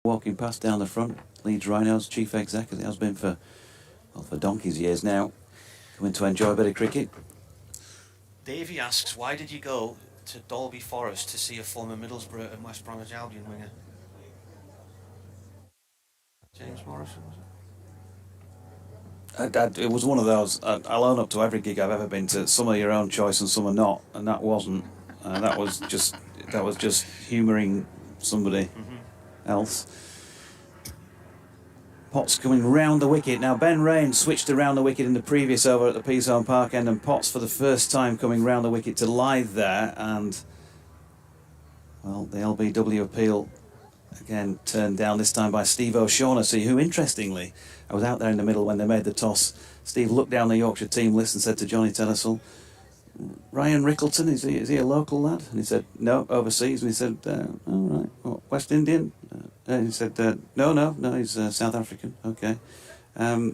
walking past down the front. Leeds Rhinos chief exec, as it has been for donkey's years now. Coming to enjoy a bit of cricket. Davey asks, why did you go to Dalby Forest to see a former Middlesbrough and West Bromwich Albion winger? James Morrison, was it? It was one of those. I'll own up to every gig I've ever been to. Some are your own choice and some are not, and that wasn't. That was just humouring somebody else. Potts coming round the wicket. Now Ben Rain switched around the wicket in the previous over at the Peasholm Park end, and Potts for the first time coming round the wicket to Lythe there, and well, the LBW appeal again turned down, this time by Steve O'Shaughnessy, who interestingly, I was out there in the middle when they made the toss. Steve looked down the Yorkshire team list and said to Johnny Tellersall, Ryan Rickleton, is he a local lad? And he said, no, overseas. And he said, all right, what, West Indian? And he said, no, he's South African. Okay. How do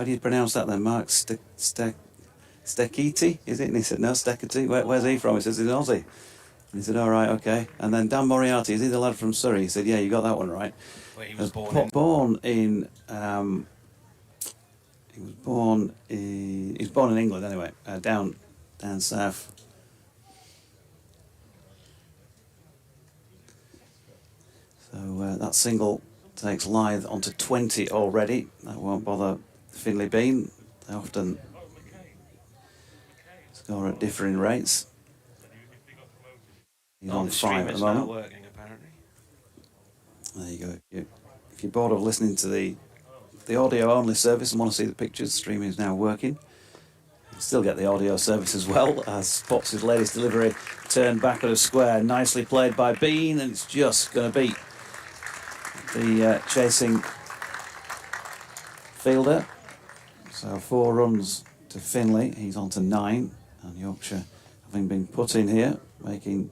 you pronounce that then, Mark? Stekiti, is it? And he said, no, Stekiti. Where's he from? He says, he's an Aussie. And he said, all right, okay. And then Dan Moriarty, is he the lad from Surrey? He said, yeah, you got that one right. Where he was born in England anyway, down south. So that single takes Lythe onto 20 already. That won't bother Finley Bean. They often score at differing rates. He's on 5 at the moment. Not working, apparently. There you go. If you're bored of listening to the audio-only service and want to see the pictures, streaming is now working. You still get the audio service as well, as Potts' latest delivery turned back at a square. Nicely played by Bean, and it's just going to beat the chasing fielder. So 4 runs to Finley. He's on to 9, and Yorkshire, having been put in here, making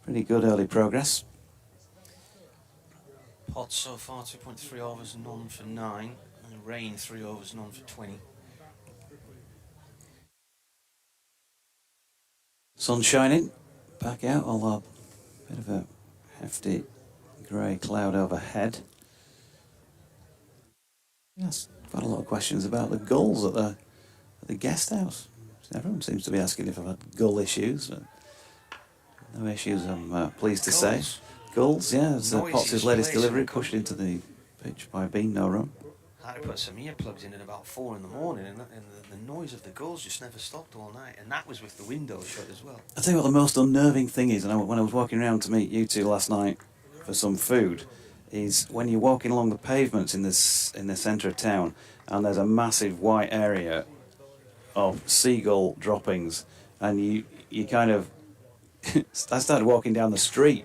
pretty good early progress. Potts so far 2.3 overs, none for 9, and Rain 3 overs, none for 20. Sun shining, back out, although a bit of a hefty grey cloud overhead. Yes, quite a lot of questions about the gulls at the guest house. Everyone seems to be asking if I've had gull issues. But no issues, I'm pleased to say. Gulls, yeah, as Potts' latest delivery pushed into the pitch by Bean, no run. I had to put some earplugs in at about 4 in the morning, and the noise of the gulls just never stopped all night, and that was with the windows shut as well. I tell you what the most unnerving thing is, and when I was walking around to meet you two last night for some food, is when you're walking along the pavements in the centre of town, and there's a massive white area of seagull droppings, and you kind of... I started walking down the street.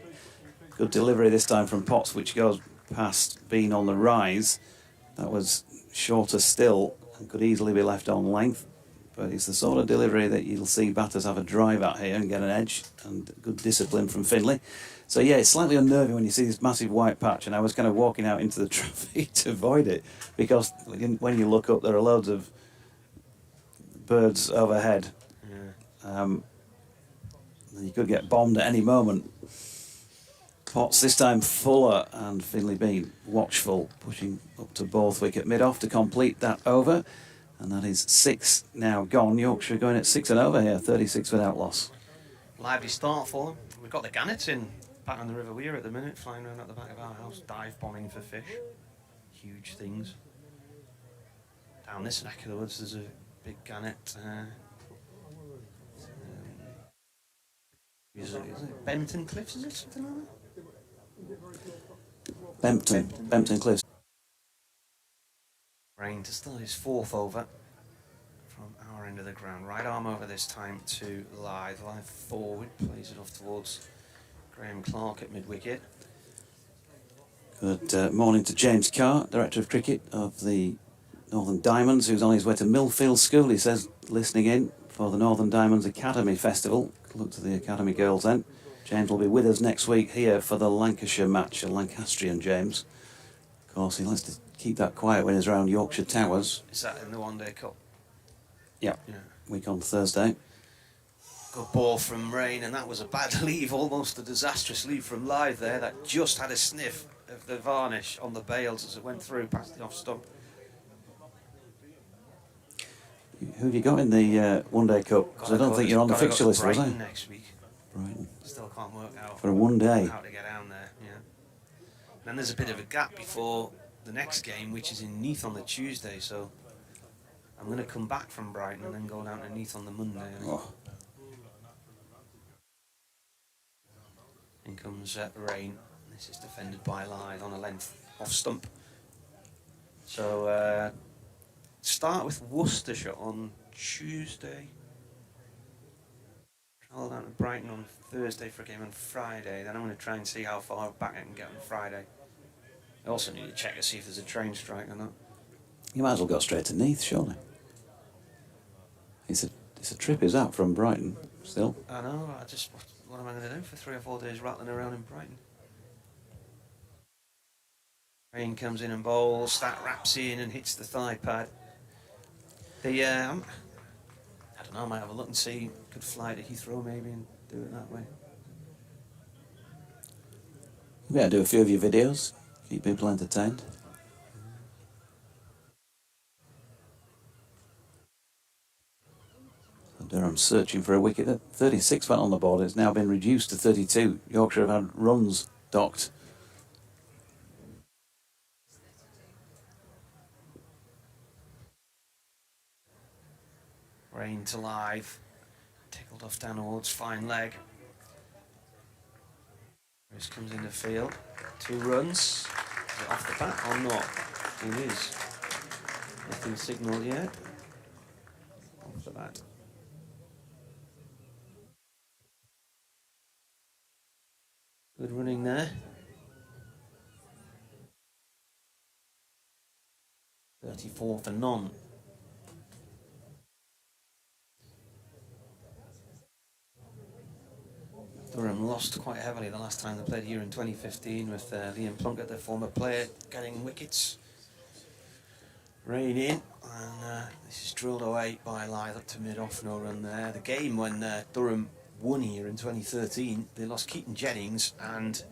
Good delivery this time from Potts, which goes past Bean on the rise. That was shorter still and could easily be left on length, but it's the sort of delivery that you'll see batters have a drive at here and get an edge, and good discipline from Finley. So yeah, it's slightly unnerving when you see this massive white patch, and I was kind of walking out into the traffic to avoid it, because when you look up there are loads of birds overhead. Yeah. You could get bombed at any moment. Potts this time fuller, and Finley Bean watchful, pushing up to Borthwick at mid-off to complete that over, and that is 6 now gone. Yorkshire going at 6 and over here, 36 without loss. Lively start for them. We've got the gannets in back on the River Weir at the minute, flying around at the back of our house, dive bombing for fish. Huge things. Down this neck of the woods there's a big gannet. Is it Bempton Cliffs, is it something like that? Bempton Cliffs. Rain to start his 4th over from our end of the ground. Right arm over this time to Lythe forward, plays it off towards Graham Clark at mid-wicket. Good morning to James Carr, Director of Cricket of the Northern Diamonds, who's on his way to Millfield School, he says, listening in for the Northern Diamonds Academy Festival. Look to the Academy girls then. James will be with us next week here for the Lancashire match, a Lancastrian James. Of course, he likes to keep that quiet when he's around Yorkshire Towers. Is that in the One Day Cup? Yeah. Week on Thursday. Good ball from Rain, and that was a bad leave, almost a disastrous leave from Live there. That just had a sniff of the varnish on the bails as it went through past the off stump. Who have you got in the One Day Cup? Because I don't think you're on the fixture list, was I? Brighton next week. Brighton. Still can't work out For a 1 day. how to get down there. Yeah. Then there's a bit of a gap before the next game, which is in Neath on the Tuesday. So I'm going to come back from Brighton and then go down to Neath on the Monday. Oh. In comes Rain. This is defended by Live on a length off stump. So start with Worcestershire on Tuesday. Travel down to Brighton on Thursday for a game on Friday. Then I'm going to try and see how far back I can get on Friday. I also need to check to see if there's a train strike or not. You might as well go straight to Neath, surely. It's a trip, is that, from Brighton, still? I know, what am I going to do for 3 or 4 days rattling around in Brighton? Rain comes in and bowls, that wraps in and hits the thigh pad. I don't know, I might have a look and see, could fly to Heathrow maybe and do it that way. You better do a few of your videos, keep people entertained. Durham searching for a wicket. 36 went on the board. It's now been reduced to 32. Yorkshire have had runs docked. Rain to Live. Tickled off down towards fine leg. This comes in the field. 2 runs. Is it off the bat or not? It is. Nothing signalled yet. Off the bat. Good running there. 34 for none. Durham lost quite heavily the last time they played here in 2015 with Liam Plunkett, their former player, getting wickets. Rain in, and this is drilled away by Lyth up to mid-off, no run there. The game when Durham won here in 2013, they lost Keaton Jennings and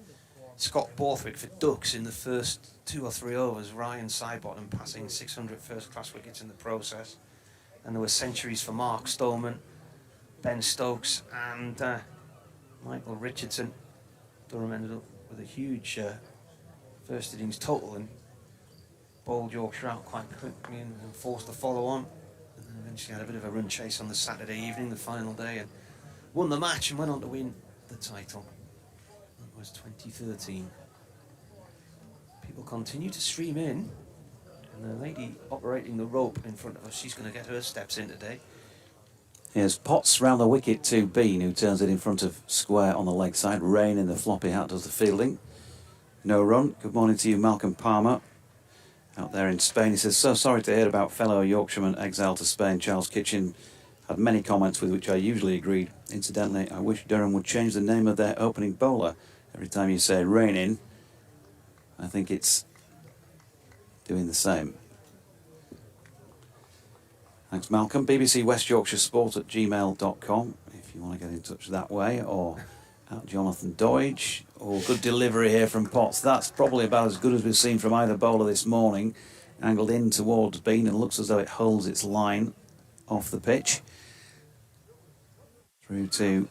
Scott Borthwick for ducks in the first 2 or 3 overs. Ryan Sidebottom passing 600 first-class wickets in the process. And there were centuries for Mark Stoneman, Ben Stokes and Michael Richardson. Durham ended up with a huge first innings total and bowled Yorkshire out quite quickly and forced the follow on. And then eventually had a bit of a run chase on the Saturday evening, the final day, and won the match and went on to win the title. That was 2013. People continue to stream in, and the lady operating the rope in front of us, she's going to get her steps in today. Here's Potts round the wicket to Bean, who turns it in front of Square on the leg side. Rain in the floppy hat does the fielding. No run. Good morning to you, Malcolm Palmer, out there in Spain. He says, so sorry to hear about fellow Yorkshireman exiled to Spain. Charles Kitchen had many comments with which I usually agreed. Incidentally, I wish Durham would change the name of their opening bowler. Every time you say Rain in, I think it's doing the same. Thanks, Malcolm. BBC West Yorkshire Sport at gmail.com if you want to get in touch that way, or at Jonathan Doidge, or good delivery here from Potts. That's probably about as good as we've seen from either bowler this morning. Angled in towards Bean and looks as though it holds its line off the pitch. Through to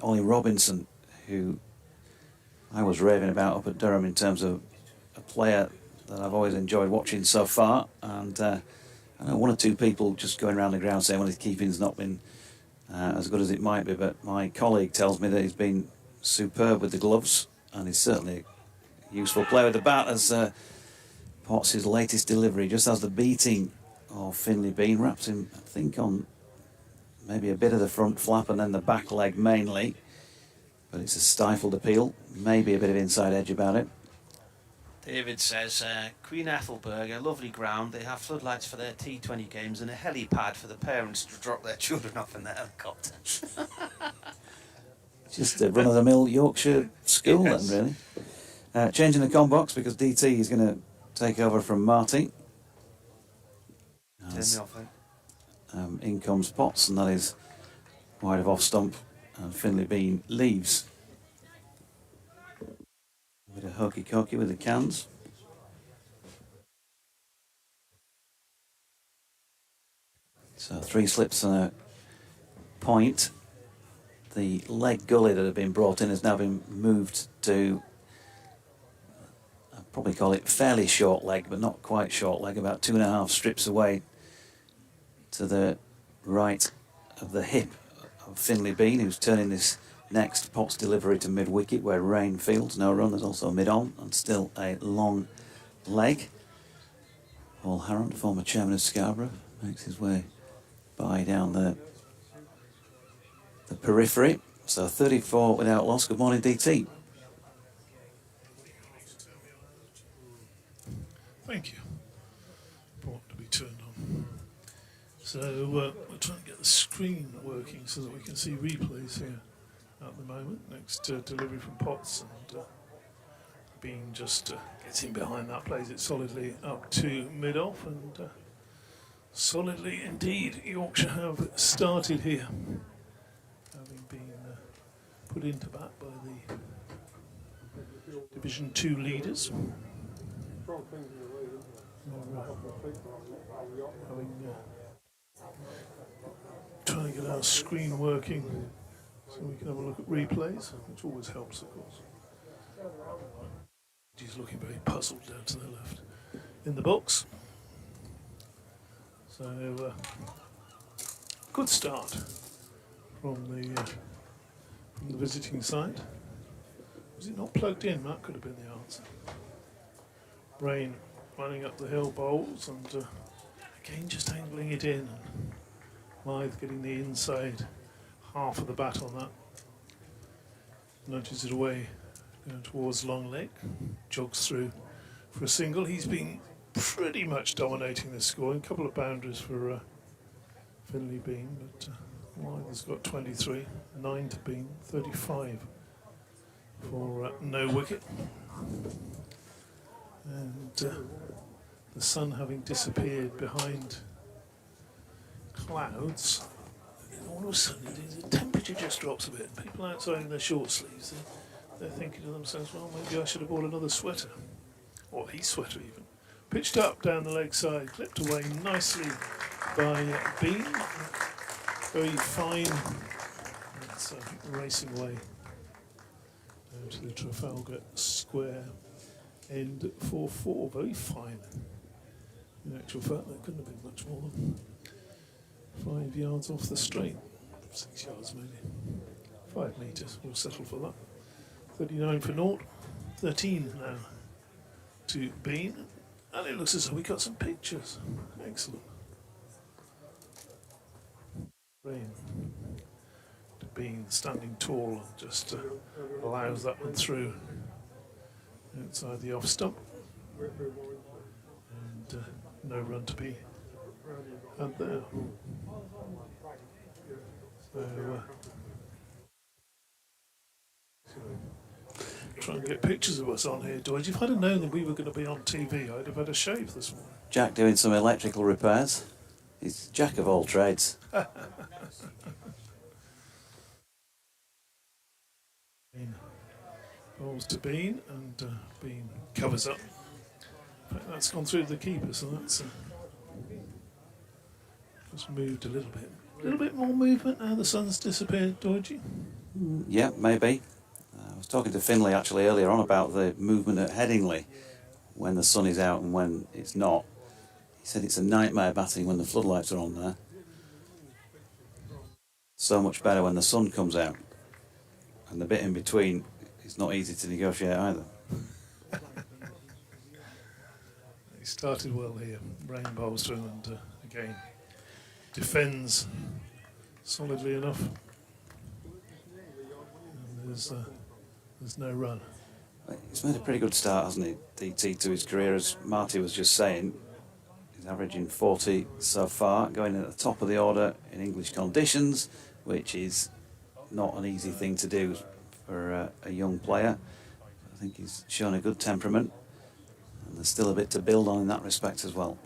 Ollie Robinson, who I was raving about up at Durham in terms of a player that I've always enjoyed watching so far. And I know 1 or 2 people just going around the ground saying, well, his keeping's not been as good as it might be, but my colleague tells me that he's been superb with the gloves, and he's certainly a useful player with the bat, as Potts' latest delivery just has the beating of Finlay Bean, wraps him, I think, on maybe a bit of the front flap and then the back leg mainly, but it's a stifled appeal, maybe a bit of inside edge about it. David says, Queen Ethelberg, a lovely ground. They have floodlights for their T20 games and a helipad for the parents to drop their children off in their helicopter. Just a run-of-the-mill Yorkshire school, yes. Then, really. Changing the com box because DT is going to take over from Marty. Turn me off, in comes Potts, and that is wide of off stump, and Finley Bean leaves. A bit of hokey cokey with the cans. So 3 slips and a point. The leg gully that had been brought in has now been moved to, I'd probably call it fairly short leg, but not quite short leg, about 2.5 strips away to the right of the hip of Finley Bean, who's turning this next Potts delivery to mid-wicket where rain fields, no run, there's also mid-on and still a long leg. Paul Harron, former chairman of Scarborough, makes his way by down the periphery. So 34 without loss. Good morning, DT. Thank you. Important to be turned on. So we're trying to get the screen working so that we can see replays here at the moment. Next delivery from Potts, and Bean just gets in behind that, plays it solidly up to mid-off, and solidly indeed Yorkshire have started here, having been put into bat by the Division 2 leaders. Trying to get our screen working so we can have a look at replays, which always helps, of course. He's looking very puzzled down to the left in the box. So good start from the visiting side. Was it not plugged in? That could have been the answer. Rain running up the hill, bowls, and again just angling it in. And Lyth getting the inside half of the bat on that. Nudges it away, going towards long leg. Jogs through for a single. He's been pretty much dominating this score. A couple of boundaries for Finley Bean, but Lyth has got 23, 9 to Bean, 35 for no wicket. And the sun having disappeared behind clouds, all of a sudden the temperature just drops a bit, and people outside in their short sleeves, they're thinking to themselves, well, maybe I should have bought another sweater, or a sweater even. Pitched up down the leg side, clipped away nicely by Bean, very fine. It's racing away down to the Trafalgar Square end 4-4, very fine. In actual fact, that couldn't have been much more than 5 yards off the straight. 6 yards maybe. 5 metres, we'll settle for that. 39 for naught, 13 now to Bean. And it looks as though we got some pictures. Excellent. Rain to Bean, standing tall, just allows that one through outside the off stump. And no run to be had there. So, try and get pictures of us on here, Dwight. If I'd have known that we were going to be on TV, I'd have had a shave this morning. Jack doing some electrical repairs. He's Jack of all trades. Balls to Bean, and Bean covers up. In fact, that's gone through the keeper, so that's just moved a little bit. A little bit more movement now the sun's disappeared, Dodgy. Yeah, maybe. I was talking to Finley actually earlier on about the movement at Headingley when the sun is out and when it's not. He said it's a nightmare batting when the floodlights are on there. So much better when the sun comes out. And the bit in between is not easy to negotiate either. He started well here. Rain bowls through and again defends solidly enough. And there's no run. He's made a pretty good start, hasn't he, DT, to his career, as Marty was just saying. He's averaging 40 so far, going at the top of the order in English conditions, which is not an easy thing to do for a young player. I think he's shown a good temperament, and there's still a bit to build on in that respect as well.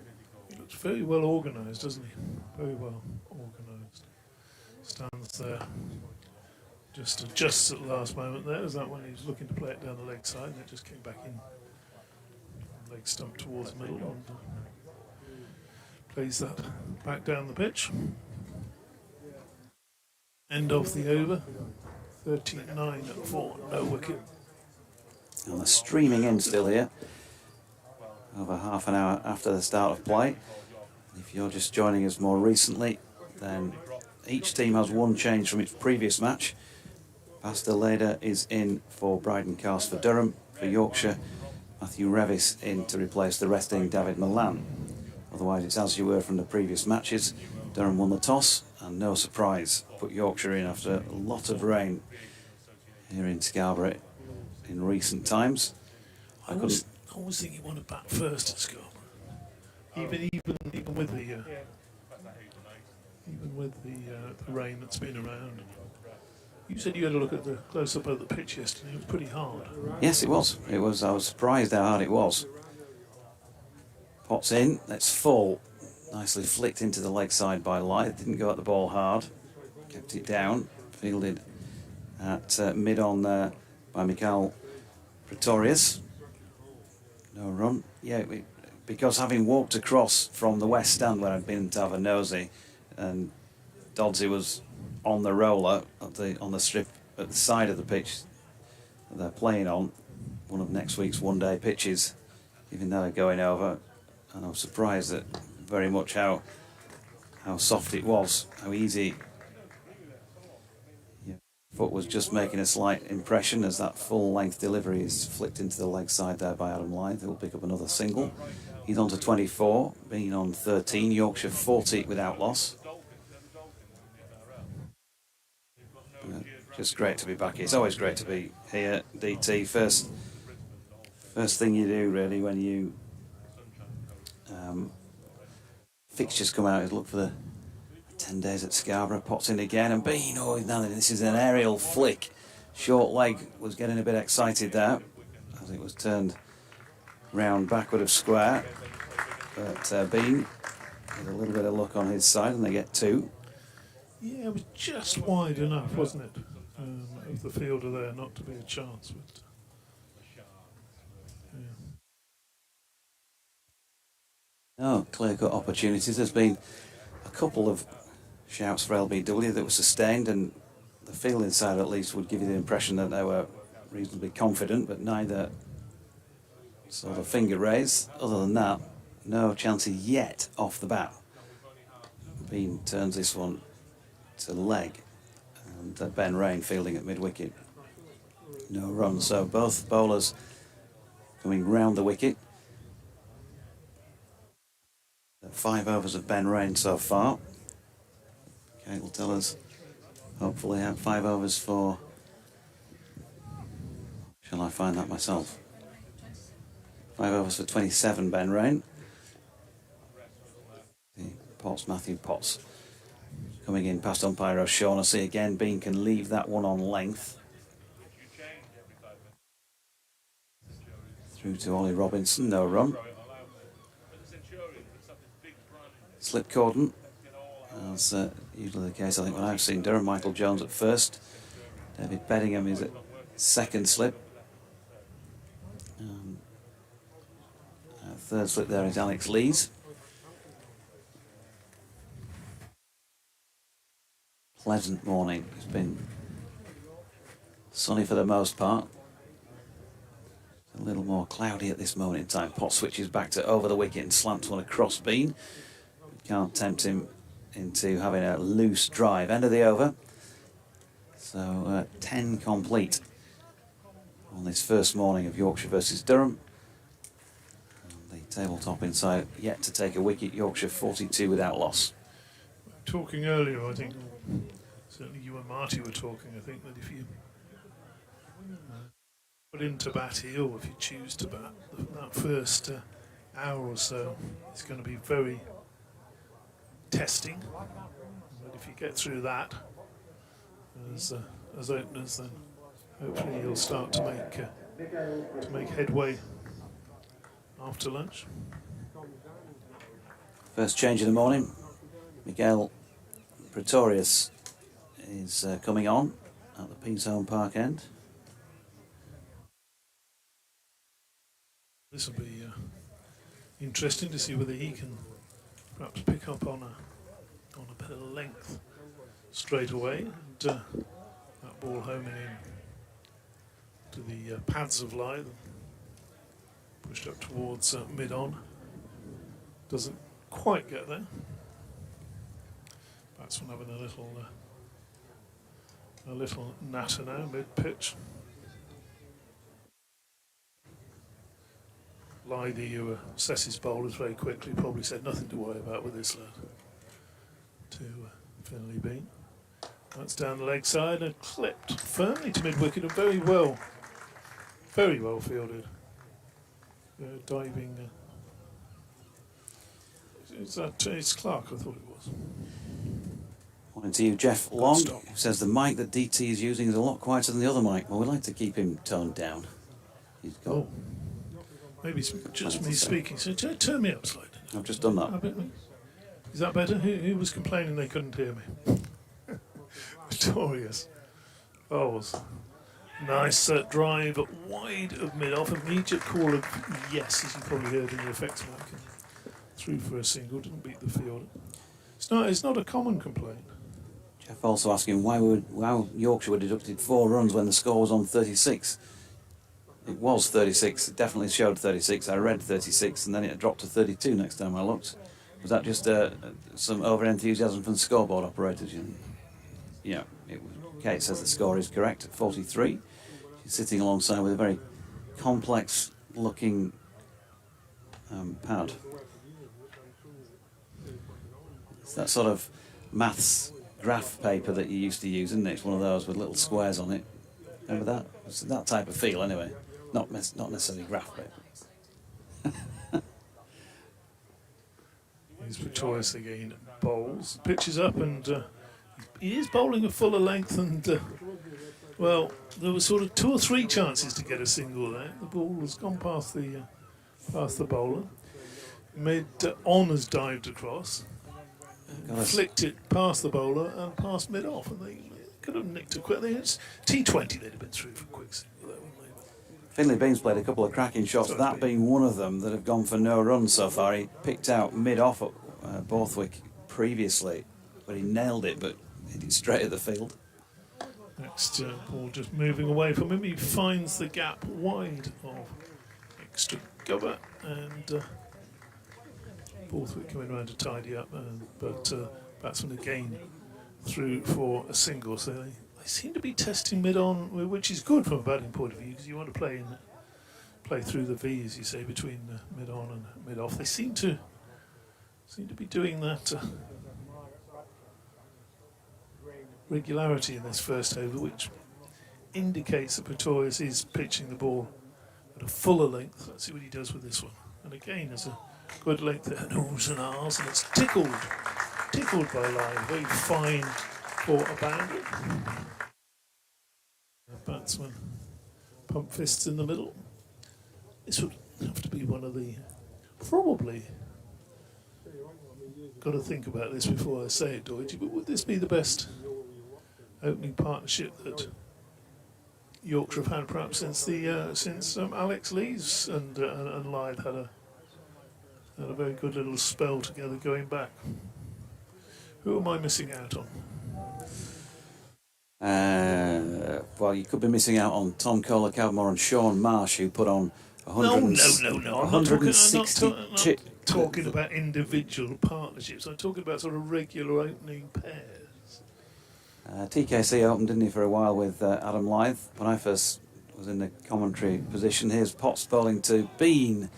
He looks very well organised, doesn't he? Very well organised. Stands there, just adjusts at the last moment there. Is that when he was looking to play it down the leg side and it just came back in? Leg stump towards the middle and plays that back down the pitch. End of the over, 39-4, no wicket. And the streaming in still here, over half an hour after the start of play. If you're just joining us more recently, then each team has one change from its previous match. Pastor Leder is in for Bryden Cast for Durham. For Yorkshire, Matthew Revis in to replace the resting David Milan. Otherwise, it's as you were from the previous matches. Durham won the toss, and no surprise, put Yorkshire in after a lot of rain here in Scarborough in recent times. I always think you want to bat first at Scarborough, even with the rain that's been around. You said you had a look at the close-up of the pitch yesterday. It was pretty hard. Yes, it was. I was surprised how hard it was. Potts in. That's full. Nicely flicked into the leg side by Lyth. Didn't go at the ball hard. Kept it down. Fielded at mid-on there by Michael Pretorius. No run. Yeah, because having walked across from the west stand where I'd been to have a nosy, and Dodsey was on the roller on the strip at the side of the pitch that they're playing on, one of next week's one-day pitches, even though they're going over, and I was surprised at very much how soft it was, how easy. Yeah. Foot was just making a slight impression as that full-length delivery is flicked into the leg side there by Adam Lyth. He'll pick up another single. He's on to 24, being on 13. Yorkshire 40 without loss. Just great to be back here. It's always great to be here, DT. First thing you do really when you fixtures come out is look for the 10 days at Scarborough. Potts in again and Bean. Oh, now this is an aerial flick. Short leg was getting a bit excited there as it was turned round backward of square. But Bean with a little bit of luck on his side and they get two. Yeah, it was just wide enough, wasn't it? Of the fielder there not to be a chance. But, yeah. No clear-cut opportunities. There's been a couple of shouts for LBW that were sustained, and the fielding side at least would give you the impression that they were reasonably confident, but neither sort of finger raise. Other than that, no chances yet off the bat. Bean turns this one to leg, and Ben Rain fielding at mid-wicket. No run, so both bowlers coming round the wicket. 5 overs of Ben Rain so far. Kate will tell us, hopefully, 5 overs for... Shall I find that myself? 5 overs for 27, Ben Rain. Matthew Potts. Coming in past umpire O'Shaughnessy again. Bean can leave that one on length. Through to Ollie Robinson, no run. Slip cordon, as usually the case I think when I've seen Durham. Michael Jones at first. David Beddingham is at second slip. Third slip there is Alex Lees. Pleasant morning. It's been sunny for the most part. A little more cloudy at this moment in time. Potts switches back to over the wicket and slants one across Bean. Can't tempt him into having a loose drive. End of the over. So 10 complete on this first morning of Yorkshire versus Durham. And the tabletop inside yet to take a wicket. Yorkshire 42 without loss. Talking earlier, I think, certainly you and Marty were talking, I think that if you put into bat here, or if you choose to bat, that first hour or so, it's going to be very testing. But if you get through that as openers, then hopefully you'll start to make headway after lunch. First change of the morning. Miguel Pretorius is coming on at the Peasholm Park end. This will be interesting to see whether he can perhaps pick up on a bit of length straight away. And that ball homing in to the pads of lie, pushed up towards mid-on. Doesn't quite get there. Batsman having a little natter now, mid-pitch. Lydy, who assesses bowlers very quickly, probably said nothing to worry about with this lad. To Finley Bean. That's down the leg side and clipped firmly to mid-wicket and very well fielded. Diving. It's Clark, I thought it was. Morning to you, Jeff Long, who says the mic that DT is using is a lot quieter than the other mic. Well, we like to keep him toned down. He's got maybe it's just me speaking. So turn me up slightly. I've just done that. Is that better? Who was complaining they couldn't hear me? Notorious. Bowls. Nice drive wide of mid-off. Immediate call of yes, as you probably heard in the effects mic. Through for a single, didn't beat the fielder. It's not a common complaint. Jeff also asking why Yorkshire were deducted 4 runs when the score was on 36. It was 36, it definitely showed 36. I read 36 and then it dropped to 32 next time I looked. Was that just some over-enthusiasm from the scoreboard operators? Yeah, Kate says the score is correct at 43. She's sitting alongside with a very complex-looking pad. It's that sort of maths graph paper that you used to use, isn't it? It's one of those with little squares on it. Remember that? It's that type of feel, anyway. Not necessarily graph paper. He's victorious again. Bowls, pitches up, and he is bowling a fuller length. And well, there were sort of 2 or 3 chances to get a single there. The ball has gone past the bowler. Mid-on has dived across, flicked it past the bowler and past mid-off, and they could have nicked it quickly. It's T20, they'd have been through for a quick single there, wouldn't they? Finley Bean's played a couple of cracking shots, that being one of them that have gone for no runs so far. He picked out mid-off at Borthwick previously, but he nailed it, but hit it straight at the field. Next ball just moving away from him. He finds the gap wide of extra cover, and Borthwick coming around to tidy up, but batsman again through for a single. So they seem to be testing mid-on, which is good from a batting point of view, because you want to play through the V, as you say, between mid-on and mid-off. They seem to be doing that regularity in this first over, which indicates that Pretorius is pitching the ball at a fuller length. Let's see what he does with this one. And again, there's a good length there, and oohs and ahs, and it's tickled by line. Very fine for a boundary. Batsman pump fists in the middle. This would have to be one of the, probably, got to think about this before I say it, Doidge, but would this be the best opening partnership that Yorkshire have had perhaps since Alex Lees and Lythe had a very good little spell together going back? Who am I missing out on? Well, you could be missing out on Tom Kohler-Cavmore and Sean Marsh, who put on 100. No. I'm not talking about individual partnerships. I'm talking about sort of regular opening pairs. TKC opened, didn't he, for a while with Adam Lythe. When I first was in the commentary position, here's Potts bowling to Bean.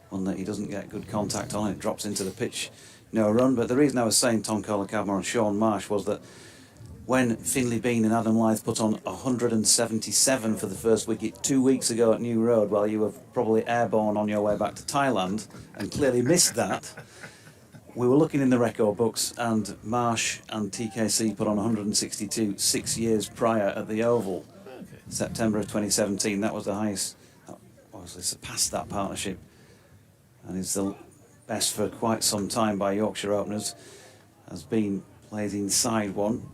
One that he doesn't get good contact on, it drops into the pitch, no run. But the reason I was saying Tom Kohler-Cavmore and Sean Marsh was that when Finley Bean and Adam Lythe put on 177 for the first wicket 2 weeks ago at New Road, while you were probably airborne on your way back to Thailand and clearly missed that, we were looking in the record books, and Marsh and TKC put on 162 6 years prior at the Oval. September of 2017, that was the highest. Obviously surpassed that partnership, and is the best for quite some time by Yorkshire openers. Has been played inside one,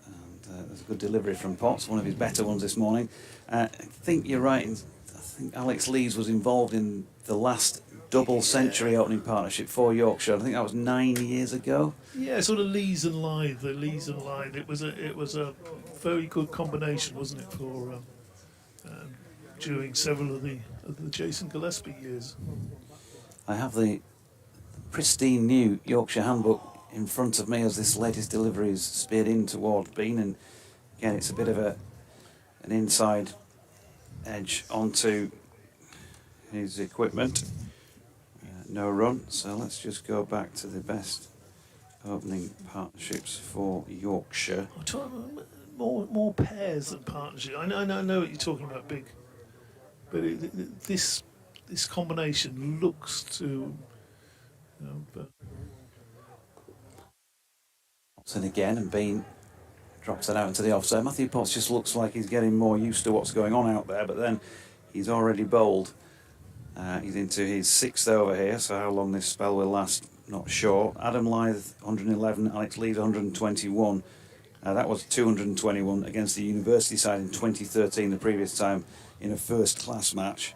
and there's a good delivery from Potts, one of his better ones this morning. I think you're right. I think Alex Lees was involved in the last double century opening partnership for Yorkshire. I think that was 9 years ago. Yeah, sort of Lees and Lythe. The Lees and Lythe. It was a very good combination, wasn't it, for during several of the Jason Gillespie years. I have the pristine new Yorkshire handbook in front of me as this latest delivery is speared in towards Bean, and again it's a bit of an inside edge onto his equipment. No run, so let's just go back to the best opening partnerships for Yorkshire. More pairs than partnership. I know what you're talking about, big, but this combination looks to. And again, and Bean drops it out into the offside. Matthew Potts just looks like he's getting more used to what's going on out there, but then he's already bowled. He's into his 6th over here, so how long this spell will last, not sure. Adam Lythe, 111, Alex Lees, 121. That was 221 against the university side in 2013, the previous time in a first-class match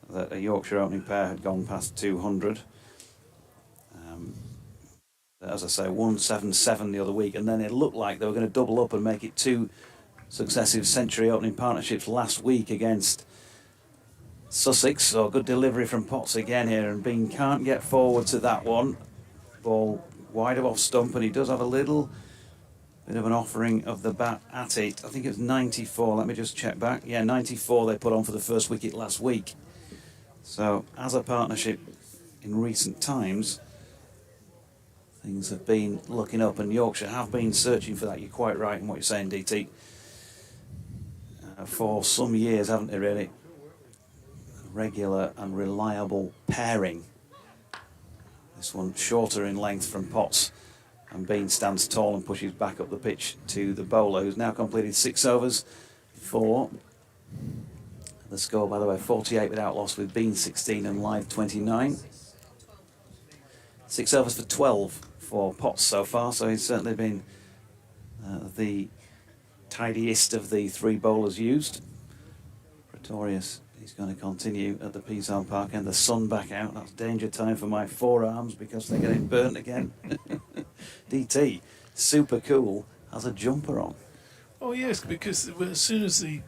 that a Yorkshire opening pair had gone past 200. As I say, 177 the other week, and then it looked like they were going to double up and make it 2 successive century opening partnerships last week against Sussex. So good delivery from Potts again here, and Bean can't get forward to that one. Ball wide of off stump, and he does have a little bit of an offering of the bat at it. I think it was 94, let me just check back. Yeah, 94 they put on for the first wicket last week. So as a partnership in recent times, things have been looking up, and Yorkshire have been searching for that. You're quite right in what you're saying, DT. For some years, haven't they, really? Regular and reliable pairing. This one shorter in length from Potts, and Bean stands tall and pushes back up the pitch to the bowler, who's now completed 6 overs for the score, by the way, 48 without loss, with Bean 16 and Lythe 29. 6 overs for 12 for Potts so far, so he's certainly been the tidiest of the 3 bowlers used. Pretorius, he's going to continue at the Peasarn Park, and the sun back out. That's danger time for my forearms because they're getting burnt again. DT, super cool, has a jumper on. Oh yes, because as soon as the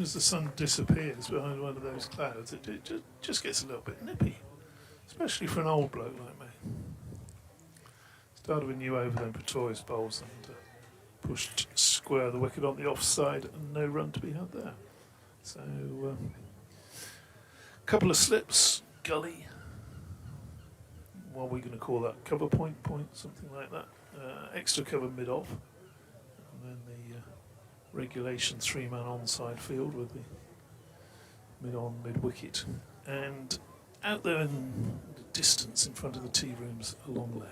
sun disappears behind one of those clouds, it just gets a little bit nippy, especially for an old bloke like me. Started with new over, then Pretorius bowls and pushed square the wicket on the offside, and no run to be had there. So, couple of slips, gully. What are we going to call that? Cover point, something like that. Extra cover mid-off, and then the regulation 3-man onside field with the mid-on, mid-wicket, and out there in the distance in front of the tea rooms, a long leg.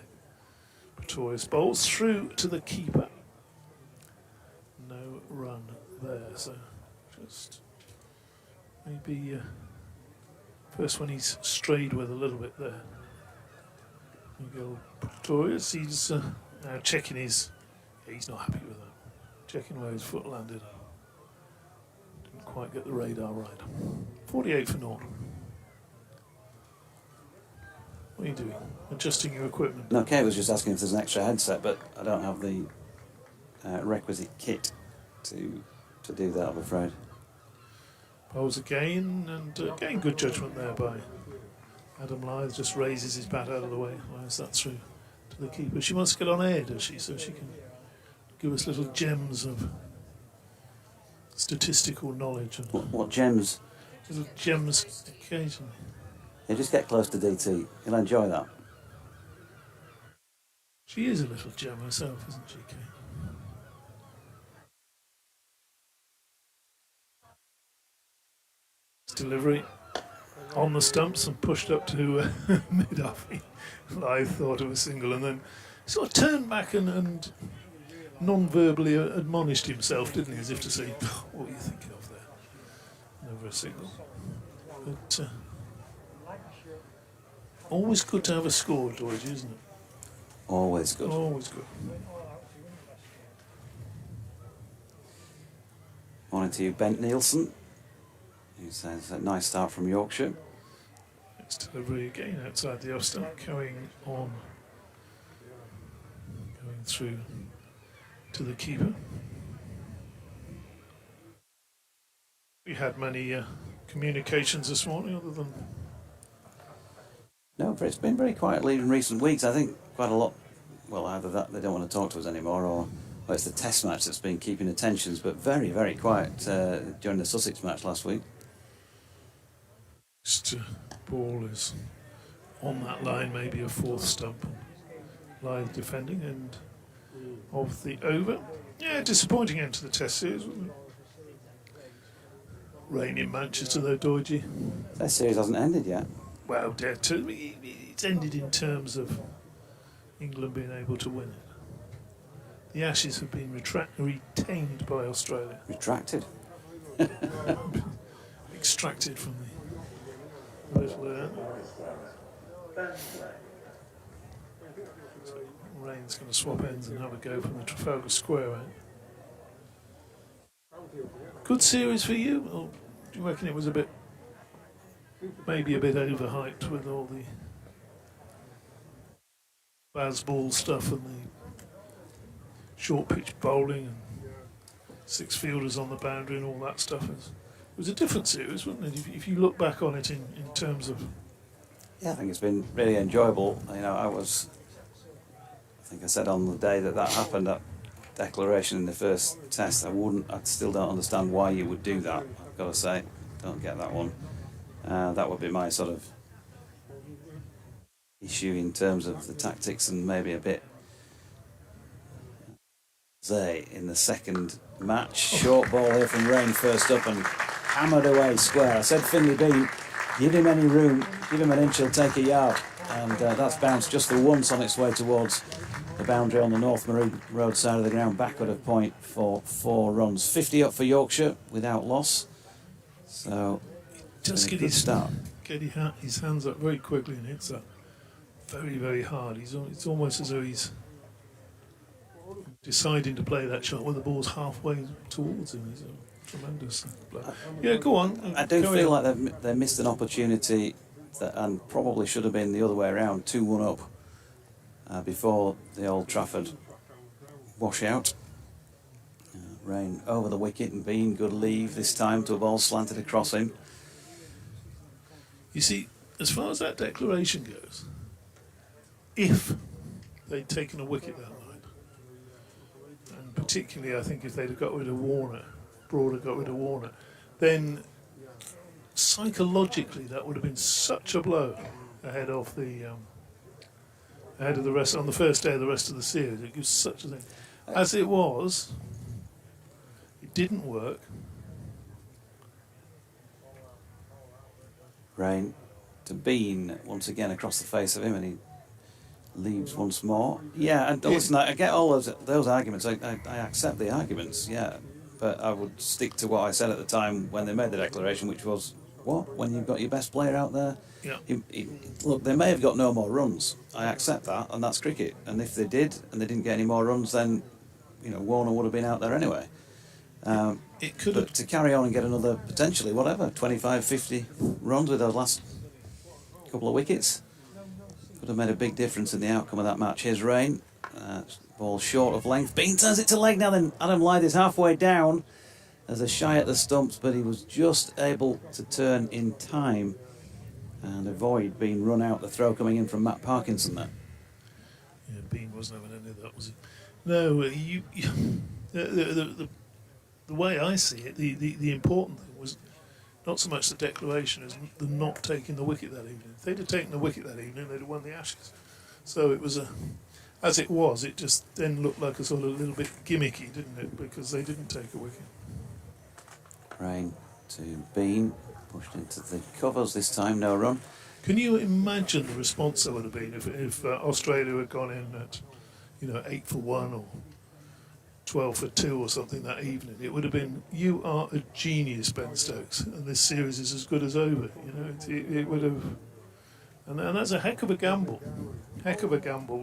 Pretorius bowls through to the keeper. No run there, so just maybe first one he's strayed with a little bit there. There you go, Pretorius. He's now checking his. Yeah, he's not happy with that. Checking where his foot landed. Didn't quite get the radar right. 48 for naught. What are you doing? Adjusting your equipment? No, Kate was just asking if there's an extra headset, but I don't have the requisite kit to do that, I'm afraid. Bowls again, and again good judgment there by Adam Lythe. Just raises his bat out of the way. Wires that through to the keeper. She wants to get on air, does she? So she can give us little gems of statistical knowledge. And What gems? little gems occasionally. Yeah, just get close to DT. You'll enjoy that. She is a little gem herself, isn't she, Kate? Delivery on the stumps and pushed up to mid-off. Lythe thought it was single, and then sort of turned back and non-verbally admonished himself, didn't he, as if to say, what are you thinking of there? Never a single. But always good to have a score, George, isn't it? Always good. Always good. Morning to you, Bent Nielsen, who says a nice start from Yorkshire. It's delivery again outside the off stump, going through to the keeper. We had many communications this morning, other than No, but it's been very quietly in recent weeks. I think quite a lot. Well, either that they don't want to talk to us anymore, or well, it's the Test match that's been keeping attentions. But very, very quiet during the Sussex match last week. next ball is on that line, maybe a fourth stump. Live defending and of the over. Yeah, disappointing end to the Test series, wasn't it? Rain in Manchester, though, Doidgy. That series hasn't ended yet. Well, it's ended in terms of England being able to win it. The Ashes have been retained by Australia. Retracted. Extracted from the little So Rain's going to swap ends and have a go from the Trafalgar Square end. Good series for you, or do you reckon it was maybe a bit overhyped with all the Bazball stuff and the short pitch bowling and six fielders on the boundary and all that stuff? It was a different series, wasn't it? If you look back on it in terms of... Yeah, I think it's been really enjoyable. You know, I think I said on the day that happened, that declaration in the first Test, I still don't understand why you would do that. I've got to say, don't get that one. That would be my sort of issue in terms of the tactics, and maybe a bit in the second match. Short ball here from Rain first up and hammered away square. I said Finley Bean, give him any room, give him an inch, he'll take a yard. And that's bounced just the once on its way towards the boundary on the North Marine Road side of the ground, backward of point for 4 runs. 50 up for Yorkshire without loss. So just get his start. Get his hands up very quickly and hits that very, very hard. It's almost as though he's deciding to play that shot when the ball's halfway towards him. He's a tremendous player. Yeah, go on. I do feel like they missed an opportunity and probably should have been the other way around, 2-1 up before the Old Trafford washout. Rain over the wicket and Bean, good leave this time to a ball slanted across him. You see, as far as that declaration goes, if they'd taken a wicket that night, and particularly I think if they'd have got rid of Warner, Broad had got rid of Warner, then psychologically that would have been such a blow ahead of the rest on the first day of the rest of the series. It was such a thing. As it was, it didn't work. Rain to Bean once again across the face of him, and he leaves once more. Yeah, and listen, I get all those arguments. I accept the arguments, yeah, but I would stick to what I said at the time when they made the declaration, which was, what? When you've got your best player out there? Yeah. Look, they may have got no more runs. I accept that, and that's cricket. And if they did, and they didn't get any more runs, then, Warner would have been out there anyway. It could But have. to carry on and get another, potentially, 25, 50 runs with those last couple of wickets could have made a big difference in the outcome of that match. Here's Rain. Ball short of length. Bean turns it to leg now then. Adam Lyth is halfway down. There's a shy at the stumps, but he was just able to turn in time and avoid being run out. The throw coming in from Matt Parkinson there. Yeah, Bean wasn't having any of that, was he? No, the way I see it, the important thing was not so much the declaration as them not taking the wicket that evening. If they'd have taken the wicket that evening, they'd have won the Ashes. So it was as it was, it just then looked like a sort of little bit gimmicky, didn't it? Because they didn't take a wicket. Rain to Bean, pushed into the covers this time, no run. Can you imagine the response there would have been if Australia had gone in at 8 for 1 or 12 for 2 or something that evening? It would have been, you are a genius, Ben Stokes, and this series is as good as over. It would have, and that's a heck of a gamble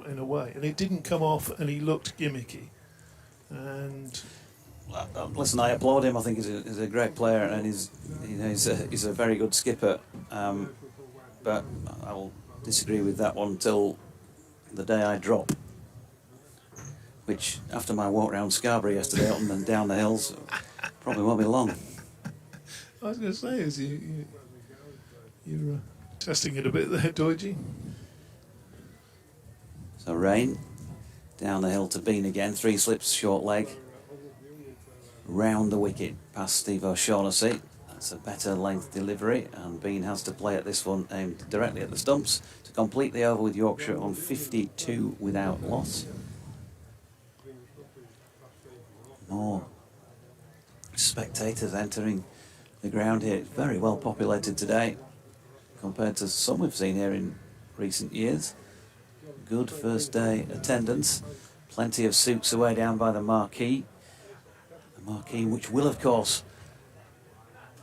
in a way. And it didn't come off, and he looked gimmicky. And listen, I applaud him. I think he's a great player, and he's a very good skipper. But I will disagree with that one till the day I drop. Which, after my walk around Scarborough yesterday, up and down the hills, probably won't be long. I was going to say, is you're testing it a bit there, Doidgy. So Rain, down the hill to Bean again, 3 slips, short leg. Round the wicket, past Steve O'Shaughnessy. That's a better length delivery, and Bean has to play at this one aimed directly at the stumps to complete the over with Yorkshire on 52 without loss. More spectators entering the ground here. It's very well populated today compared to some we've seen here in recent years. Good first day attendance. Plenty of suits away down by the marquee. The marquee which will of course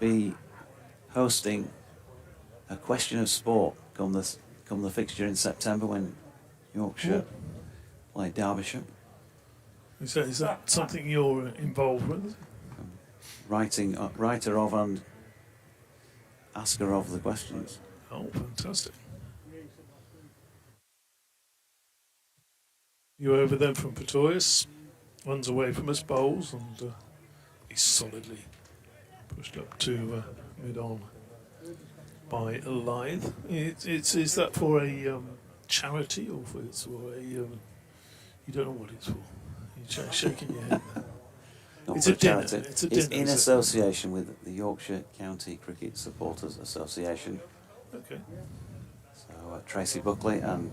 be hosting a question of sport come the fixture in September when Yorkshire play Derbyshire. Is that something you're involved with? Writer of and asker of the questions. Oh, fantastic. You over then from Pretorius, runs away from us, bowls, and he's solidly pushed up to mid-on by Lythe. Is that for a charity or for a... you don't know what it's for. You're shaking your head there. Not It's for a dinner. charity. It's a dinner. in association with the Yorkshire County Cricket Supporters Association. Okay. So Tracy Buckley and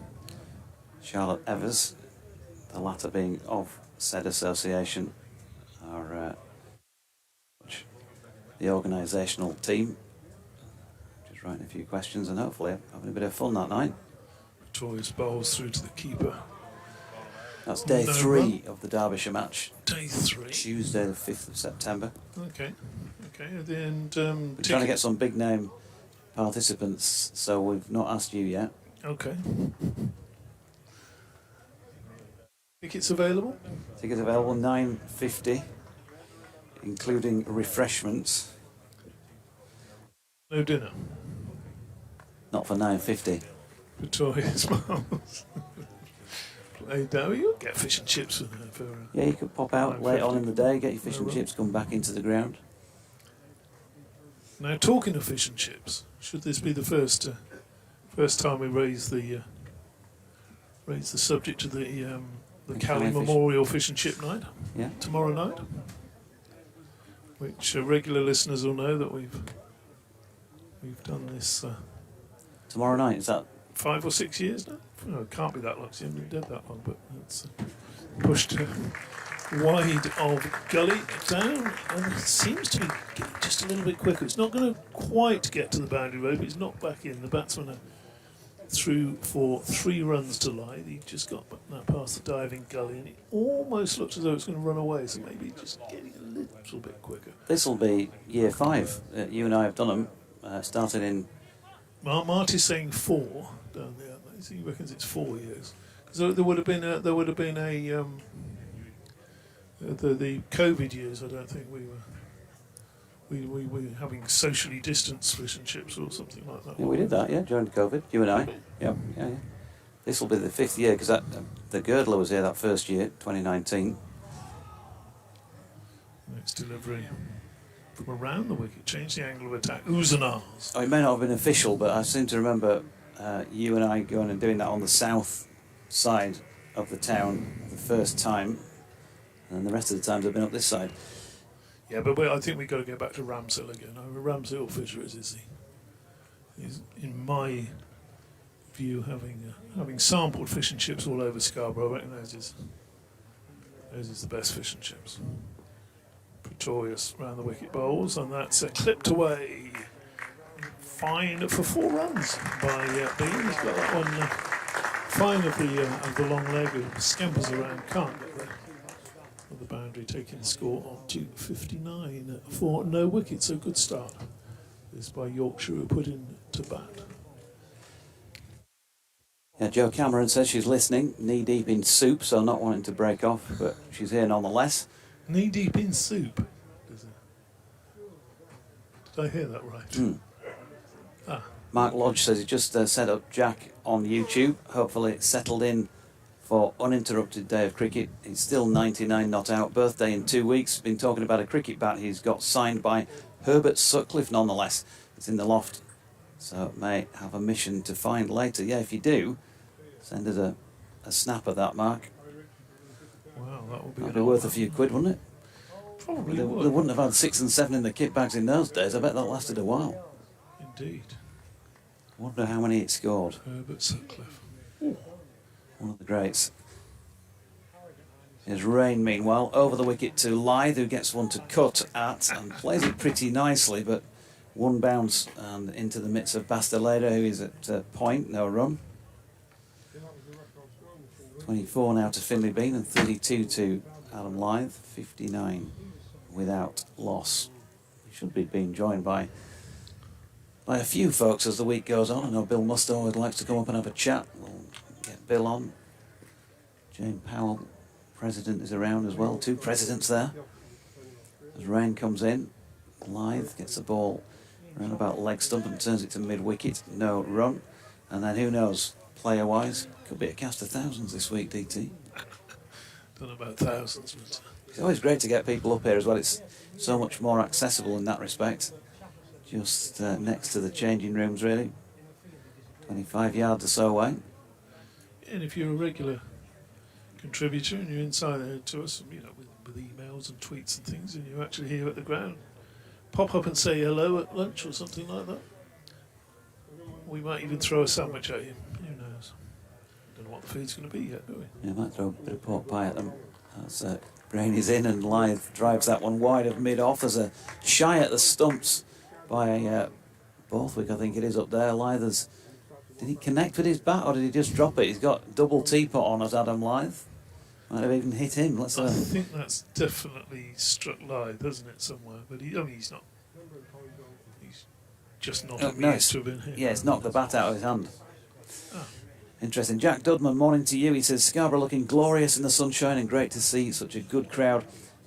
Charlotte Evers, the latter being of said association, are the organisational team. Just writing a few questions and hopefully having a bit of fun that night. Pretorius bowls through to the keeper. That's day No 3 run. of the Derbyshire match. Day 3. Tuesday the 5th of September. Okay. And We're trying to get some big name participants, so we've not asked you yet. Okay. Tickets available? Tickets available £9.50, including refreshments. No dinner. Not for £9.50. Pretorius bowls. Play down. You'll get fish and chips for Yeah, you could pop out late on in the day, get your fish and No chips, come back into the ground. Now, talking of fish and chips, should this be the first time we raise the subject of the Cali Cali Memorial Fish and Chip Night Yeah. tomorrow night, which regular listeners will know that we've done this Tomorrow night, is that? 5 or 6 years now. No, it can't be that long. It's been dead that long, but it's pushed wide of gully down, and it seems to be getting just a little bit quicker. It's not going to quite get to the boundary road, but it's not back in. The batsmen are through for 3 runs to Lythe. He just got that past the diving gully, and it almost looks as though it's going to run away. So maybe just getting a little bit quicker. This will be year 5. You and I have done them. Started in. Marty's saying 4 down there. He reckons it's 4 years. Because there would have been the COVID years. I don't think we were having socially distanced fish and chips or something like that. Yeah, we did that, yeah, during COVID. You and I. Yeah. This will be the 5th year because the Girdler was here that first year, 2019. Next delivery from around the wicket, change the angle of attack. Oohs and ahs. Oh, it may not have been official, but I seem to remember you and I going and doing that on the south side of the town the first time, and then the rest of the times I've been up this side. Yeah, but I think we've got to go back to Ramshill again. Ramshill Fisheries is in my view, having sampled fish and chips all over Scarborough, I reckon those is the best fish and chips. Pretorius round the wicket bowls, and that's clipped away. Fine for 4 runs by Bean. He's got that one fine of the long leg, who scampers around, can't get there. With the boundary taking the score on 259 for no wicket, so good start. This by Yorkshire, who put in to bat. Yeah, Jo Cameron says she's listening, knee deep in soup, so not wanting to break off, but she's here nonetheless. Knee deep in soup. Does it? Did I hear that right? Ah, Mark Lodge says he just set up Jack on YouTube. Hopefully it's settled in for uninterrupted day of cricket. He's still 99 not out. Birthday in 2 weeks. Been talking about a cricket bat he's got signed by Herbert Sutcliffe nonetheless. It's in the loft. So may have a mission to find later. Yeah, if you do, send us a snap of that, Mark. wow, that would be. That'd be worth a few quid, wouldn't it? Probably They would. wouldn't have had 6 and 7 in the kit bags in those days. I bet that lasted a while. Indeed. I wonder how many it scored. Herbert Sutcliffe. One of the greats. Here's Rain, meanwhile, over the wicket to Lythe, who gets one to cut at and plays it pretty nicely, but one bounce and into the midst of Basteleda, who is at point, no run. 24 now to Finley Bean and 32 to Adam Lythe, 59 without loss. He should be being joined by a few folks as the week goes on. I know Bill Musto always likes to come up and have a chat. We'll get Bill on. Jane Powell, president, is around as well. 2 presidents there. As Rain comes in, Lythe gets the ball around about leg stump and turns it to mid-wicket. No run. And then who knows, player-wise, could be a cast of thousands this week, DT. Don't know about thousands, but It's always great to get people up here as well. It's so much more accessible in that respect. Just next to the changing rooms, really. 25 yards or so away. and if you're a regular contributor and you're inside there to us, you know, with emails and tweets and things, and you're actually here at the ground, pop up and say hello at lunch or something like that. We might even throw a sandwich at you. Who knows? Don't know what the food's going to be yet, do we? Yeah, might throw a bit of pork pie at them. As Brain is in and Lythe drives that one wide of mid-off. There's a shy at the stumps by Borthwick, I think it is, up there. Lythe did he connect with his bat or did he just drop it? He's got double teapot on as Adam Lythe. Might have even hit him. Let's I think that's definitely struck Lythe, hasn't it, somewhere? But he's not. He's just not amused to have been hit. Yeah, it's knocked the bat out of his hand. Oh. Interesting. Jack Dudman, morning to you. He says, Scarborough looking glorious in the sunshine and great to see such a good crowd.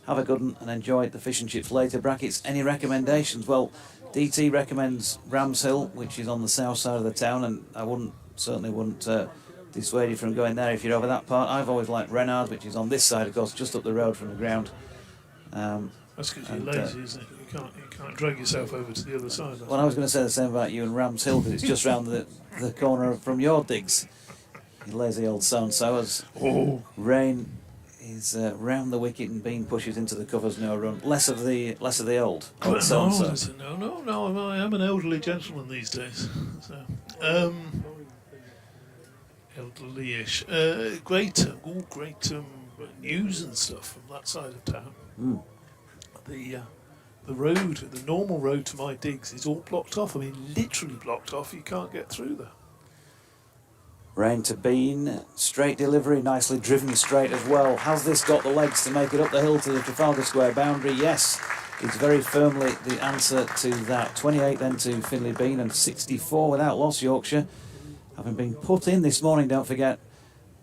Have a good one and enjoy the fish and chips later. Brackets, any recommendations? Well, DT recommends Rams Hill, which is on the south side of the town, and I certainly wouldn't dissuade you from going there if you're over that part. I've always liked Renard, which is on this side, of course, just up the road from the ground. That's because you're lazy, isn't it? You can't drag yourself over to the other side. Well, I was going to say the same about you and Rams Hill, because it's just round the corner from your digs. You lazy old so-and-so. As Rain is round the wicket and Bean pushes into the covers, no run. Less of the old so-and-so. No, I am an elderly gentleman these days. So, elderly-ish. Great news and stuff from that side of town. Mm. The road, the normal road to my digs is all blocked off. I mean, literally blocked off. You can't get through there. Rain to Bean, straight delivery, nicely driven straight as well. Has this got the legs to make it up the hill to the Trafalgar Square boundary? Yes, it's very firmly the answer to that. 28 then to Finley Bean and 64 without loss, Yorkshire. Having been put in this morning, don't forget,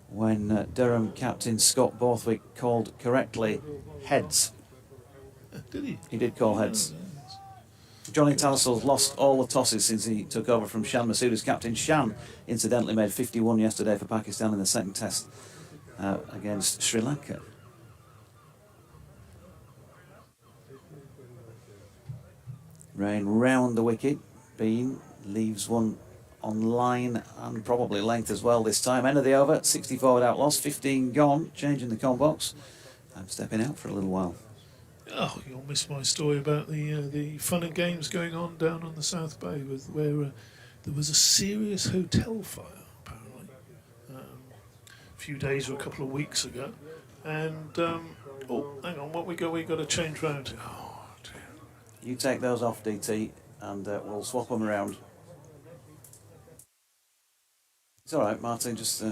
when Durham captain Scott Borthwick called correctly heads. Did he? He did call heads. Johnny Tallisell's lost all the tosses since he took over from Shan Masood as captain. Shan, incidentally, made 51 yesterday for Pakistan in the second test against Sri Lanka. Rain round the wicket. Bean leaves one on line and probably length as well this time. End of the over, 64 without loss, 15 gone, changing the com box. I'm stepping out for a little while. Oh, you'll miss my story about the fun and games going on down on the South Bay, where there was a serious hotel fire, apparently, a few days or a couple of weeks ago. And, hang on, we got to change round. Oh, dear. You take those off, DT, and we'll swap them around. It's all right, Martin, just...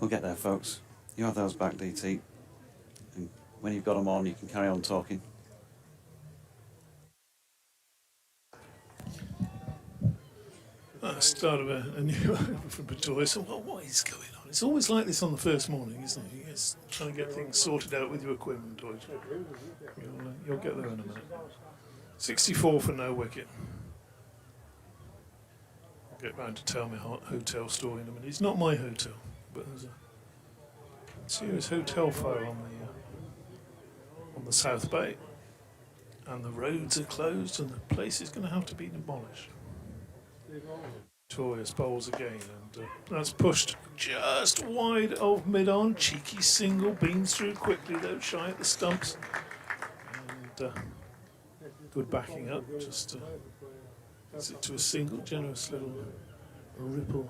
We'll get there, folks. You have those back, DT. And when you've got them on, you can carry on talking. Start of a new over from Pretoria. So what is going on? It's always like this on the first morning, isn't it? It's trying to get things sorted out with your equipment, Deutsch. You'll get there in a minute. 64 for no wicket. I'll get round to tell my hotel story in a minute. It's not my hotel, but there's a serious hotel fire on the South Bay, and the roads are closed, and the place is going to have to be demolished. Victorious bowls again, and that's pushed just wide of mid-on. Cheeky single, beans through quickly though, shy at the stumps, and good backing up. Just gets it to a single, generous little ripple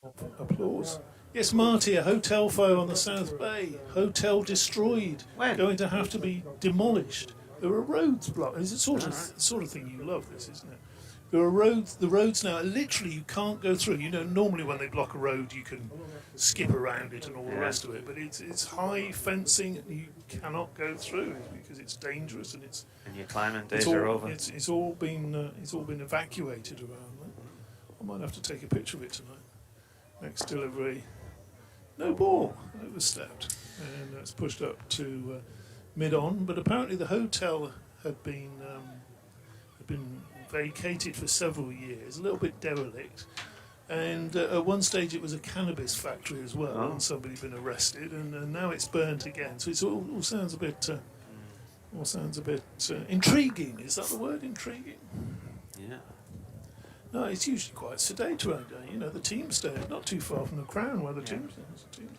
of applause. Yes, Marty, a hotel fire on the South Bay. Hotel destroyed. When? Going to have to be demolished. There are roads blocked. It's the sort of thing you love, this, isn't it? There are roads. The roads now, literally, you can't go through. You know, normally when they block a road, you can skip around it and all the rest of it. But it's high fencing, and you cannot go through because it's dangerous and it's. And your climbing days are over. It's all been evacuated around that. I might have to take a picture of it tonight. Next delivery, no ball, overstepped, and it's pushed up to mid-on. But apparently the hotel had been vacated for several years, a little bit derelict, and at one stage it was a cannabis factory as well, and somebody had been arrested, and now it's burnt again. So it all sounds a bit, intriguing. Is that the word, intriguing? Yeah. No, it's usually quite sedate around there. You know, the team stayed not too far from the Crown where the team stays.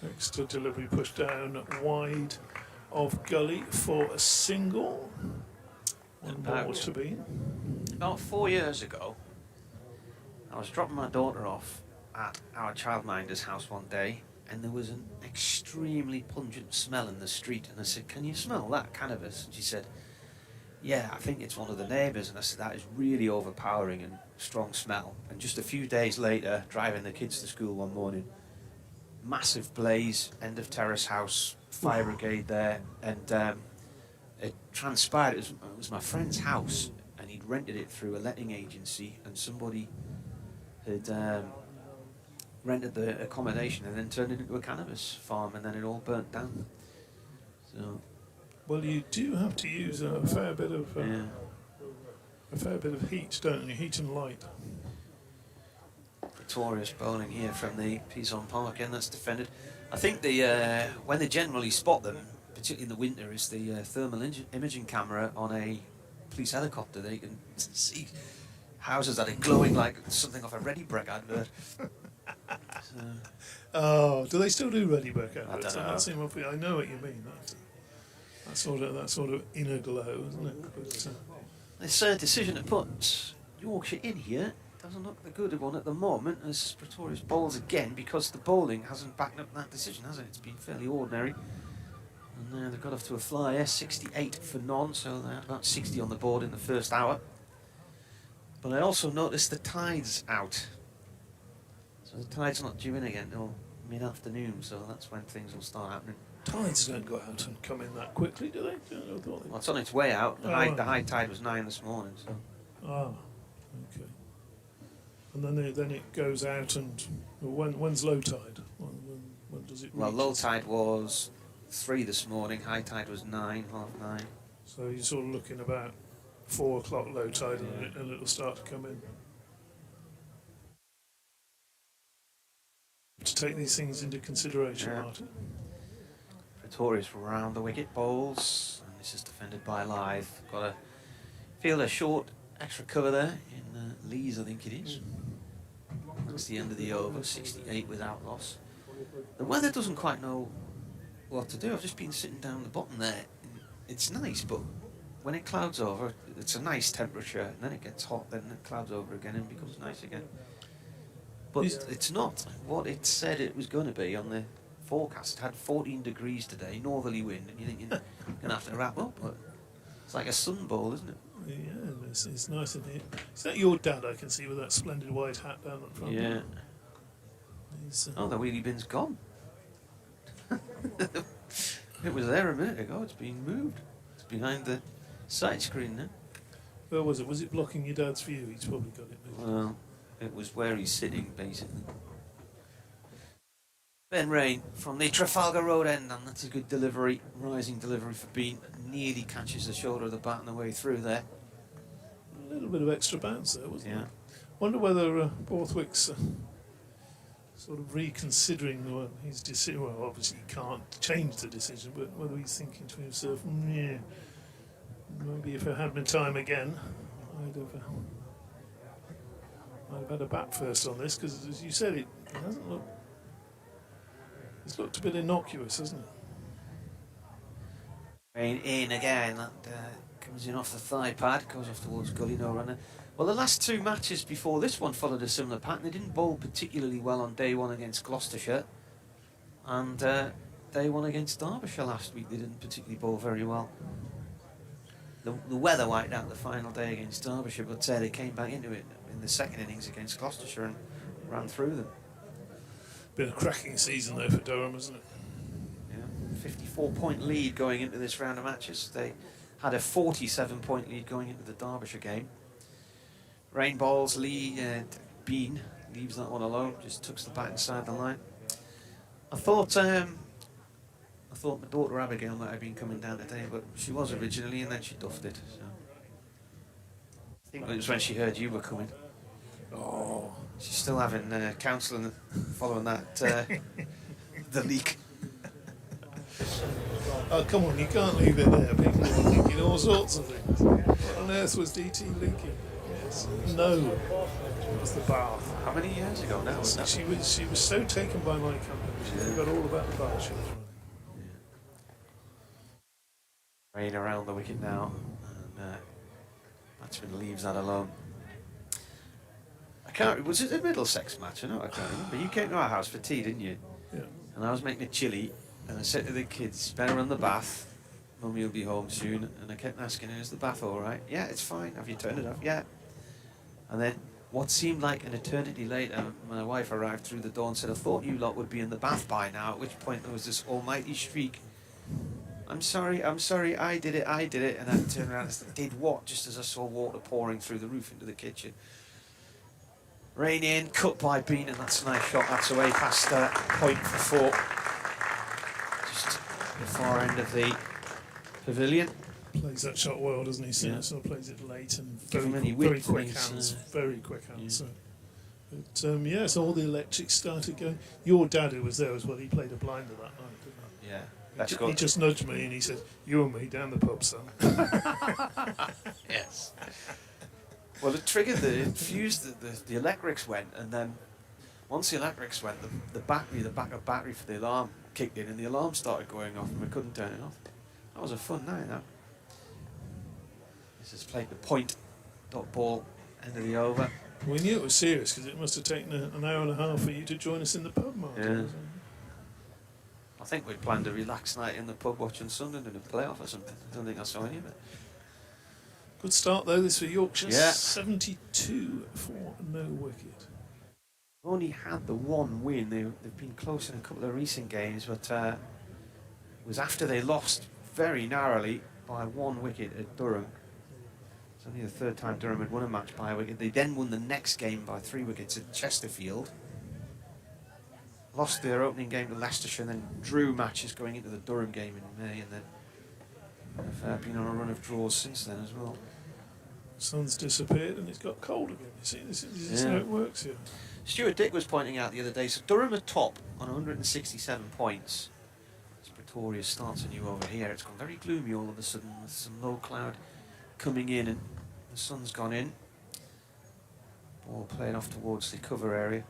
Next delivery pushed down wide of gully for a single. One more to be. About 4 years ago, I was dropping my daughter off at our childminder's house one day, and there was an extremely pungent smell in the street. And I said, "Can you smell that cannabis?" And she said, "Yeah, I think it's one of the neighbours." And I said, "That is really overpowering and strong smell." And just a few days later, driving the kids to school one morning, massive blaze, end of terrace house, fire brigade there, and it transpired it was my friend's house, and he'd rented it through a letting agency, and somebody had rented the accommodation and then turned it into a cannabis farm, and then it all burnt down. So, well, you do have to use a fair bit of heat, don't you? Heat and light. Victorious bowling here from the piece on park end that's defended. I think when they generally spot them, particularly in the winter, is the thermal imaging camera on a police helicopter. They can see houses that are glowing like something off a Ready Brek advert. So, oh, do they still do Ready Brek adverts? I don't know. I know what you mean. That sort of inner glow, isn't it? But, this decision to put Yorkshire in here doesn't look the good one at the moment, as Pretorius bowls again, because the bowling hasn't backed up that decision, has it? It's been fairly ordinary. And they've got off to a flyer, 68 for none, so they had about 60 on the board in the first hour. But I also noticed the tide's out. So the tide's not due in again till mid-afternoon, so that's when things will start happening. tides don't go out and come in that quickly, do they? Well, it's on its way out. The high tide was 9 this morning, so. Ah, okay. And then it goes out, and when's low tide? When does it? Well, low tide was 3 this morning. High tide was 9, half 9. So you're sort of looking about 4 o'clock low tide, and it'll start to come in. To take these things into consideration, Martin. Pretorius round the wicket bowls, and this is defended by Lythe. Got a field a short extra cover there in Lees, I think it is. That's the end of the over, 68 without loss. The weather doesn't quite know what to do. I've just been sitting down the bottom there. It's nice, but when it clouds over, it's a nice temperature, and then it gets hot, then it clouds over again and becomes nice again. But it's not what it said it was going to be on the forecast. It had 14 degrees today, northerly wind, and you think you're going to have to wrap up, but it's like a sun bowl, isn't it? Yeah, it's nice in here. Is that your dad I can see with that splendid white hat down at front? Yeah. Oh, the wheelie bin's gone. It was there a minute ago. It's been moved. It's behind the side screen now. Where was it? Was it blocking your dad's view? He's probably got it moved. Well, it was where he's sitting, basically. Ben Rain from the Trafalgar Road end, and that's a good delivery, rising delivery for Bean. Nearly catches the shoulder of the bat on the way through there. A little bit of extra bounce there, wasn't Yeah. it? Wonder whether Borthwick's sort of reconsidering his decision. Well, obviously he can't change the decision, but whether he's thinking to himself, yeah, maybe if I had my time again, I'd have had a bat first on this, because as you said, it hasn't looked. It's looked a bit innocuous, hasn't it? Rain in again. That comes in off the thigh pad, goes off towards gully, no runner. Well, the last two matches before this one followed a similar pattern. They didn't bowl particularly well on day one against Gloucestershire, and day one against Derbyshire last week they didn't particularly bowl very well. The weather wiped out the final day against Derbyshire, but they came back into it in the second innings against Gloucestershire and ran through them. Been a cracking season though for Durham, hasn't it? Yeah, 54-point lead going into this round of matches. They had a 47-point lead going into the Derbyshire game. Rain bowls, Bean leaves that one alone, just tucks the bat inside the line. I thought my daughter Abigail might have been coming down today, but she was originally, and then she duffed it. So. I think it was when she heard you were coming. Oh, She's still having counselling following that the leak. oh, come on, you can't leave it there. People are thinking all sorts of things. What on earth was DT leaking? Yes. No, it was the bath. How many years ago now was that? She was so taken by my company, she forgot all about the bath she was running. Rain around the wicket now, and batsman leaves that alone. Was it a Middlesex match? I can't remember. You came to our house for tea, didn't you? Yeah. And I was making a chilli, and I said to the kids, better run the bath. Mummy will be home soon. And I kept asking her, is the bath all right? Yeah, it's fine. Have you turned it off? Yeah. And then, what seemed like an eternity later, my wife arrived through the door and said, I thought you lot would be in the bath by now, at which point there was this almighty shriek. I'm sorry, I did it. And I turned around and said, did what? Just as I saw water pouring through the roof into the kitchen. Rain in, cut by Bean, and that's a nice shot. That's away past point for four. Just the far end of the pavilion. Plays that shot well, doesn't he? Yeah. So plays it late and Give him any very width, quick and he's, hands. Very quick hands. yeah. So. But so all the electrics started going. Your dad, who was there as well, he played a blinder that night, didn't he? Yeah. Let's He go. just nudged me and he said, "You and me down the pub, son." Yes. Well, it triggered it fused, the electrics went, and then once the electrics went, the backup battery for the alarm kicked in, and the alarm started going off, and we couldn't turn it off. That was a fun night, that. This has played the point, dot ball, end of the over. We knew it was serious because it must have taken an hour and a half for you to join us in the pub, Martin. Yeah. I think we'd planned a relaxed night in the pub watching Sunderland in a playoff or something. I don't think I saw any of it. Good start though, this for Yorkshire. Yeah. 72 for no wicket. They've only had the one win. They've been close in a couple of recent games, but it was after they lost very narrowly by 1 wicket at Durham. It's only the third time Durham had won a match by a wicket. They then won the next game by 3 wickets at Chesterfield. Lost their opening game to Leicestershire, and then drew matches going into the Durham game in May, and then have been on a run of draws since then as well. Sun's disappeared and it's got cold again. You see, this is how it works here. Stuart Dick was pointing out the other day, so Durham are top on 167 points. As Pretoria starts anew over here, it's gone very gloomy all of a sudden with some low cloud coming in and the sun's gone in. Ball played off towards the cover area.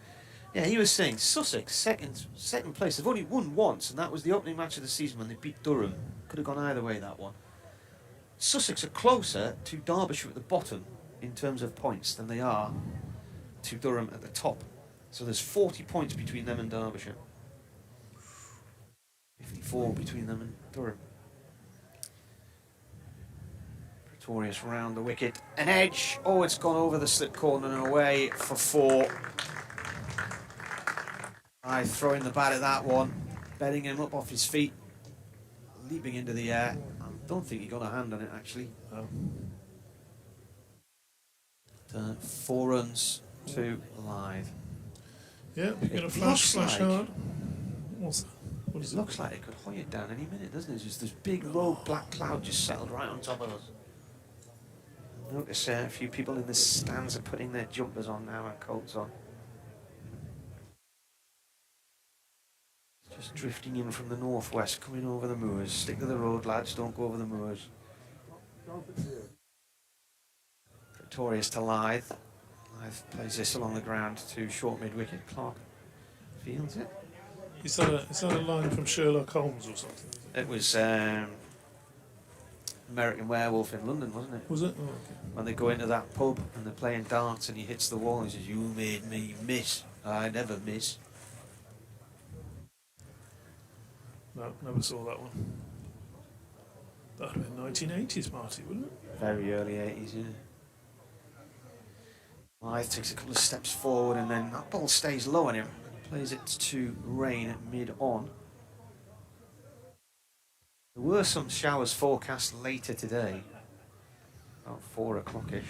Yeah, he was saying Sussex, second place. They've only won once, and that was the opening match of the season when they beat Durham. Could have gone either way, that one. Sussex are closer to Derbyshire at the bottom in terms of points than they are to Durham at the top. So there's 40 points between them and Derbyshire. 54 between them and Durham. Pretorius round the wicket. An edge. Oh, it's gone over the slip corner and away for 4. Throwing the bat at that one. Betting him up off his feet. leaping into the air. I don't think he got a hand on it actually. Oh. 4 runs to Lythe. Yeah, you're going to flash looks like- hard. What's that? What is It looks like it could hoy it down any minute, doesn't it? Just this big rogue black cloud just settled right on top of us. Notice a few people in the stands are putting their jumpers on now and coats on. Just drifting in from the northwest, coming over the moors. Stick to the road, lads, don't go over the moors. Victorious to Lythe. Lythe plays this along the ground to short mid-wicket. Clark fields it. Is that a line from Sherlock Holmes or something? It was American Werewolf in London, wasn't it? Was it? Oh, okay. When they go into that pub and they're playing darts and he hits the wall and he says, "You made me miss. I never miss." No, never saw that one. That would have been 1980s, Marty, wouldn't it? Very early 80s, yeah. Lythe takes a couple of steps forward and then that ball stays low on him. Plays it to rain at mid-on. There were some showers forecast later today, about 4 o'clock-ish.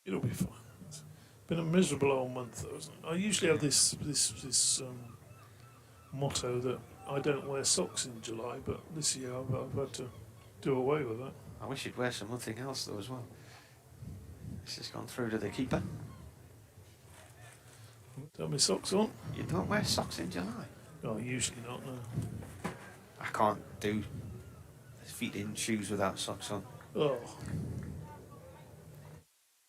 It'll be fine. It's been a miserable old month, though, isn't it? I usually have this motto that I don't wear socks in July, but this year I've had to do away with that. I wish you'd wear something else though as well. This has gone through to the keeper. Have my socks on? You don't wear socks in July? No, usually not, no. I can't do feet in shoes without socks on. Oh.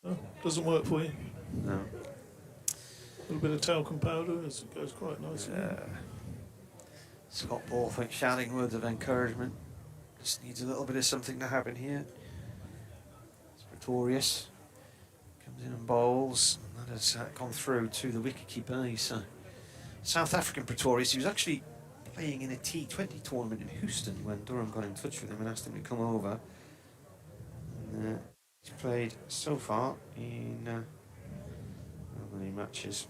Oh, doesn't work for you. No. A little bit of talcum powder, it goes quite nicely. Scott Borthwick shouting words of encouragement. Just needs a little bit of something to happen here. It's Pretorius. Comes in and bowls. That has gone through to the wicketkeeper. He's South African Pretorius. He was actually playing in a T20 tournament in Houston when Durham got in touch with him and asked him to come over. And, he's played so far in how many matches?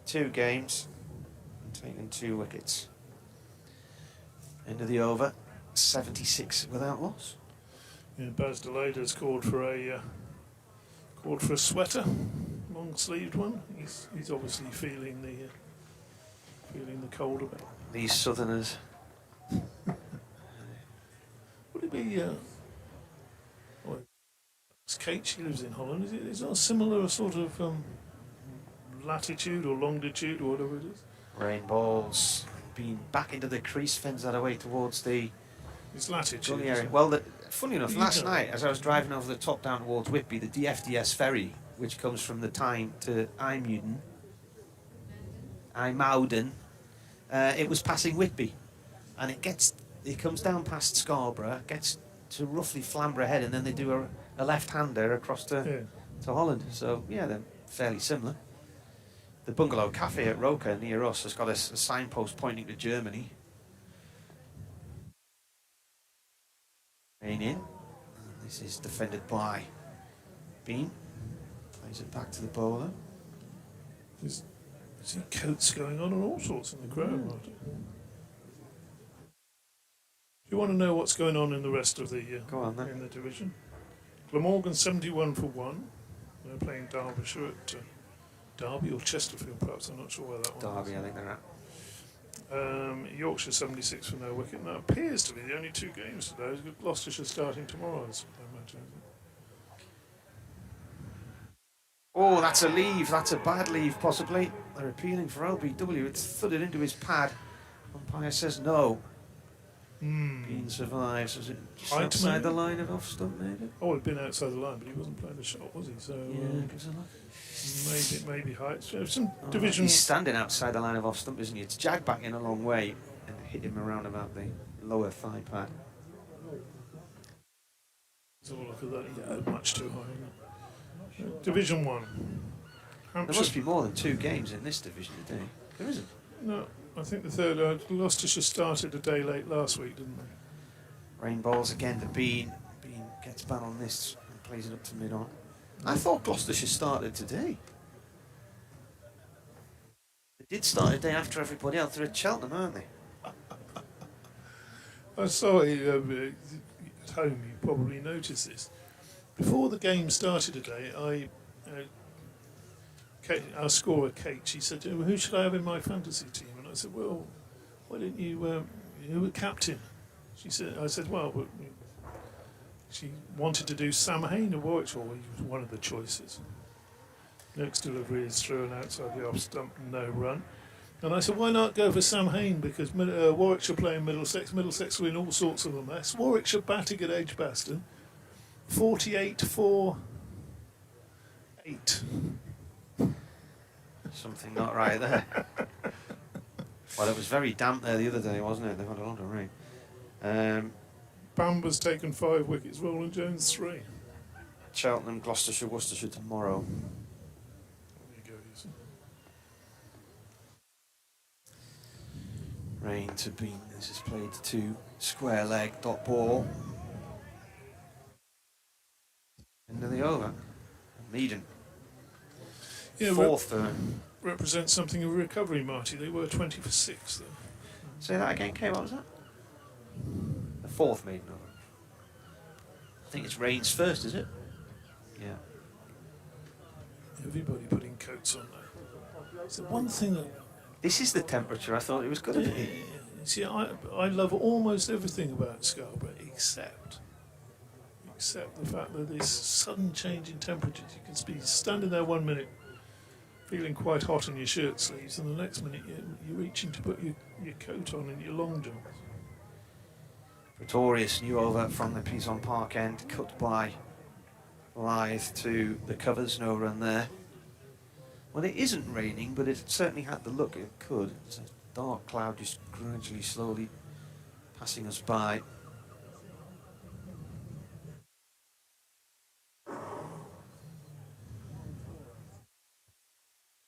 2 games and taken 2 wickets. End of the over, 76 without loss. Yeah, Baz Delada's called for a sweater, long-sleeved one. He's obviously feeling the cold a bit. These southerners. Would it be? It's Kate. She lives in Holland. Is it a similar sort of latitude or longitude or whatever it is? Rain balls being back into the crease, fends that away towards the It's latitude. gully area. Isn't it? Well, funny enough, You last know. night as I was driving over the top down towards Whitby, the DFDS ferry, which comes from the Tyne to Imewden, it was passing Whitby, and it comes down past Scarborough, gets to roughly Flamborough Head, and then they do a left-hander across to Holland. So yeah, they're fairly similar. The Bungalow Cafe at Roker near us has got a signpost pointing to Germany. Rain in. This is defended by Bean. Plays it back to the bowler. There's coats going on and all sorts in the ground. Right? Do you want to know what's going on in the rest of the Go on then. in the division? Glamorgan 71 for 1. They're playing Derbyshire at Derby or Chesterfield, perhaps. I'm not sure where that one Derby, is. I think they're at. Yorkshire 76 for no wicket. That appears to be the only 2 games today. Gloucestershire starting tomorrow, I imagine. Oh, that's a leave. That's a bad leave, possibly. They're appealing for LBW. It's thudded into his pad. Umpire says no. Bean survives. Was it just Height, outside maybe? the line of off stump, maybe? Oh, he'd been outside the line, but he wasn't playing the shot, was he? So Yeah, gives a look. maybe height. So some Oh, division. he's standing outside the line of off stump, isn't he? It's jagged back in a long way and hit him around about the lower thigh pad. Let's have a look at that. Yeah, much too high. Division 1. There must be more than 2 games in this division today. There isn't. No, I think the third. Gloucestershire started a day late last week, didn't they? Rain balls again to Bean. Bean gets bat on this and plays it up to mid-on. I thought Gloucestershire started today. They did start a day after everybody else. They're at Cheltenham, aren't they? I saw it at home. You probably noticed this. Before the game started today, our scorer Kate, she said, "Oh, who should I have in my fantasy team?" And I said, "Well, why didn't you? You were captain." I said, "Well, she wanted to do Sam Hain of Warwickshire. He was one of the choices. Next delivery is through and outside the off stump, no run." And I said, "Why not go for Sam Hain? Because Warwickshire playing Middlesex. Middlesex win all sorts of a mess. Warwickshire batting at Edgbaston, 48-4-8. Something not right there. Well, it was very damp there the other day, wasn't it? They had a lot of rain. Bamber's taken 5 wickets. Roland Jones 3. Cheltenham, Gloucestershire, Worcestershire tomorrow. There you go, you see. Rain to Bean. This is played to square leg, dot ball. End of the over. Meaden. Yeah, Fourth. represents something of a recovery, Marty. They were 20 for 6, though. Say that again, Kay. What was that? The fourth Meaden over. I think it's Rains first, is it? Yeah. Everybody putting coats on now. It's the one thing that... This is the temperature I thought it was going to be. See, I love almost everything about Scarborough except the fact that this sudden change in temperatures. You can be standing there 1 minute feeling quite hot in your shirt sleeves, and the next minute you're reaching to put your coat on and your long johns. Pretorius new over from the piece on Park End, cut by Lythe to the covers, no run there. Well, it isn't raining, but it certainly had the look it could. It's a dark cloud just gradually, slowly passing us by.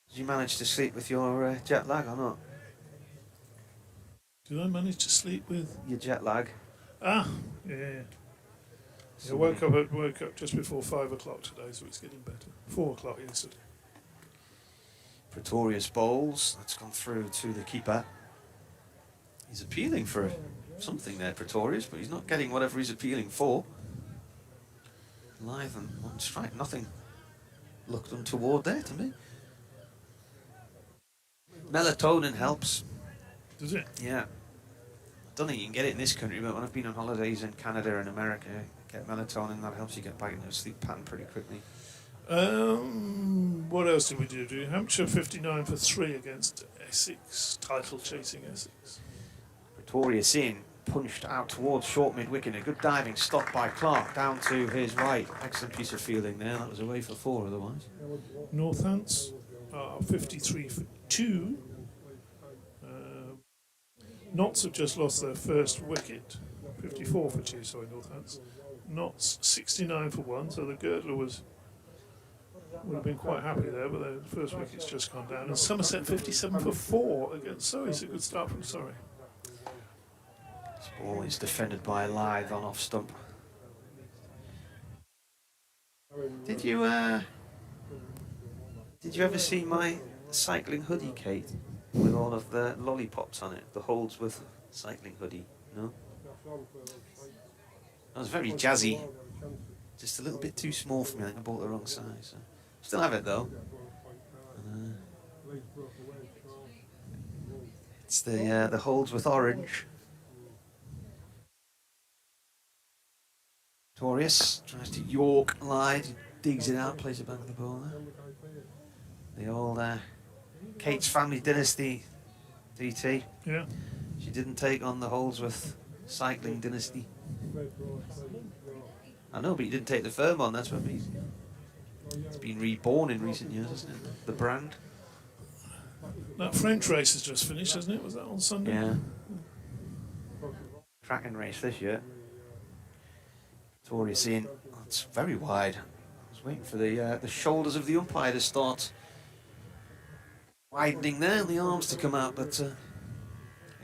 Did you manage to sleep with your jet lag or not? Did I manage to sleep with your jet lag? Yeah. I woke up just before 5 o'clock today, so it's getting better. 4 o'clock yesterday. Pretorius bowls. That's gone through to the keeper. He's appealing for something there, Pretorius, but he's not getting whatever he's appealing for. Lythe and one strike. Nothing looked untoward there to me. Melatonin helps. Does it? Yeah. I don't think you can get it in this country, but when I've been on holidays in Canada and America, get melatonin, that helps you get back into a sleep pattern pretty quickly. What else did we do? Hampshire 59 for 3 against Essex, title chasing Essex. Pretorius in, punched out towards short mid-wicket. A good diving stop by Clark down to his right. Excellent piece of fielding there. That was away for 4 otherwise. Northants 53 for 2. Notts have just lost their first wicket. 54 for 2, sorry, Northants. Notts 69 for 1, so the Girdler would have been quite happy there, but the first wicket's just gone down. And Somerset 57 for 4 against Surrey. It's a good start from Surrey. This ball is defended by Lythe on off stump. Did you ever see my cycling hoodie, Kate, with all of the lollipops on it? The Holdsworth cycling hoodie, no? That was very jazzy. Just a little bit too small for me. I think I bought the wrong size. So. Still have it though. It's the Holdsworth orange. Pretorius tries to York Lythe, digs it out, plays it back to the bowler. The old Kate's family dynasty, DT. Yeah. She didn't take on the Holdsworth cycling dynasty. I know, but you didn't take the firm on, that's what I mean. It's been reborn in recent years, hasn't it? The brand. That French race has just finished, hasn't it? Was that on Sunday? Yeah. Cracking race this year. Pretorius in. Oh, it's very wide. I was waiting for the shoulders of the umpire to start widening there and the arms to come out, but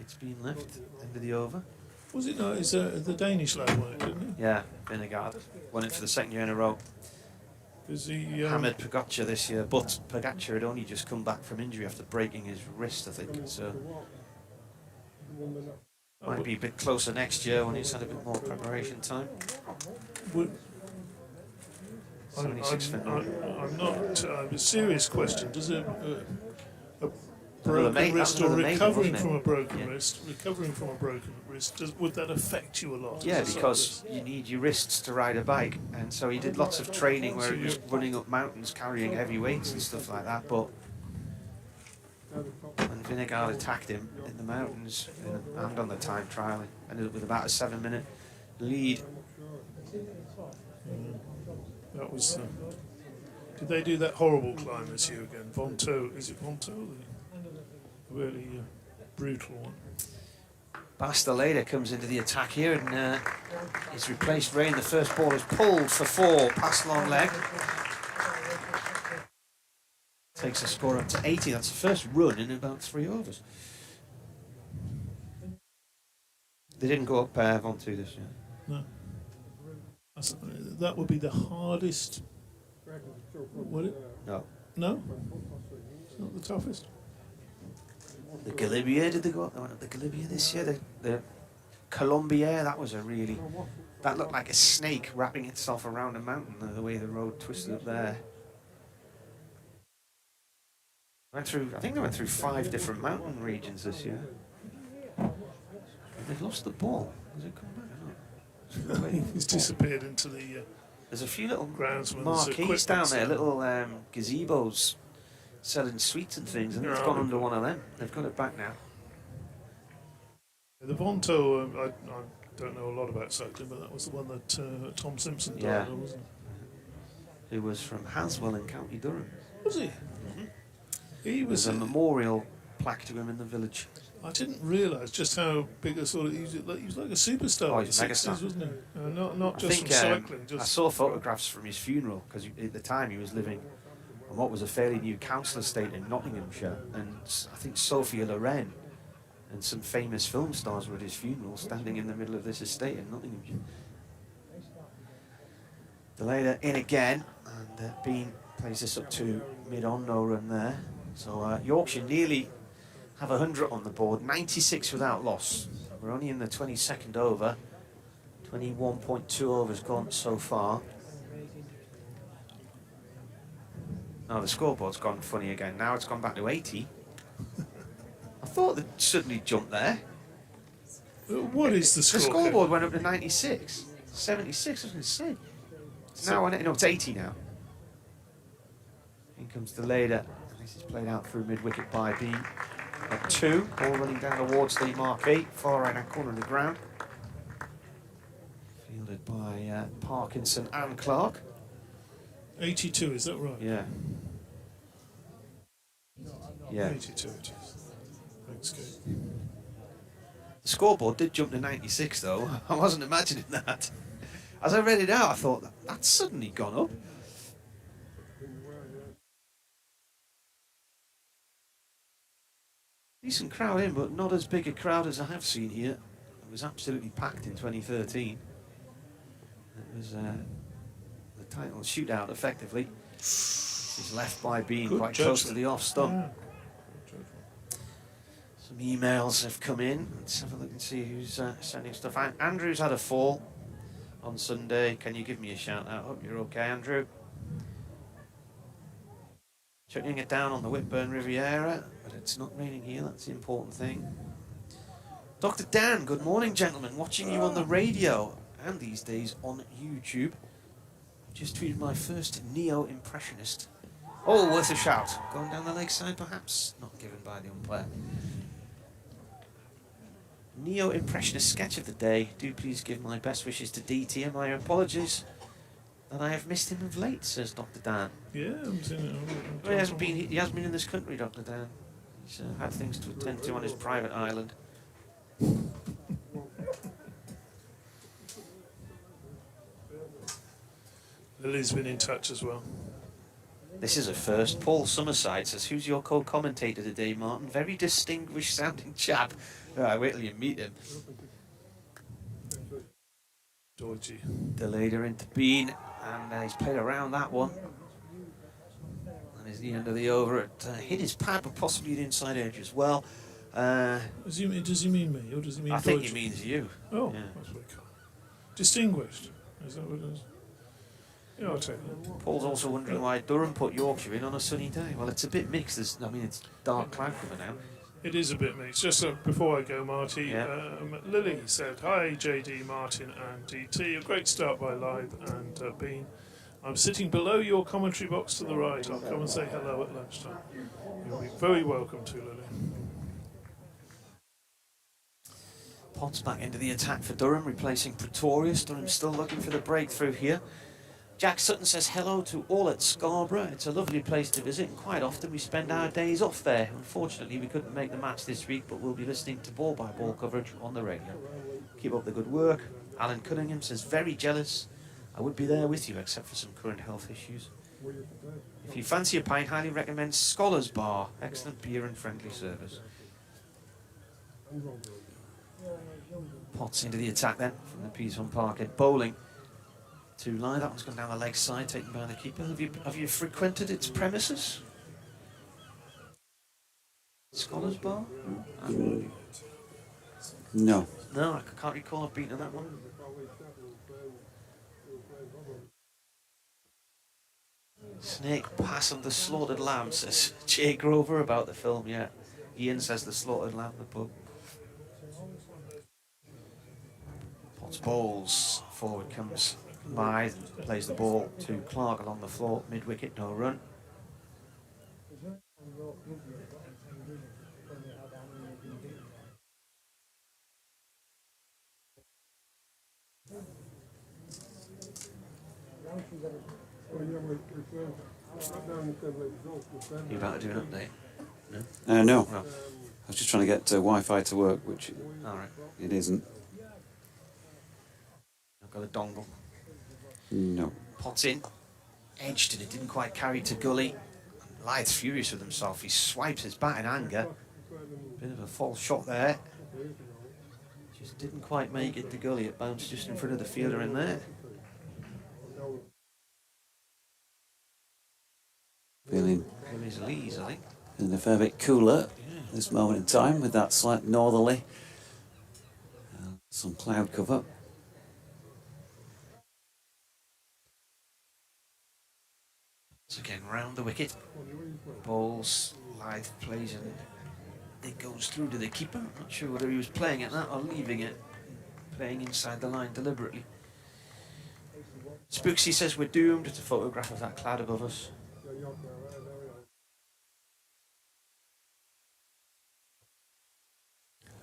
it's been left. End of the over. Was it not? It's the Danish lad won it, didn't he? Yeah, Vingegaard won it for the second year in a row. Is he hammered Pogacar this year, but Pogacar had only just come back from injury after breaking his wrist, I think. So might be a bit closer next year when he's had a bit more preparation time. I'm not. A serious question. Does a broken wrist or recovering from a broken wrist, would that affect you a lot? Yeah, because you need your wrists to ride a bike, and so he did lots of training where he was running up mountains carrying heavy weights and stuff like that. But when Vingegaard attacked him in the mountains and on the time trial, he ended up with about a 7-minute lead. That was. Did they do that horrible climb this year again? Vonto, is it Vonto? The really brutal one. Basteleda comes into the attack here, and he's replaced Rain. The first ball is pulled for 4 past long leg. Takes the score up to 80. That's the first run in about 3 overs. They didn't go up Vonto this year. No. That would be the hardest. Would it? No. No? It's not the toughest. The Galibier, did they go up? They went up the Galibier this year. The Colombier, that was that looked like a snake wrapping itself around a mountain, the way the road twisted up there. I think they went through 5 different mountain regions this year. They've lost the ball. Has it come back or not? He's disappeared into the. There's a few little groundsman's marquees down there, little gazebos selling sweets and things, and it's gone under one of them. They've got it back now. The Vonto, I don't know a lot about cycling, but that was the one that Tom Simpson died on, wasn't it? Who was from Haswell in County Durham. Was he? Mm-hmm. He was There's a memorial plaque to him in the village. I didn't realise just how big a sort of he was like a superstar. Oh, in the he's a 60s, wasn't he? Not I just think, from cycling. I saw photographs from his funeral because at the time he was living on what was a fairly new council estate in Nottinghamshire, and I think Sophia Loren and some famous film stars were at his funeral, standing in the middle of this estate in Nottinghamshire. Delayed in again, and Bean plays this up to mid-on, no run there. So Yorkshire nearly have 100 on the board, 96 without loss. We're only in the 22nd over, 21.2 overs gone so far. Oh, the scoreboard's gone funny again. Now it's gone back to 80. I thought they'd suddenly jumped there. What is the score? The scoreboard went up to 96. 76, I was going to say. It's now on it. No, it's 80 now. In comes the Leda. This is played out through mid-wicket by Bean. At 2, ball running down towards the marquee, far right hand corner of the ground. Fielded by Parkinson and Clark. 82, is that right? Yeah. Yeah. 82 it is. Thanks, Kate. The scoreboard did jump to 96 though. I wasn't imagining that. As I read it out, I thought, that's suddenly gone up. Decent crowd in, but not as big a crowd as I have seen here. It was absolutely packed in 2013. It was the title shootout, effectively. He's left by being Good quite judgment. close to the off stump. Yeah. Some emails have come in. Let's have a look and see who's sending stuff out. Andrew's had a fall on Sunday. Can you give me a shout out? Hope you're okay, Andrew. Chucking it down on the Whitburn Riviera, but it's not raining here, that's the important thing. Dr. Dan, good morning, gentlemen. Watching you on the radio and these days on YouTube. Just tweeted my first neo-impressionist. Oh, worth a shout. Going down the lakeside, perhaps? Not given by the umpire. Neo-impressionist sketch of the day. Do please give my best wishes to DT and my apologies that I have missed him of late, says Dr. Dan. Yeah, I'm seeing it. Well, he hasn't been in this country, Dr. Dan. He's had things to attend to on his private island. Lily's been in touch as well. This is a first. Paul Summerside says, who's your co-commentator today, Martin? Very distinguished sounding chap. Right, wait till you meet him. Dodgy. Delayed her into Bean. And he's played around that one. And is the end of the over. It hit his pad, but possibly the inside edge as well. Does he mean me, or does he mean I think Deutsche? he means you. Oh, Yeah. that's very kind. Distinguished. Is that what it is? Yeah, I'll take that. Paul's also wondering why Durham put Yorkshire in on a sunny day. Well, it's a bit mixed. It's dark cloud cover now. It is a bit mixed. Just before I go, Marty, Yeah. Lily said, "Hi, JD, Martin, and DT. A great start by Live and Bean. I'm sitting below your commentary box to the right. I'll come and say hello at lunchtime. You'll be very welcome to, Lily." Potts back into the attack for Durham, replacing Pretorius. Durham still looking for the breakthrough here. Jack Sutton says hello to all at Scarborough. It's a lovely place to visit, and quite often we spend our days off there. Unfortunately, we couldn't make the match this week, but we'll be listening to ball-by-ball coverage on the radio. Keep up the good work. Alan Cunningham says, very jealous. I would be there with you, except for some current health issues. If you fancy a pint, highly recommend Scholars Bar. Excellent beer and friendly service. Potts into the attack then from the Peas on Parkhead. Bowling to lie. That one's gone down the leg side, taken by the keeper. Have you frequented its premises? Scholars Bar? No. No, I can't recall I've beaten that one. Snake pass on the slaughtered lamb, says Jay Grover about the film, yeah. Ian says the slaughtered lamb, the pub. Potts bowls. Forward comes Lythe, plays the ball to Clark along the floor, mid-wicket, no run. You about to do an update? No? No. Well, I was just trying to get Wi-Fi to work, which alright. it isn't. I've got a dongle. No. Potts in, edged, and it didn't quite carry to gully. Lythe's furious with himself. He swipes his bat in anger. Bit of a false shot there. Just didn't quite make it to gully. It bounced just in front of the fielder in there. Feeling His Lees, I think. a fair bit cooler at this moment in time with that slight northerly. Some cloud cover. So again, round the wicket. Bowls, Lythe plays, and it goes through to the keeper. Not sure whether he was playing at that or leaving it. Playing inside the line deliberately. Spooksy says we're doomed. It's a photograph of that cloud above us.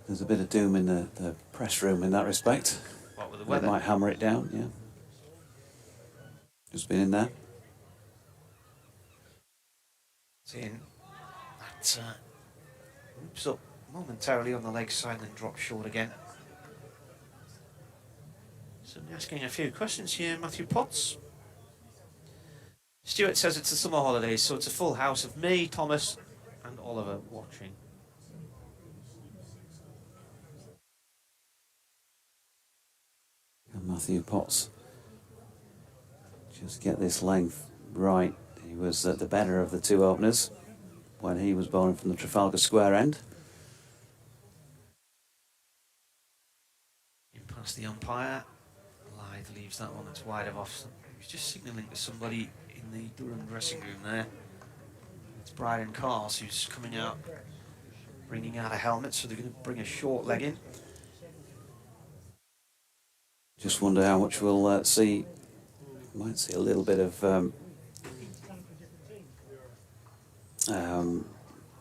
There's a bit of doom in the press room in that respect. What with the It weather? might hammer it down, yeah. Just been in there. It's in. That oops up momentarily on the leg side and then drops short again. So I'm asking a few questions here, Matthew Potts. Stuart says it's the summer holidays, so it's a full house of me, Thomas, and Oliver watching. And Matthew Potts, just get this length right. He was the better of the two openers when he was bowling from the Trafalgar Square end. In past the umpire, Lythe leaves that one that's wide of off. He was just signalling to somebody in the Durham dressing room there. It's Brian Cars who's coming out, bringing out a helmet, so they're going to bring a short leg in. Just wonder how much we'll see. Might see a little bit of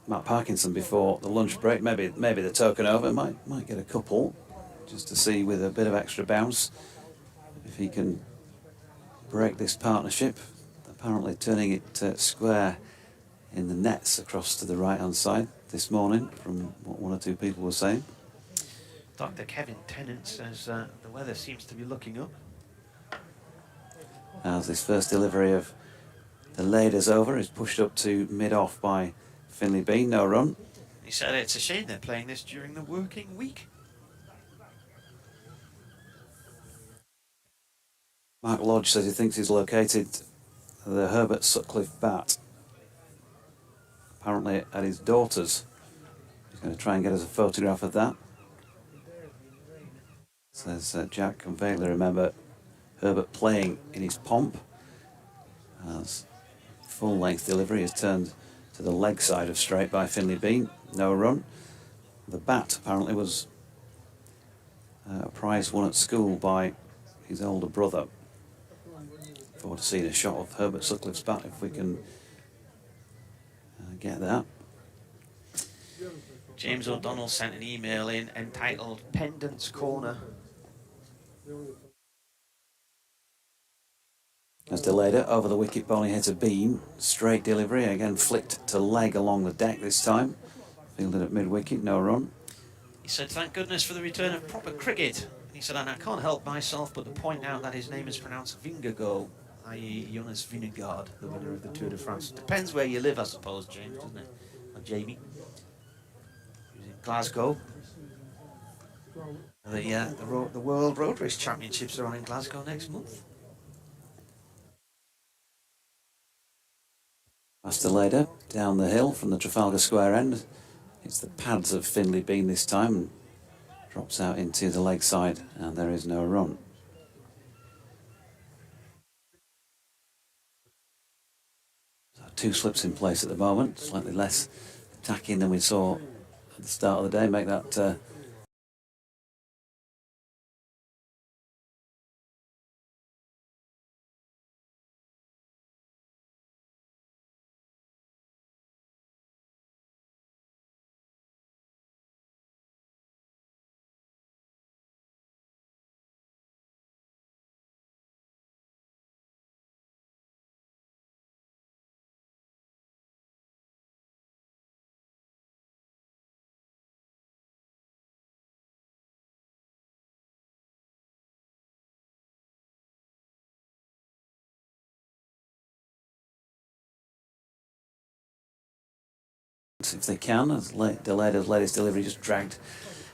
Matt Parkinson before the lunch break. Maybe the token over. Might get a couple just to see with a bit of extra bounce if he can break this partnership. Apparently turning it square in the nets across to the right hand side this morning, from what one or two people were saying. Dr. Kevin Tennant says the weather seems to be looking up. As this first delivery of the Laders over is pushed up to mid-off by Finley Bean, no run. He said it's a shame they're playing this during the working week. Mark Lodge says he thinks he's located the Herbert Sutcliffe bat, apparently at his daughter's. He's going to try and get us a photograph of that. Says Jack can vaguely remember Herbert playing in his pomp as full-length delivery is turned to the leg side of straight by Finley Bean. No run. The bat apparently was a prize won at school by his older brother. Forward to seeing a shot of Herbert Sutcliffe's bat if we can get that. James O'Donnell sent an email in entitled Pendant's Corner. As delayed it over the wicket, bowling hit a beam. Straight delivery, again flicked to leg along the deck this time. Fielded at mid-wicket, no run. He said, thank goodness for the return of proper cricket. He said, and I can't help myself but to point out that his name is pronounced Vingegaard, i.e. Jonas Vingegaard, the winner of the Tour de France. Depends where you live, I suppose, James, doesn't it? Or Jamie. He was in Glasgow. The World Road Race Championships are on in Glasgow next month. Master Lader down the hill from the Trafalgar Square end. It's the pads of Finley Bean this time and drops out into the leg side, and there is no run. So 2 slips in place at the moment, slightly less attacking than we saw at the start of the day. Make that if they can, as delayed as latest delivery just dragged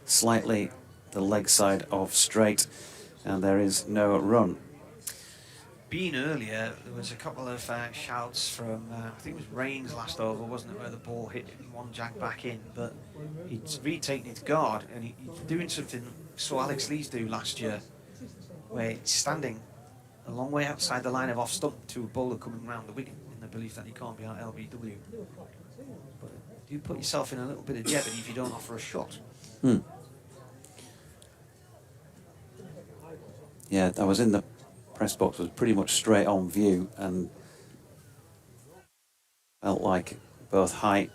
slightly the leg side of straight, and there is no run. Bean earlier, there was a couple of shouts from, I think it was Rains last over, wasn't it, where the ball hit one jag back in, but he's retaken his guard and he's doing something saw Alex Lees do last year, where he's standing a long way outside the line of off stump to a bowler coming round the wicket in the belief that he can't be out LBW. But you put yourself in a little bit of jeopardy if you don't offer a shot. Yeah, I was in the press box, was pretty much straight on view, and felt like both height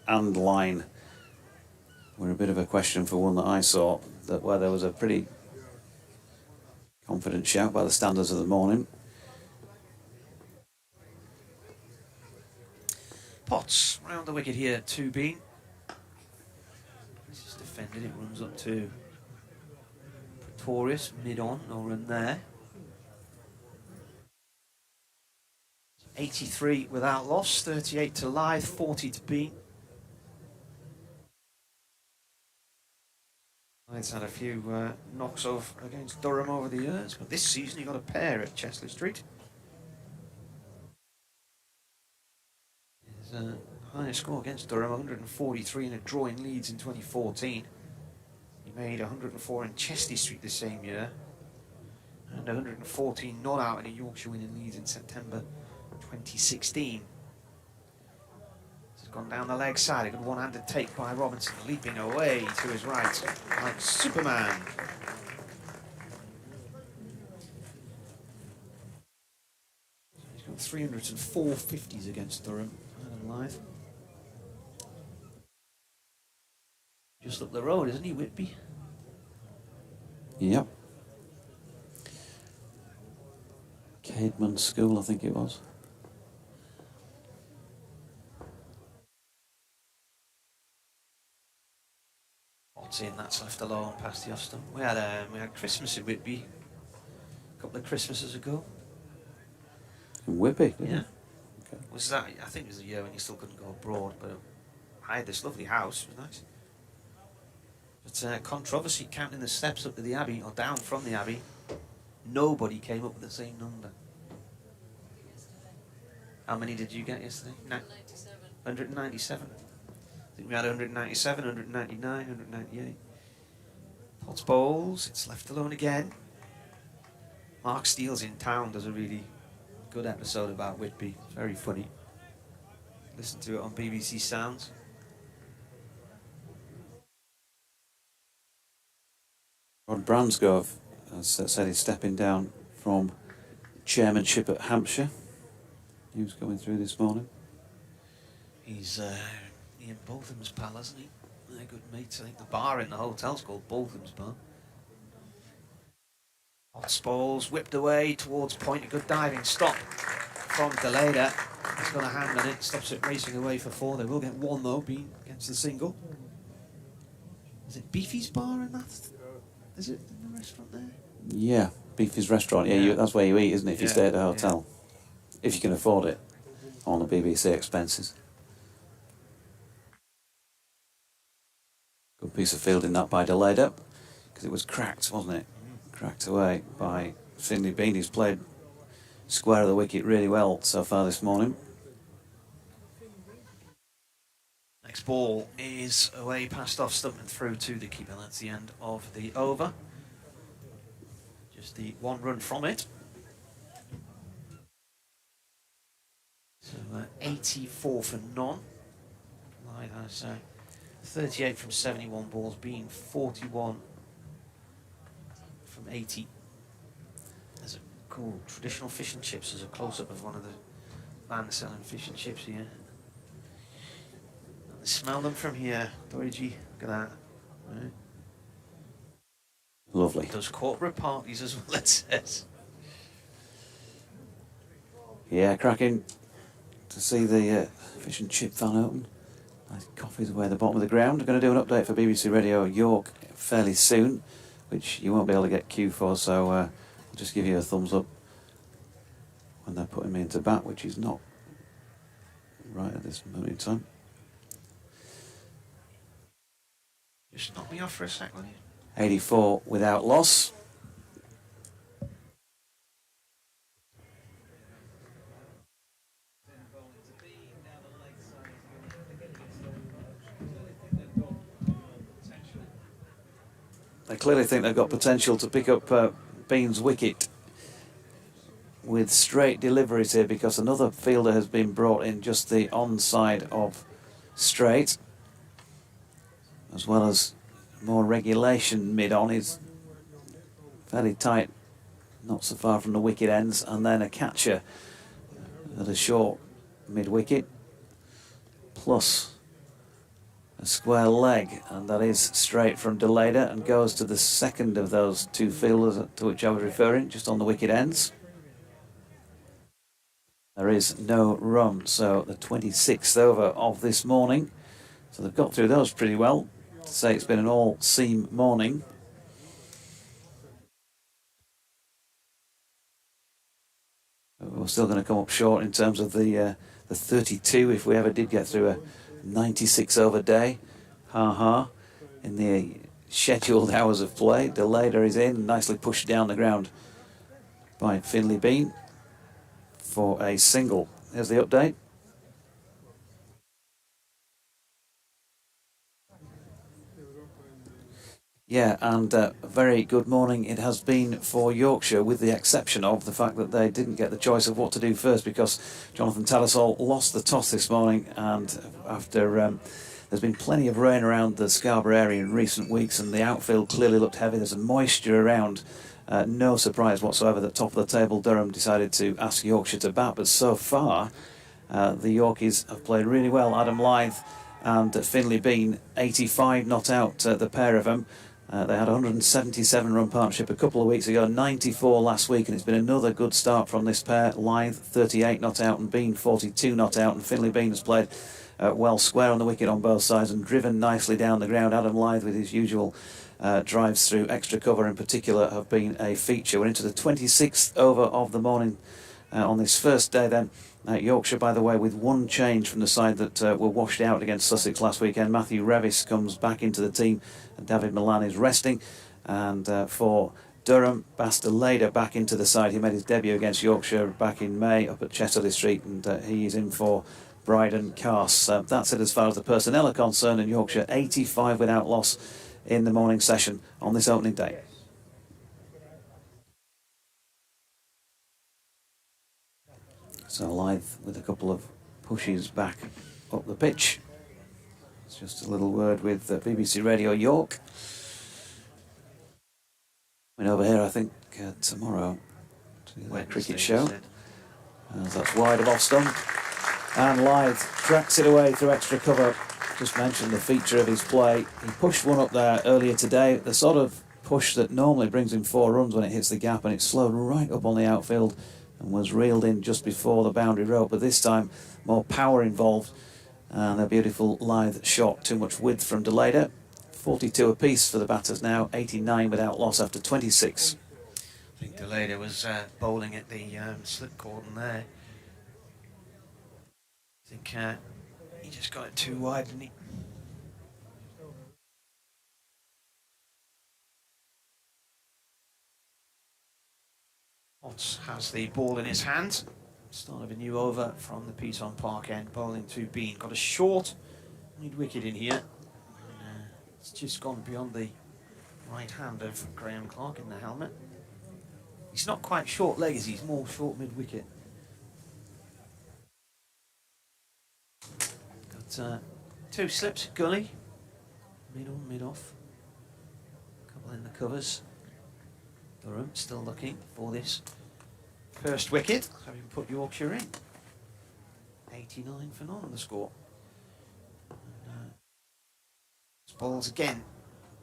and line were a bit of a question for one that I saw, that where there was a pretty confident shout by the standards of the morning. Potts round the wicket here, 2 Bean. This is defended, it runs up to Pretorius, mid-on, no run there. 83 without loss, 38 to Lyth, 40 to Bean. Lyth's had a few knocks off against Durham over the years, but this season he got a pair at Chesley Street. His highest score against Durham, 143 in a draw in Leeds in 2014. He made 104 in Chesley Street the same year, and 114 not out in a Yorkshire win in Leeds in September 2016. This has gone down the leg side, a good one-handed take by Robinson, leaping away to his right like Superman. He's got 304 50s against Durham, Adam Lyth. Just up the road, isn't he, Whitby? Yep. Cademan School, I think it was. In that's left alone past the off stump. We had Christmas in Whitby a couple of Christmases ago. In Whitby? Yeah. Okay. Was that? I think it was the year when you still couldn't go abroad, but I had this lovely house. It was nice. But controversy counting the steps up to the Abbey or down from the Abbey. Nobody came up with the same number. How many did you get yesterday? 197. I think we had 197, 199, 198. Pots Bowls, it's left alone again. Mark Steele's in town, does a really good episode about Whitby. It's very funny. Listen to it on BBC Sounds. Rod Bransgrove has said he's stepping down from chairmanship at Hampshire. News coming through this morning. He's Ian Boltham's pal, isn't he? They're good mates. I think the bar in the hotel's called Boltham's Bar. Hotsballs whipped away towards point. A good diving stop from Deleda. He's got a hand on it. Stops it racing away for 4. They will get 1 though. Bean gets the single. Is it Beefy's Bar in that? Is it in the restaurant there? Yeah, Beefy's Restaurant. Yeah, that's where you eat, isn't it, if you stay at a hotel? Yeah. If you can afford it on the BBC expenses. Good piece of fielding that by Deleda, because it was cracked, wasn't it? Cracked away by Finley Bean, who's played square of the wicket really well so far this morning. Next ball is away past off stump and through to the keeper. That's the end of the over. Just the 1 run from it. So 84 for none. Like I say, 38 from 71 balls, being 41 from 80. There's a cool traditional fish and chips. There's a close-up of one of the vans selling fish and chips here. Smell them from here, Doriji. Look at that. Right. Lovely. Does corporate parties as well, it says. Yeah, cracking to see the fish and chip van open. Nice coffees away at the bottom of the ground. I'm going to do an update for BBC Radio York fairly soon, which you won't be able to get queue for, so I'll just give you a thumbs up when they're putting me into bat, which is not right at this moment in time. Just knock me off for a sec, will you? 84 without loss. They clearly think they've got potential to pick up Bean's wicket with straight deliveries here, because another fielder has been brought in just the onside of straight, as well as more regulation mid-on. Is fairly tight, not so far from the wicket ends, and then a catcher at a short mid-wicket, plus a square leg, and that is straight from Deleda and goes to the second of those 2 fielders to which I was referring, just on the wicket ends. There is no run, so the 26th over of this morning. So they've got through those pretty well. To say it's been an all-seam morning. We're still going to come up short in terms of the 32 if we ever did get through a 96 over day. In the scheduled hours of play. Deleda is in, nicely pushed down the ground by Finley Bean for a single. There's the update. Yeah, and a very good morning it has been for Yorkshire, with the exception of the fact that they didn't get the choice of what to do first, because Jonathan Tattersall lost the toss this morning, and after there's been plenty of rain around the Scarborough area in recent weeks, and the outfield clearly looked heavy. There's a moisture around. No surprise whatsoever that top of the table Durham decided to ask Yorkshire to bat, but so far the Yorkies have played really well. Adam Lyth and Finley Bean, 85 not out, the pair of them. They had a 177 run partnership a couple of weeks ago, 94 last week, and it's been another good start from this pair. Lyth 38 not out and Bean 42 not out, and Finley Bean has played well square on the wicket on both sides and driven nicely down the ground. Adam Lyth with his usual drives through extra cover in particular have been a feature. We're into the 26th over of the morning on this first day then. Yorkshire, by the way, with one change from the side that were washed out against Sussex last weekend. Matthew Revis comes back into the team and David Milan is resting. And for Durham, Bastard back into the side. He made his debut against Yorkshire back in May up at Chesterley Street, and he is in for Bryden Cars. That's it as far as the personnel are concerned, and Yorkshire 85 without loss in the morning session on this opening day. So Lythe with a couple of pushes back up the pitch. It's just a little word with BBC Radio York. And over here, I think tomorrow to the cricket show. That's wide of off stump. And Lythe tracks it away through extra cover. Just mentioned the feature of his play. He pushed one up there earlier today. The sort of push that normally brings him 4 runs when it hits the gap, and it slowed right up on the outfield and was reeled in just before the boundary rope. But this time, more power involved. And a beautiful Lythe shot. Too much width from Deleda. 42 apiece for the batters now, 89 without loss after 26. I think Deleda was bowling at the slip cordon there. I think he just got it too wide, didn't he? Potts has the ball in his hand. Start of a new over from the piece on Park End, bowling to Bean. Got a short mid-wicket in here. It's just gone beyond the right hand of Graham Clark in the helmet. He's not quite short legs, he's more short mid-wicket. Got 2 slips, gully, mid on, mid off. Couple in the covers. Durham still looking for this first wicket, having put Yorkshire in. 89 for none on the score. Balls again.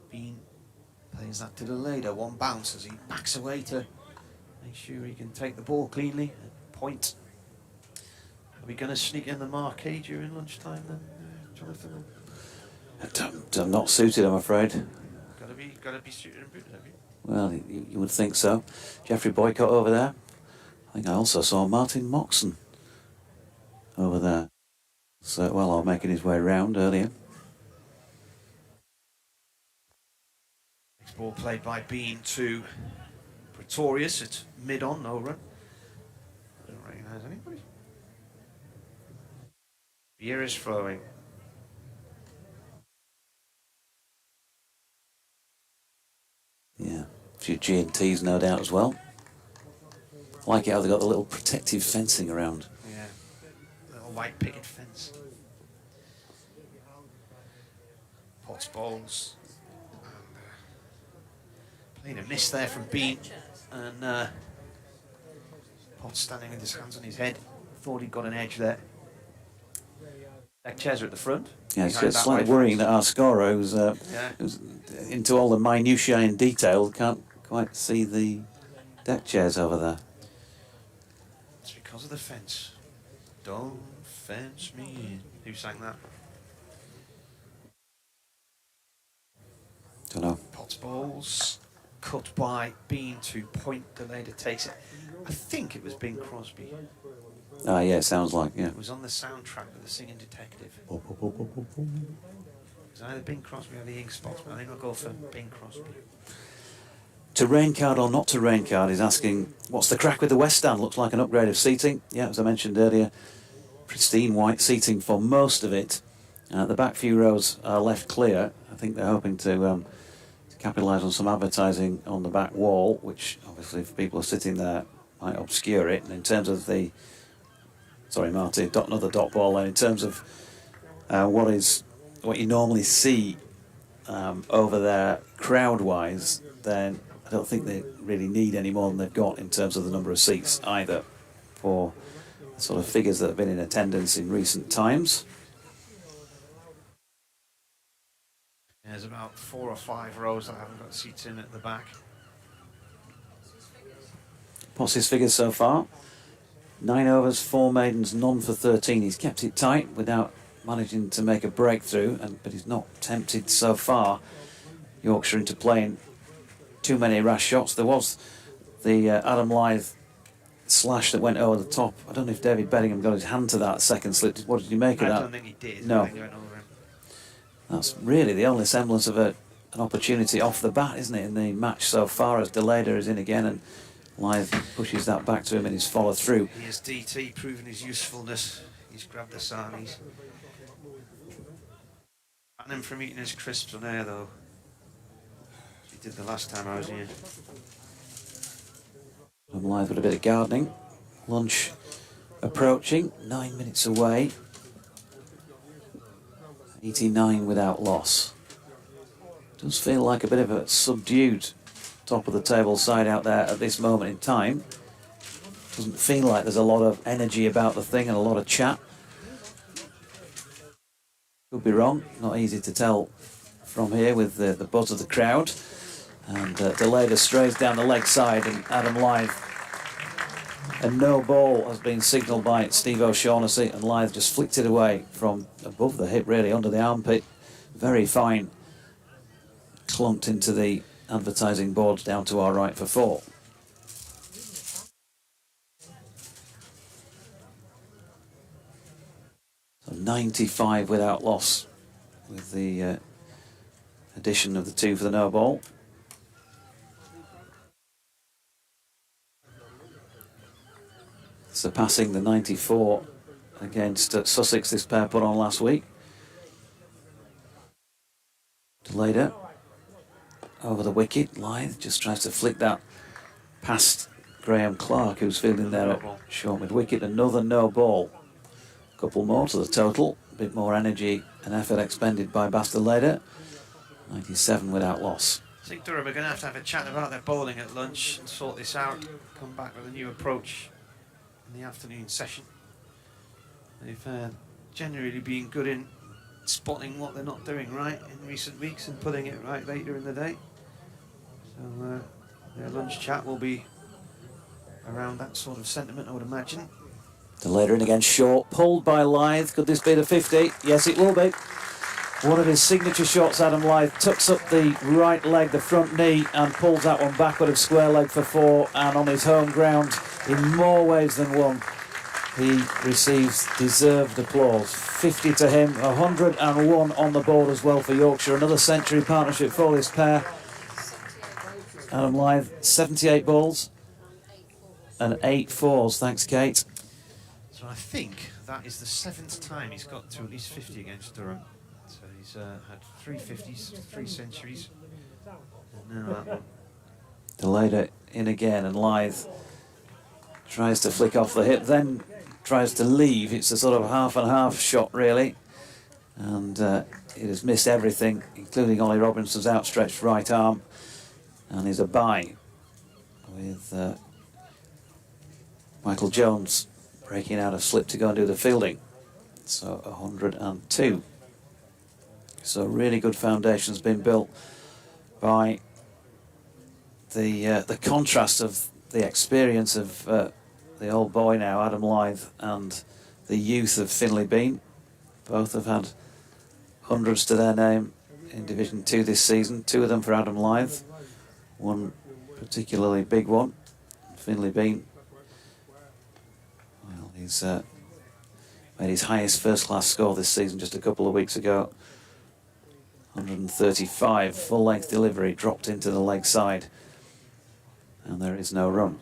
Bean plays that to the leader. 1 bounce as he backs away to make sure he can take the ball cleanly. Point. Are we going to sneak in the marquee during lunchtime then, Jonathan? I'm not suited, I'm afraid. Got to be suited and booted, have you? Well, you would think so. Jeffrey Boycott over there. I think I also saw Martin Moxon over there. So, well, I'm making his way round earlier. Ball played by Bean to Pretorius. It's mid-on, no run. I don't recognise anybody. Beer is flowing. Yeah, a few G&Ts no doubt as well. I like it how they've got the little protective fencing around. Yeah, little white picket fence. Potts bowls. Playing a miss there from Bean, and Potts standing with his hands on his head. Thought he'd got an edge there. Deck chairs are at the front. Yeah, it's just slightly worrying that our scorer, who's into all the minutiae and detail, can't quite see the deck chairs over there. It's because of the fence. Don't fence me in. Who sang that? Don't know. Potts bowls. Cut by Bean to point. Deleda takes it. I think it was Bing Crosby. Ah, yeah, it sounds like, yeah. It was on the soundtrack of The Singing Detective. It was either Bing Crosby or the Ink Spots, but I think I'll go for Bing Crosby. To rain card or not to rain card is asking, what's the crack with the West Stand? Looks like an upgrade of seating. Yeah, as I mentioned earlier, pristine white seating for most of it. The back few rows are left clear. I think they're hoping to capitalise on some advertising on the back wall, which obviously if people are sitting there might obscure it. And in terms of the, sorry Marty, another dot ball there, in terms of what you normally see over there crowd-wise, then I don't think they really need any more than they've got in terms of the number of seats either, for the sort of figures that have been in attendance in recent times. There's about 4 or 5 rows that haven't got seats in at the back. What's his figures so far? 9 overs, 4 maidens, none for 13. He's kept it tight without managing to make a breakthrough, but he's not tempted so far Yorkshire into playing too many rash shots. There was the Adam Lythe slash that went over the top. I don't know if David Bedingham got his hand to that second slip. What did you make of that? I don't think he did. No. I think he went over him. That's really the only semblance of a an opportunity off the bat, isn't it, in the match so far, as Deleda is in again and Lyth pushes that back to him in his follow through. Here's DT proving his usefulness. He's grabbed the sarnies. Ban him from eating his crisps on air though. He did the last time I was here. I'm Lyth with a bit of gardening. Lunch approaching, 9 minutes away. 89 without loss. Does feel like a bit of a subdued top of the table side out there at this moment in time. Doesn't feel like there's a lot of energy about the thing and a lot of chat. Could be wrong, not easy to tell from here with the buzz of the crowd. And Deleda strays down the leg side, and Adam Lyth. A no ball has been signalled by Steve O'Shaughnessy, and Lyth just flicked it away from above the hip, really, under the armpit. Very fine. Clunked into the advertising boards down to our right for 4. So 95 without loss with the addition of the 2 for the no ball. Surpassing the 94 against Sussex this pair put on last week. Deleda over the wicket. Lyth just tries to flick that past Graham Clark, who's fielding there at short mid wicket. Another no ball. A couple more to the total. A bit more energy and effort expended by Deleda. 97 without loss. I think Durham are going to have a chat about their bowling at lunch and sort this out. Come back with a new approach in the afternoon session. They've generally been good in spotting what they're not doing right in recent weeks and putting it right later in the day. So their lunch chat will be around that sort of sentiment, I would imagine. Deleda in again, short, pulled by Lyth. Could this be the 50? Yes, it will be. One of his signature shots, Adam Lyth tucks up the right leg, the front knee, and pulls that one backward of square leg for 4. And on his home ground, in more ways than one, he receives deserved applause. 50 to him, 101 on the board as well for Yorkshire. Another century partnership for this pair. Adam Lyth, 78 balls and 8 fours. Thanks, Kate. So I think that is the 7th time he's got to at least 50 against Durham. So he's had 3 50s, 3 centuries. And now that one. Deleda in again, and Lyth tries to flick off the hip, then tries to leave. It's a sort of half and half shot, really. And it has missed everything, including Ollie Robinson's outstretched right arm. And is a bye with Michael Jones breaking out a slip to go and do the fielding. So 102. So really good foundation's been built by the contrast of the experience of the old boy now, Adam Lyth, and the youth of Finlay Bean. Both have had hundreds to their name in Division 2 this season. 2 of them for Adam Lyth. One particularly big one, Finlay Bean. Well, he's made his highest first-class score this season just a couple of weeks ago. 135, full-length delivery, dropped into the leg side. And there is no run.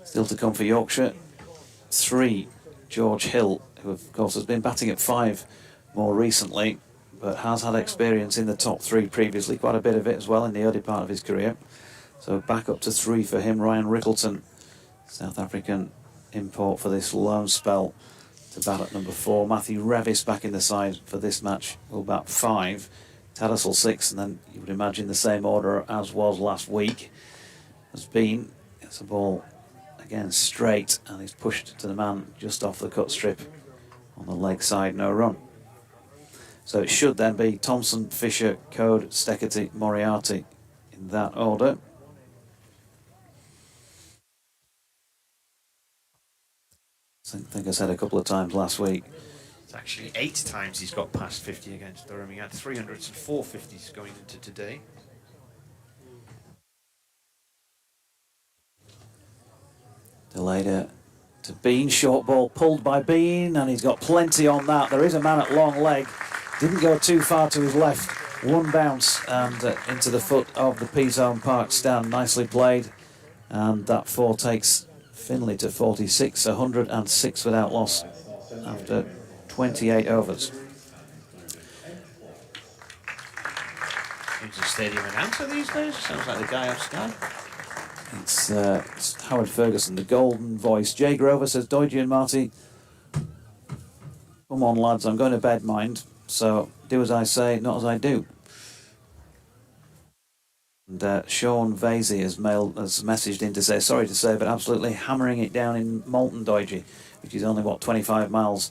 Still to come for Yorkshire. 3, George Hill, who of course has been batting at 5 more recently, but has had experience in the top 3 previously, quite a bit of it as well in the early part of his career. So back up to 3 for him. Ryan Rickleton, South African import for this loan spell, to bat at number 4. Matthew Revis back in the side for this match, will bat 5. Tattersall 6, and then you would imagine the same order as was last week has been. It's a ball again straight, and he's pushed to the man just off the cut strip on the leg side, no run. So it should then be Thompson, Fisher, Code, Steckety, Moriarty in that order. I think I said a couple of times last week. It's actually 8 times he's got past 50 against Durham. He had 300s and 450s going into today. Deleda to Bean, short ball pulled by Bean, and he's got plenty on that. There is a man at long leg. Didn't go too far to his left. One bounce and into the foot of the P-Zone Park stand. Nicely played. And that 4 takes Finley to 46, 106 without loss after 28 overs. Who's the stadium announcer these days? Sounds like the guy off Sky. It's Howard Ferguson, the golden voice. Jay Grover says, Doidge and Marty, come on lads, I'm going to bed, mind. So do as I say, not as I do. And Sean Vasey has messaged in to say, sorry to say, but absolutely hammering it down in Malton, Doidge, which is only, what, 25 miles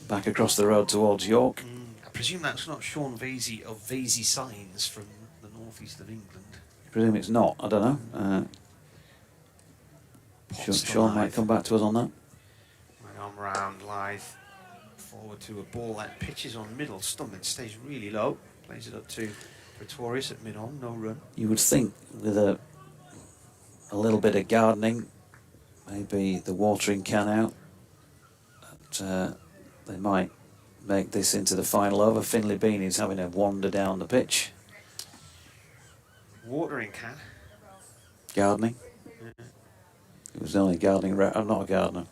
back across the road towards York. I presume that's not Sean Vasey of Vasey Signs from the northeast of England. I presume it's not, I don't know. Sean might come back to us on that. Right on round live. Forward to a ball that pitches on middle stump. It stays really low. Plays it up to Pretorius at mid-on, no run. You would think with a little bit of gardening, maybe the watering can out, that they might make this into the final over. Finley Bean is having a wander down the pitch. Watering can? Gardening? Yeah. It was only gardening, I'm not a gardener.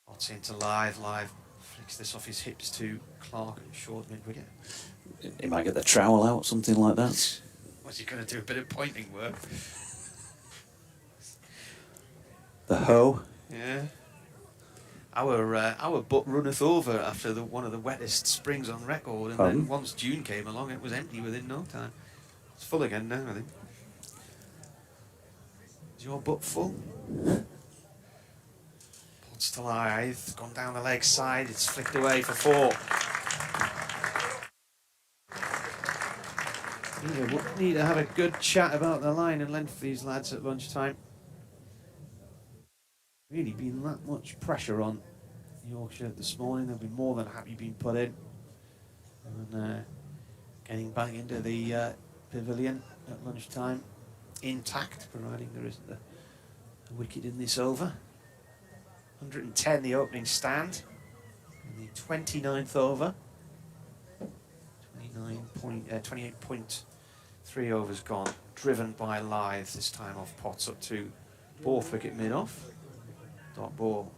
Odds into live, flicks this off his hips to Clark and short mid-wicket. He might get the trowel out, something like that. What's he going to do? A bit of pointing work? The hoe? Yeah. Our butt runneth over after one of the wettest springs on record, and then once June came along, it was empty within no time. It's full again now, I think. Is your butt full? Pods to live, gone down the leg side, it's flicked away for 4. Need to have a good chat about the line and length for these lads at lunchtime. Really been that much pressure on Yorkshire this morning. They'll be more than happy being put in. And getting back into the pavilion at lunchtime intact, providing there isn't a wicket in this over. 110 the opening stand. In the 29th over. 28.3 overs gone. Driven by Lyth this time off Potts up to Borthwick mid-off. Dot ball.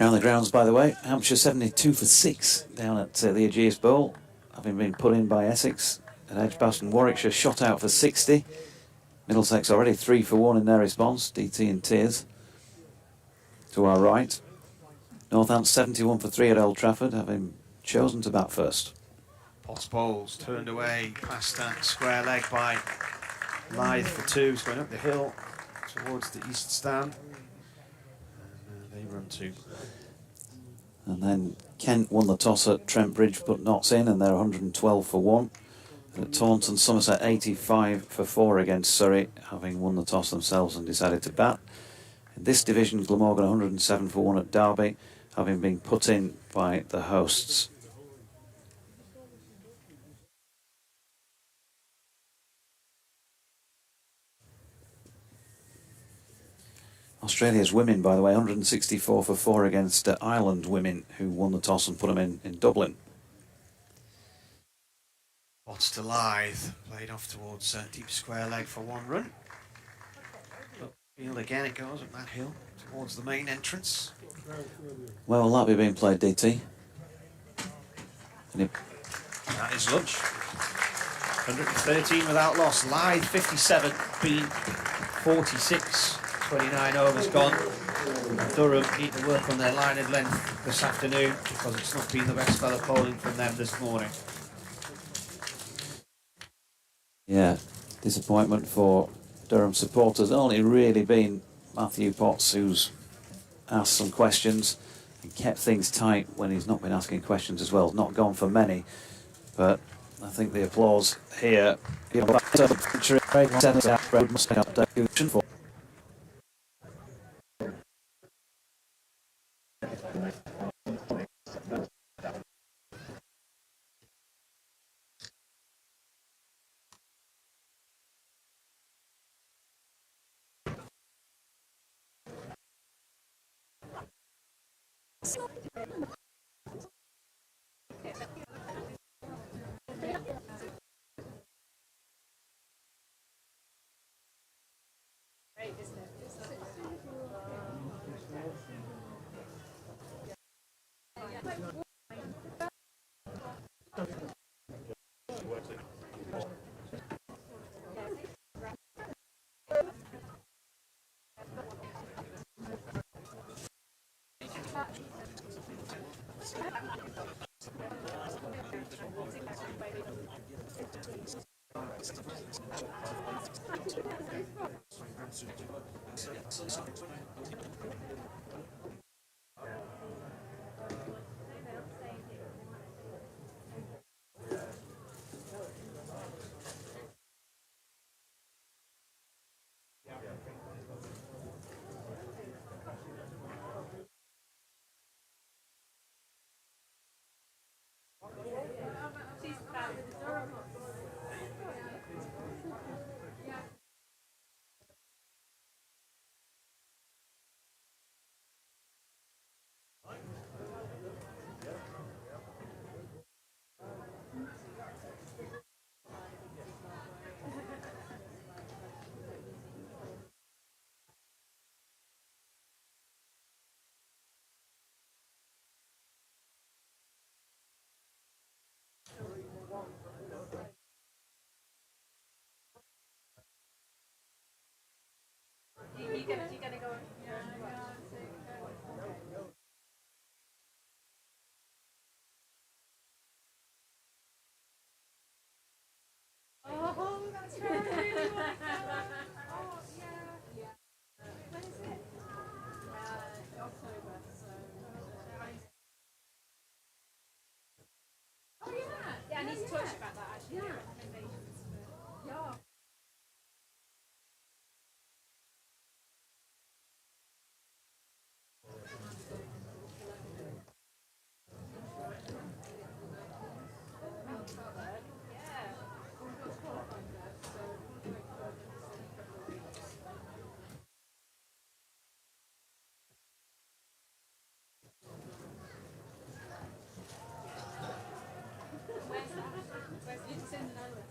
Around the grounds, by the way, Hampshire 72 for 6 down at the Ageas Bowl, having been put in by Essex. At Edgbaston and Warwickshire shot out for 60. Middlesex already 3 for 1 in their response. DT and Tears to our right. Northants 71 for 3 at Old Trafford, having chosen to bat first. Potts bowls turned away past that square leg by Lyth for 2. It's going up the hill towards the east stand. And they run 2. And then Kent won the toss at Trent Bridge, but not in, and they're 112 for 1. And at Taunton, Somerset 85 for 4 against Surrey, having won the toss themselves and decided to bat. In this division, Glamorgan 107 for 1 at Derby, having been put in by the hosts. Australia's women, by the way, 164 for 4 against Ireland women, who won the toss and put them in Dublin. Potts to Lyth, played off towards deep square leg for 1 run. Upfield again it goes up that hill towards the main entrance. Well, will that be being played, DT? That is lunch. 113 without loss. Lyth 57, Bean 46. 29 overs gone. Durham need to work on their line of length this afternoon because it's not been the best spell of bowling from them this morning. Yeah, disappointment for Durham supporters. Only really been Matthew Potts who's asked some questions and kept things tight when he's not been asking questions as well. Not gone for many, but I think the applause here. You gonna go? Oh, that's right. I really want to go. Oh, yeah. When is it? October. So. Oh yeah. Yeah, I need to talk to you about that actually. Yeah. Recommendations for. Yeah. Where's that? Where's it? It's in the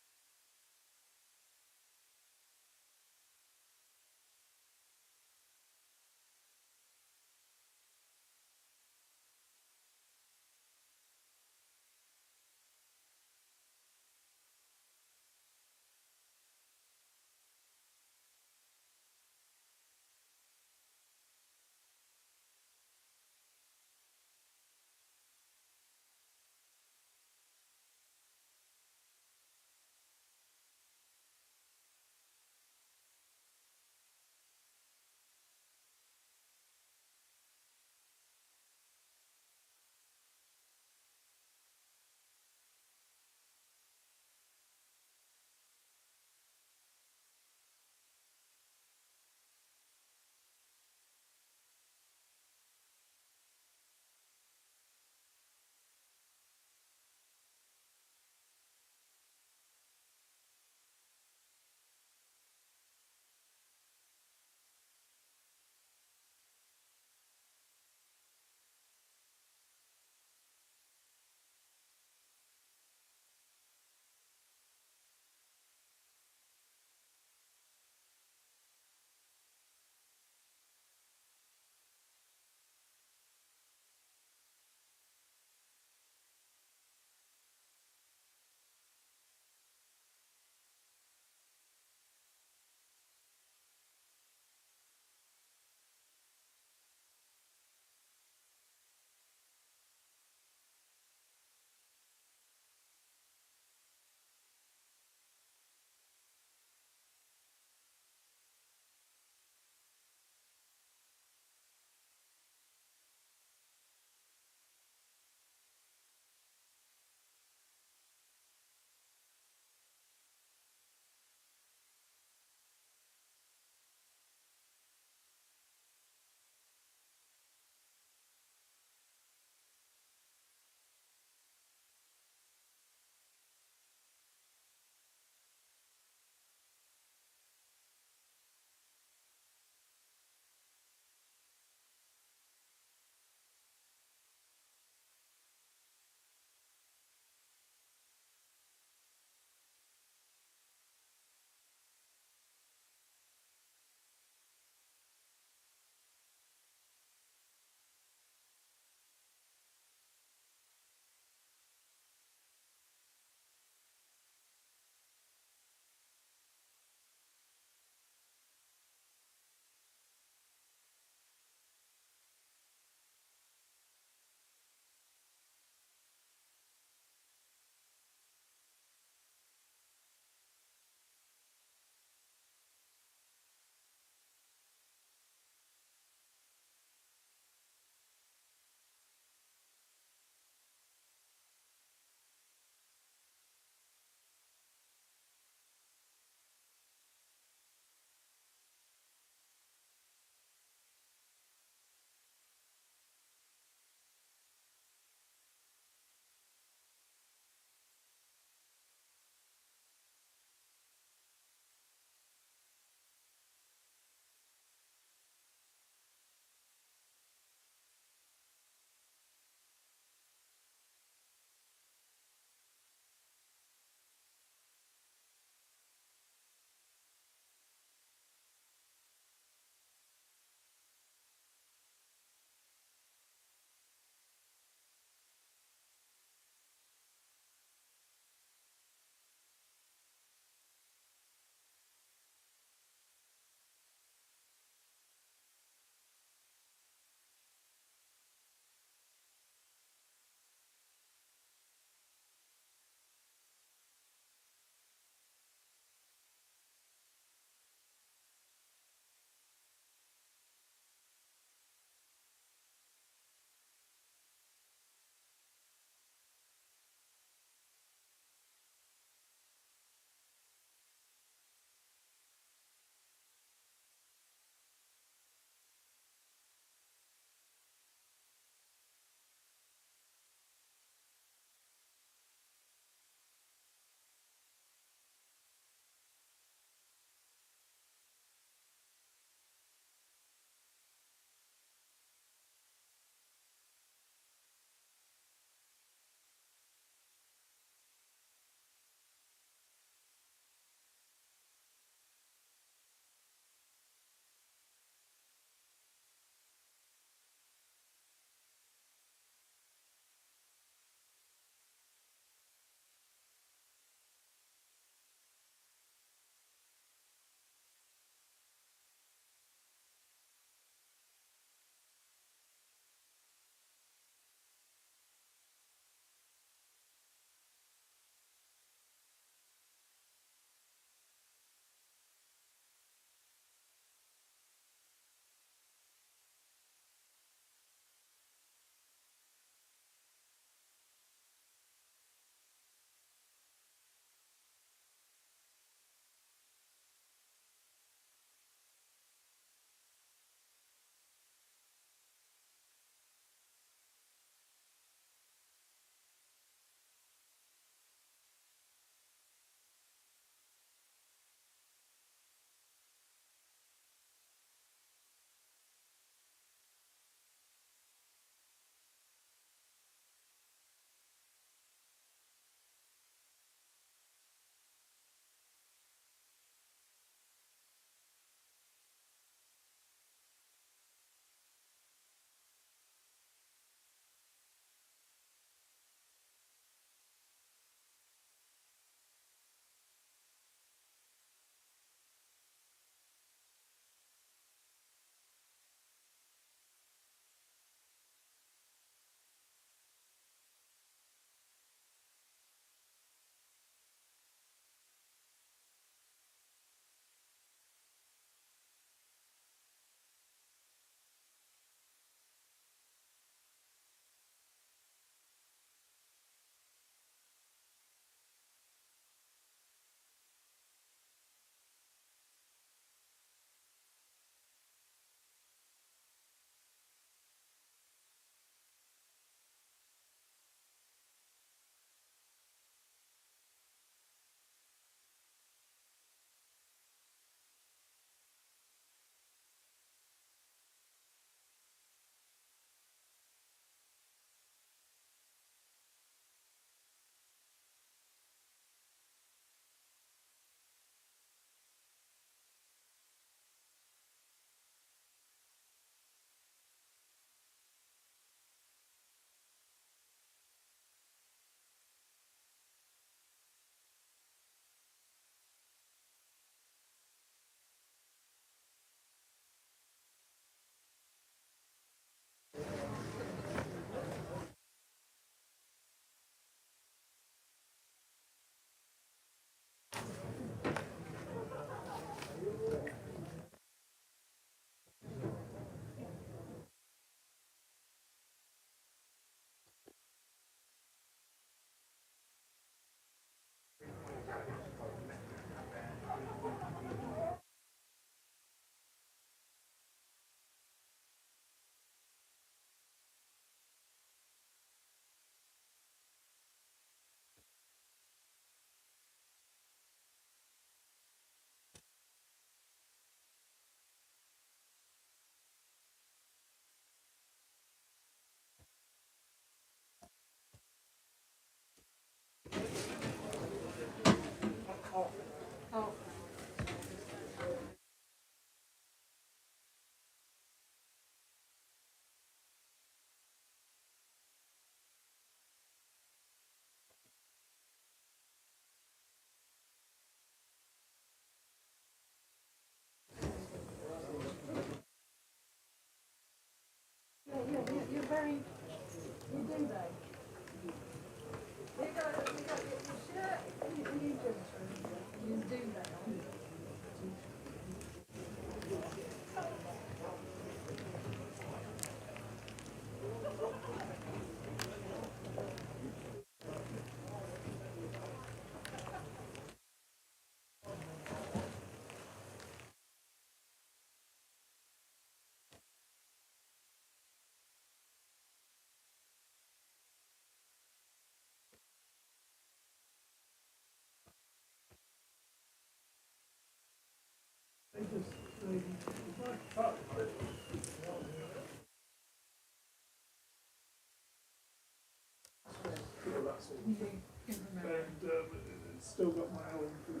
Still got my old thing.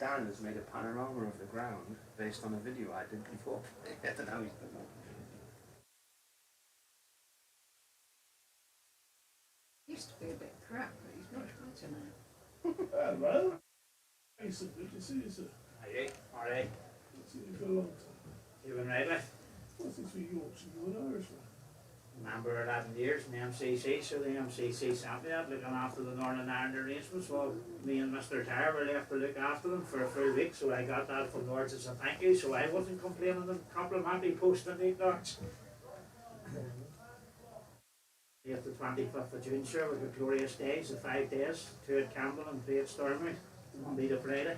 Darren has made a panorama of the ground based on a video I did before. I don't know how he's done that. Used to be a bit crap, but he's much better now. Hello. Hey, sir, good to see you, sir. Alright, alright. I've seen you for a long time. You been right with? What's this for Yorkshire? You're an Irishman. Member 11 years in the MCC, so the MCC sent me out looking after the Northern Ireland arrangements. Well, me and Mr. Tyre were left to look after them for a full week, so I got that from Lords as a thank you, so I wasn't complaining and complimentary posting the Lords. The 25th of June, sure, we got glorious days, the 5 days, 2 at Campbell and 3 at Stormont, Monday to Friday.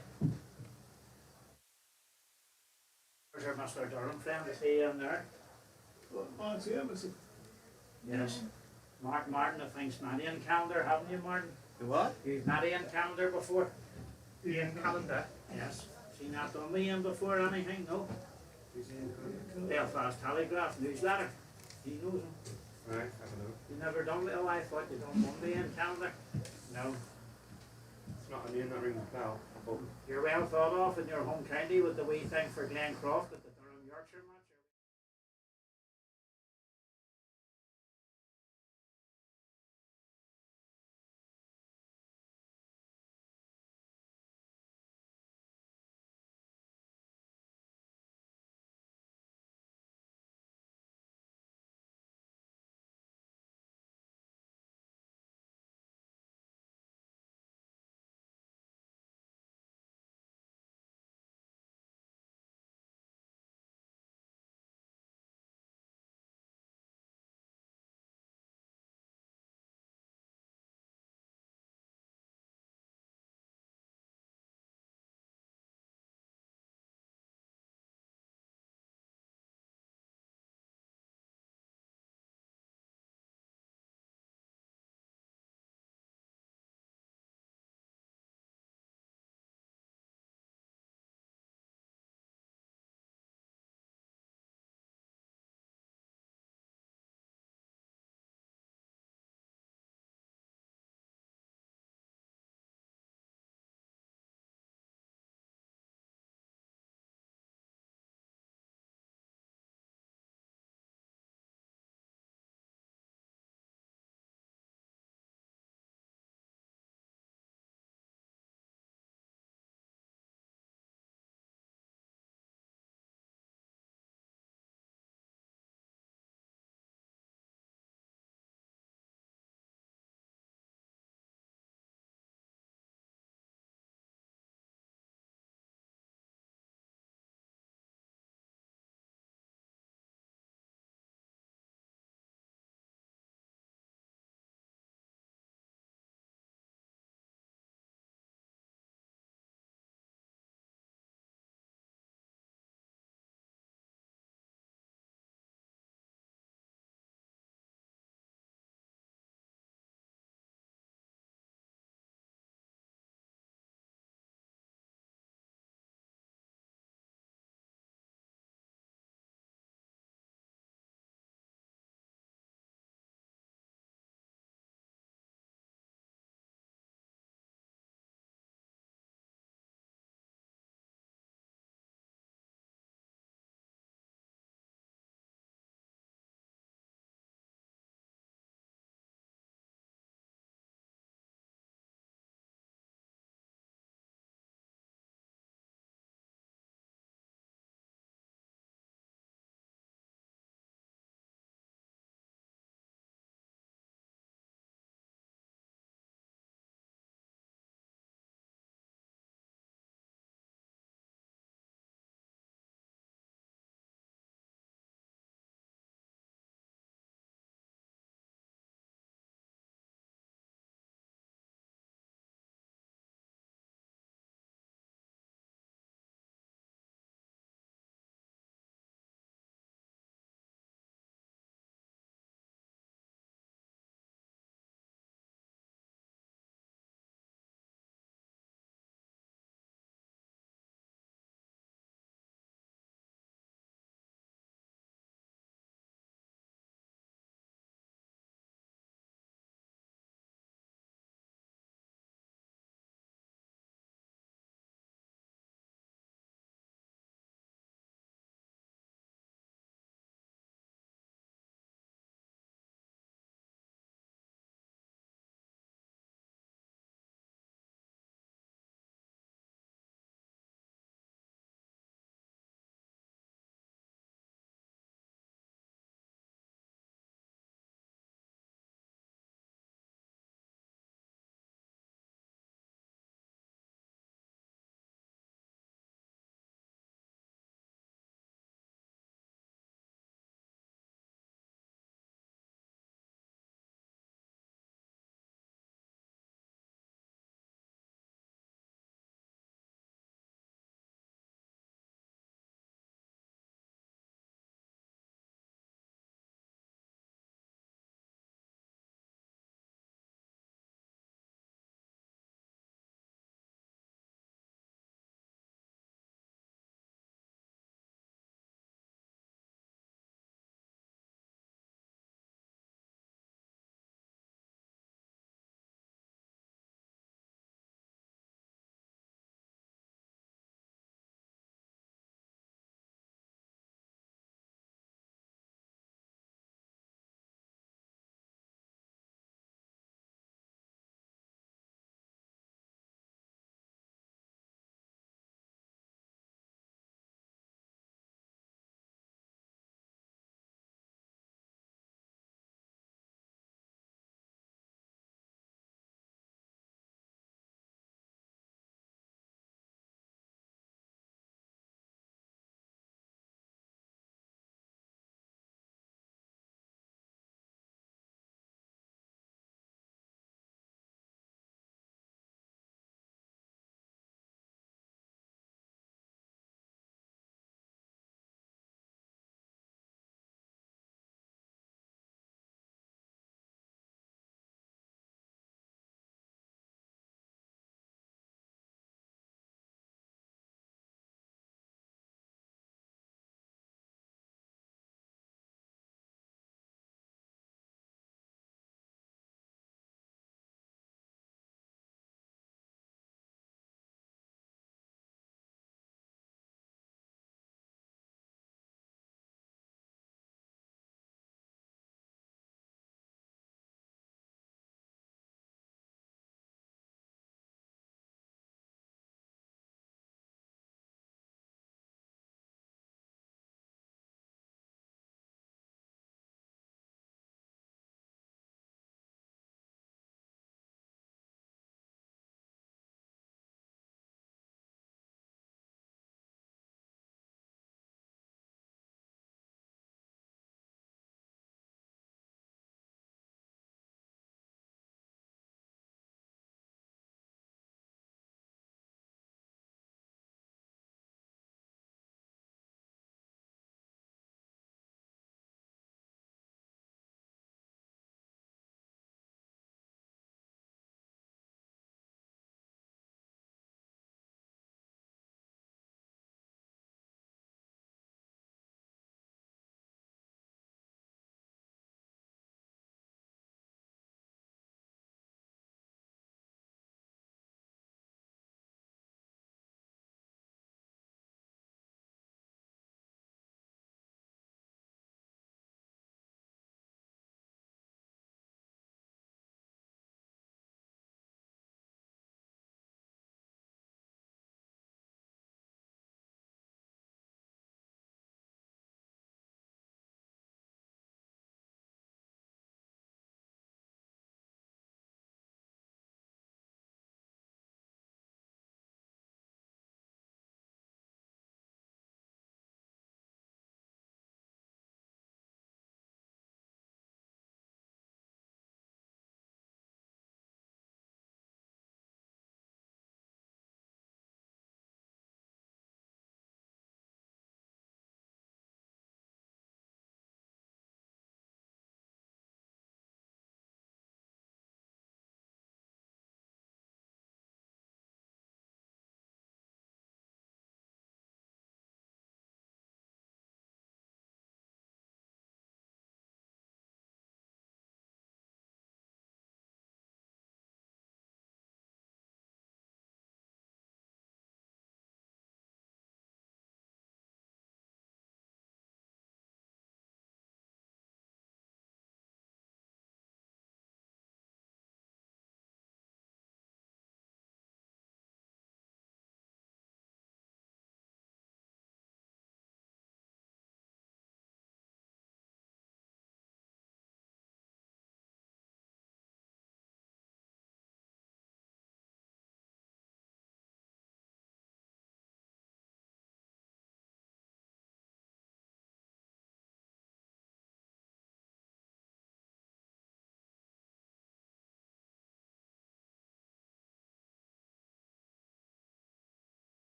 There's our Mr. Durham friend, I see him there. Well, Marty Emerson. Yes. Martin, I think's not in calendar, haven't you, Martin? The what? You've not in calendar before? Ian Calendar. Yes. She not done me in before anything, no? Belfast Telegraph newsletter. He knows him. Right, I don't know. You never done it? Oh, I thought you done Monday in calendar. No. It's not a name that rings a bell. You're well thought of in your home county with the wee thing for Glencroft at the Durham Yorkshire match.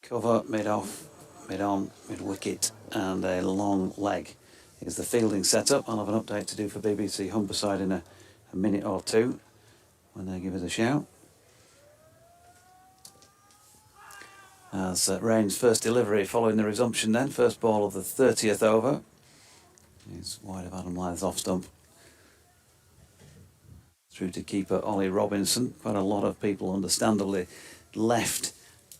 Cover, mid-off, mid-on, mid-wicket, and a long leg is the fielding setup. I'll have an update to do for BBC Humberside in a minute or two when they give us a shout. As Rain's first delivery following the resumption then, first ball of the 30th over. He's wide of Adam Lythe's off stump. Through to keeper Ollie Robinson. Quite a lot of people understandably left,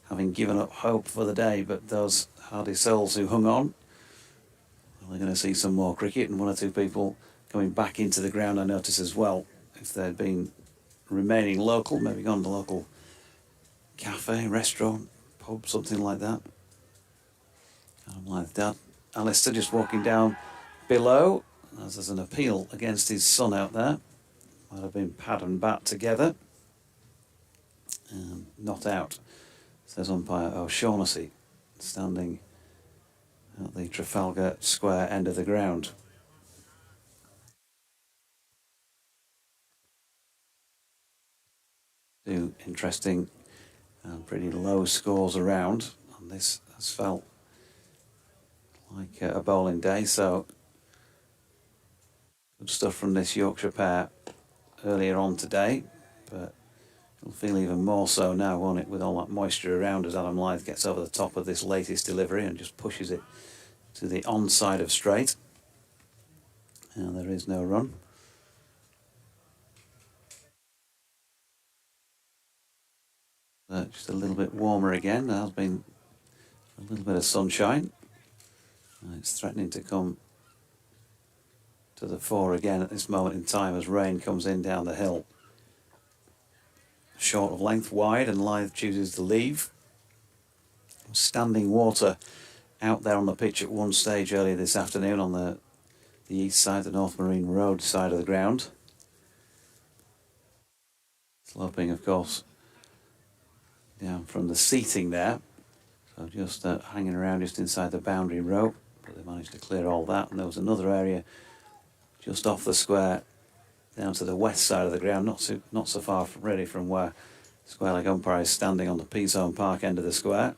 having given up hope for the day, but those hardy souls who hung on, well, they're going to see some more cricket, and one or two people coming back into the ground I notice as well. If they'd been remaining local, maybe gone to local cafe, restaurant, pub, something like that. Adam Lythe's dad, Alistair, just walking down below, as there's an appeal against his son out there. Might have been pad and bat together. Not out, says umpire O'Shaughnessy, standing at the Trafalgar Square end of the ground. Two interesting and pretty low scores around, and this has felt like a bowling day, so good stuff from this Yorkshire pair earlier on today, but it'll feel even more so now, won't it, with all that moisture around as Adam Lythe gets over the top of this latest delivery and just pushes it to the onside of straight. And there is no run. Just a little bit warmer again. There has been a little bit of sunshine. It's threatening to come to the fore again at this moment in time as rain comes in down the hill. Short of length, wide, and Lythe chooses to leave. Standing water out there on the pitch at one stage earlier this afternoon on the east side, the North Marine Road side of the ground. Sloping, of course, down from the seating there. So just hanging around just inside the boundary rope, but they managed to clear all that. And there was another area just off the square down to the west side of the ground, not so far really from where square leg umpire is standing on the P-Zone Park end of the square.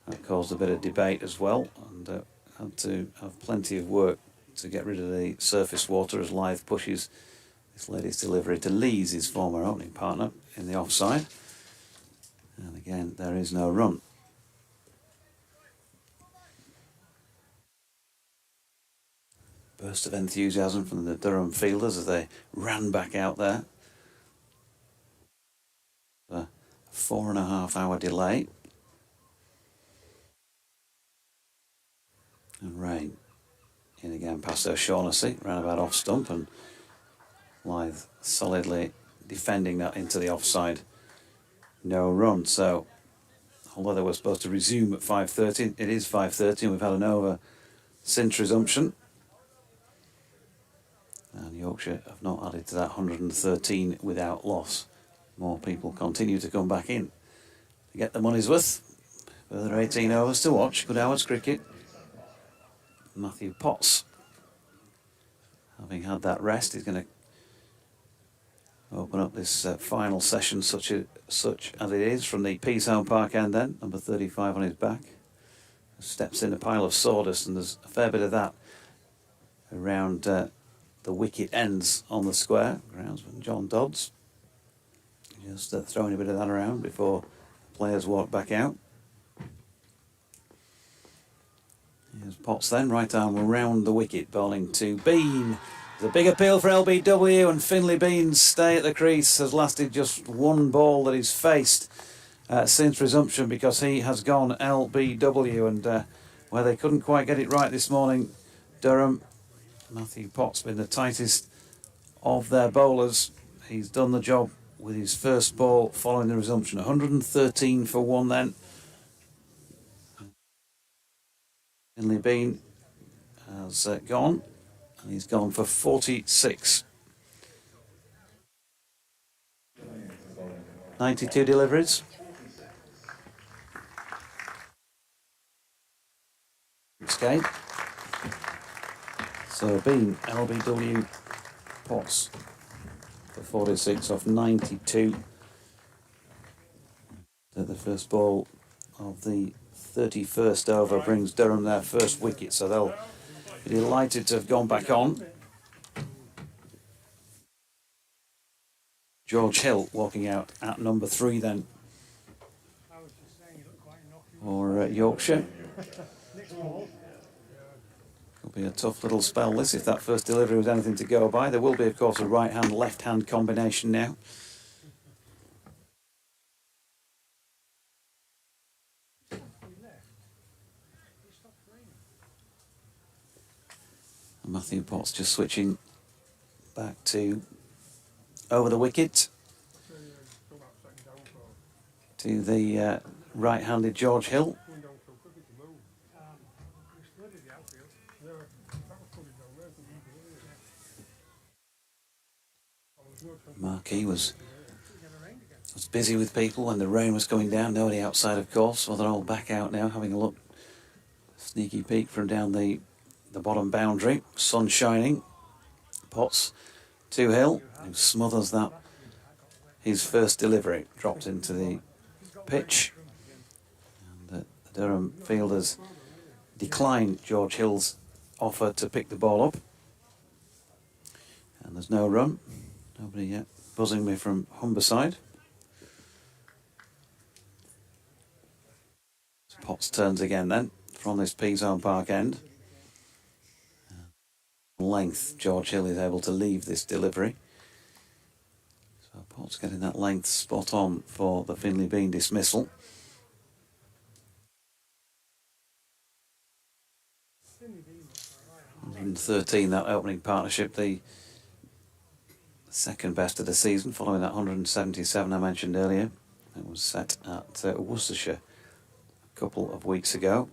That caused a bit of debate as well, and had to have plenty of work to get rid of the surface water as Lythe pushes this latest delivery to Lees, his former opening partner, in the offside. And again, there is no run. Burst of enthusiasm from the Durham fielders as they ran back out there. A 4.5 hour delay. And rain in again past O'Shaughnessy, ran about off stump, and Lythe solidly defending that into the offside. No run. So although they were supposed to resume at 5:30, it is 5:30 and we've had an over since resumption. And Yorkshire have not added to that 113 without loss. More people continue to come back in to get the money's worth. Further 18 overs to watch. Good hours cricket. Matthew Potts, having had that rest, is going to open up this final session such as it is from the P-Zone Park end then. Number 35 on his back. Steps in a pile of sawdust, and there's a fair bit of that around the wicket ends on the square. Groundsman John Dodds just throwing a bit of that around before players walk back out. Here's Potts then, right arm around the wicket, bowling to Bean. There's a big appeal for LBW, and Finlay Bean's stay at the crease has lasted just one ball that he's faced since resumption, because he has gone LBW, and where they couldn't quite get it right this morning, Durham, Matthew Potts been the tightest of their bowlers. He's done the job with his first ball following the resumption. 113 for one then. Finlay Bean has gone, and he's gone for 46. 92 deliveries. Escape. So Bean, LBW, Potts for 46 off 92. The first ball of the 31st over brings Durham their first wicket, so they'll be delighted to have gone back on. George Hill walking out at number 3 then for Yorkshire. It'll be a tough little spell this if that first delivery was anything to go by. There will be, of course, a right-hand, left-hand combination now. And Matthew Potts just switching back to over the wicket to the right-handed George Hill. Marquis was busy with people when the rain was coming down. Nobody outside, of course. So they're all back out now, having a look. Sneaky peek from down the bottom boundary. Sun shining. Potts to Hill, who smothers that. His first delivery dropped into the pitch. And the Durham fielders declined George Hill's offer to pick the ball up. And there's no run. Nobody yet buzzing me from Humberside. Potts turns again then from this Peasholm Park end. Length, George Hill is able to leave this delivery. So Potts getting that length spot on for the Finley Bean dismissal. 113 that opening partnership, the second best of the season, following that 177 I mentioned earlier. It was set at Worcestershire a couple of weeks ago.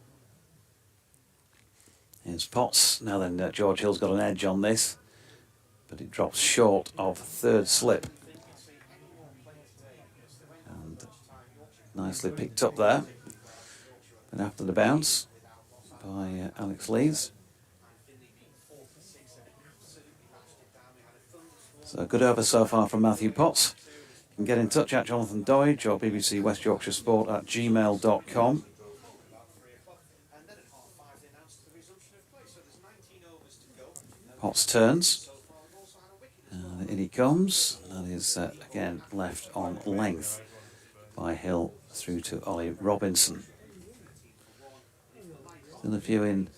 Here's Potts. Now then, George Hill's got an edge on this, but it drops short of third slip. And nicely picked up there. But after the bounce by Alex Lees. So a good over so far from Matthew Potts. You can get in touch at Jonathan Doidge or BBC West Yorkshire Sport at gmail.com. Potts turns. In he comes. That is again left on length by Hill through to Ollie Robinson. Still a few in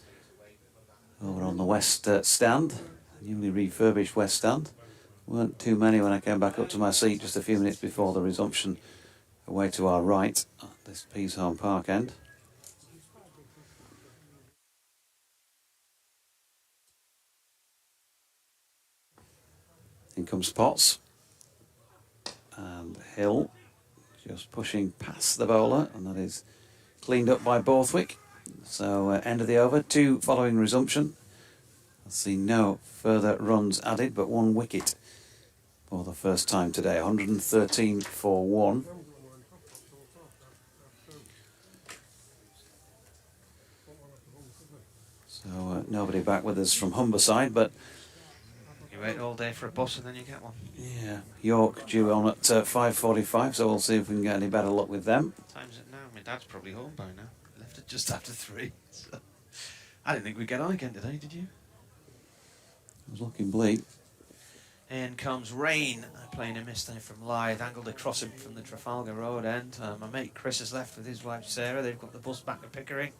over on the west stand, newly refurbished west stand. Weren't too many when I came back up to my seat just a few minutes before the resumption away to our right at this Peasholm Park end. In comes Potts. And Hill just pushing past the bowler, and that is cleaned up by Borthwick. So end of the over, 2 following resumption. I'll see no further runs added, but 1 wicket for the first time today. 113 for 1. So nobody back with us from Humberside, but you wait all day for a bus and then you get one. Yeah, York due on at 5:45, so we'll see if we can get any better luck with them. What time's it now? My dad's probably home by now. Left it just after 3. So. I didn't think we'd get on again today, did you? It was looking bleak. In comes Rain, playing a miss there from Lythe, angled across him from the Trafalgar Road end. My mate Chris has left with his wife Sarah. They've got the bus back to Pickering.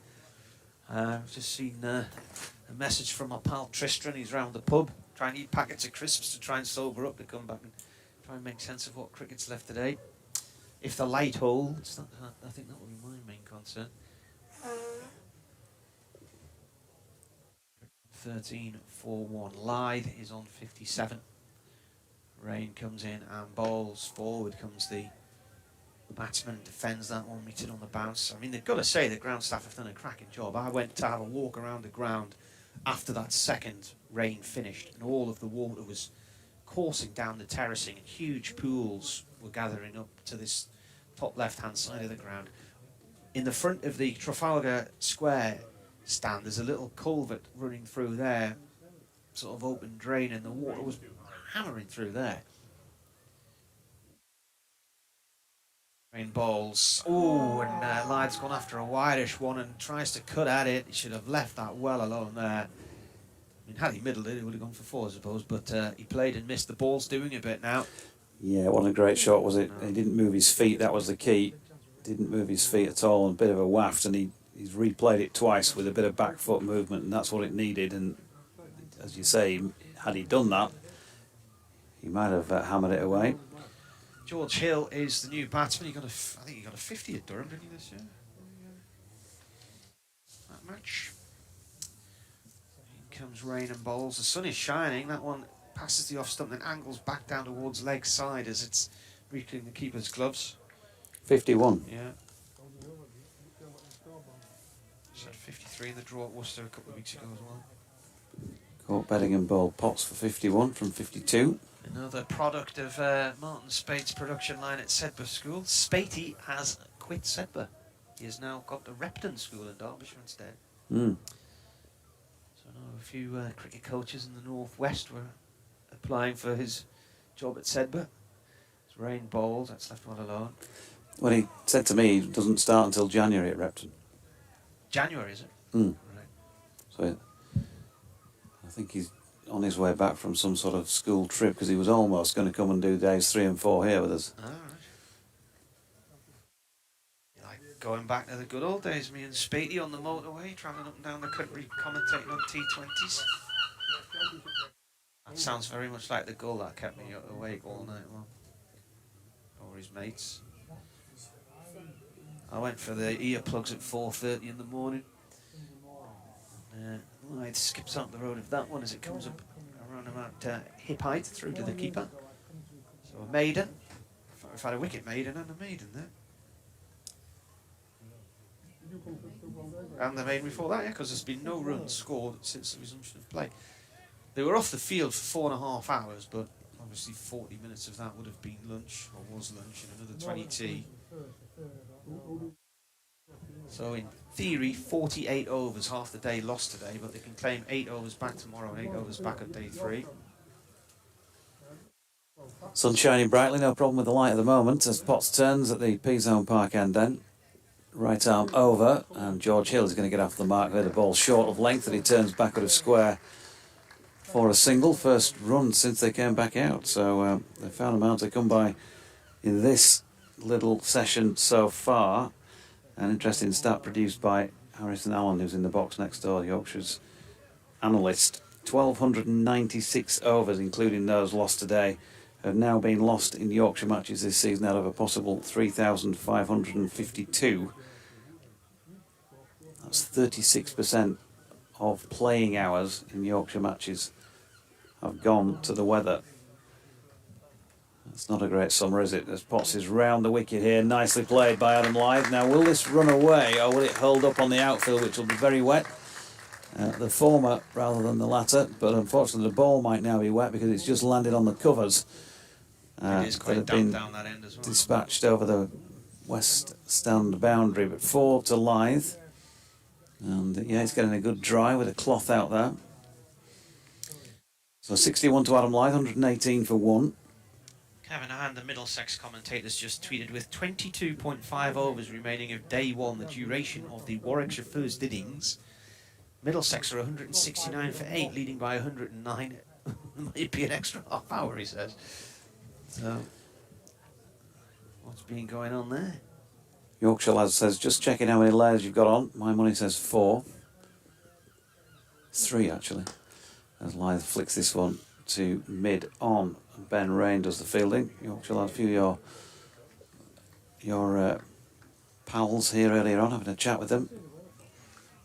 I've just seen a message from my pal Tristan. He's round the pub trying to eat packets of crisps to try and sober up to come back and try and make sense of what cricket's left today. If the light holds, I think that will be my main concern. 13 for 1. Lythe is on 57. Rain comes in and bowls. Forward comes the batsman, defends that one, meets it on the bounce. I mean, they've got to say the ground staff have done a cracking job. I went to have a walk around the ground after that second rain finished, and all of the water was coursing down the terracing, and huge pools were gathering up to this top left-hand side of the ground. In the front of the Trafalgar Square stand, there's a little culvert running through there, sort of open drain, and the water was hammering through there. Rain bowls. Oh, and Lyde's gone after a wideish one and tries to cut at it. He should have left that well alone there. I mean, had he middled it, it would have gone for 4, I suppose, but he played and missed. The ball's doing a bit now. Yeah, it wasn't a great shot, was it? He didn't move his feet, that was the key. Didn't move his feet at all, and a bit of a waft, and he's replayed it twice with a bit of back foot movement, and that's what it needed. And as you say, had he done that, he might have hammered it away. George Hill is the new batsman. I think he got a 50 at Durham, didn't he, this year? That match. In comes rain and bowls. The sun is shining. That one passes the off stump, then angles back down towards leg side as it's reaching the keeper's gloves. 51. Yeah. Just had 53 in the draw at Worcester a couple of weeks ago as well. Caught Beddingham bowled Potts for 51 from 52. Another product of Martin Spate's production line at Sedbergh School. Spatey has quit Sedbergh. He has now got the Repton School in Derbyshire instead. Mm. So I know a few cricket coaches in the northwest were applying for his job at Sedbergh. It's rain bowls, that's left well alone. Well, he said to me he doesn't start until January at Repton. January, is it? Mm. Right. So I think he's on his way back from some sort of school trip, because he was almost going to come and do days 3 and 4 here with us. All right. Like going back to the good old days, me and Spatey on the motorway, travelling up and down the country, commentating on T20s. That sounds very much like the goal that kept me awake all night long. Or his mates. I went for the earplugs at 4:30 in the morning. It skips up the road of that one as it comes up around about hip height through to the keeper. So a maiden. We've had a wicket maiden and a maiden there. And the maiden before that, yeah, because there's been no runs scored since the resumption of play. They were off the field for 4.5 hours, but obviously 40 minutes of that would have been lunch, or was lunch, and another 20 tea. So in theory, 48 overs, half the day lost today, but they can claim 8 overs back tomorrow and 8 overs back at day 3. Sun shining brightly, no problem with the light at the moment, as Potts turns at the P-Zone Park end then. Right arm over, and George Hill is going to get off the mark there. The ball short of length, and he turns back out of square for a single. First run since they came back out, so they found a amount to come by in this little session so far. An interesting stat produced by Harrison Allen, who's in the box next door, Yorkshire's analyst. 1,296 overs, including those lost today, have now been lost in Yorkshire matches this season out of a possible 3,552. That's 36% of playing hours in Yorkshire matches have gone to the weather. It's not a great summer, is it? As Potts is round the wicket here. Nicely played by Adam Lyth. Now, will this run away, or will it hold up on the outfield, which will be very wet? The former rather than the latter, but unfortunately the ball might now be wet because it's just landed on the covers. It is quite damp down that end as well. Dispatched over the west stand boundary, but 4 to Lyth. And yeah, he's getting a good dry with a cloth out there. So 61 to Adam Lyth, 118 for 1. Kevin and the Middlesex commentators just tweeted, with 22.5 overs remaining of day 1, the duration of the Warwickshire first innings, Middlesex are 169 for 8, leading by 109. Might be an extra half hour, he says. So, what's been going on there? Yorkshire lad says, just checking how many layers you've got on. My money says 4. 3 actually. As Lyth flicks this one to mid on. Ben Rain does the fielding. Yorkshire lad, a few of your pals here earlier on, having a chat with them.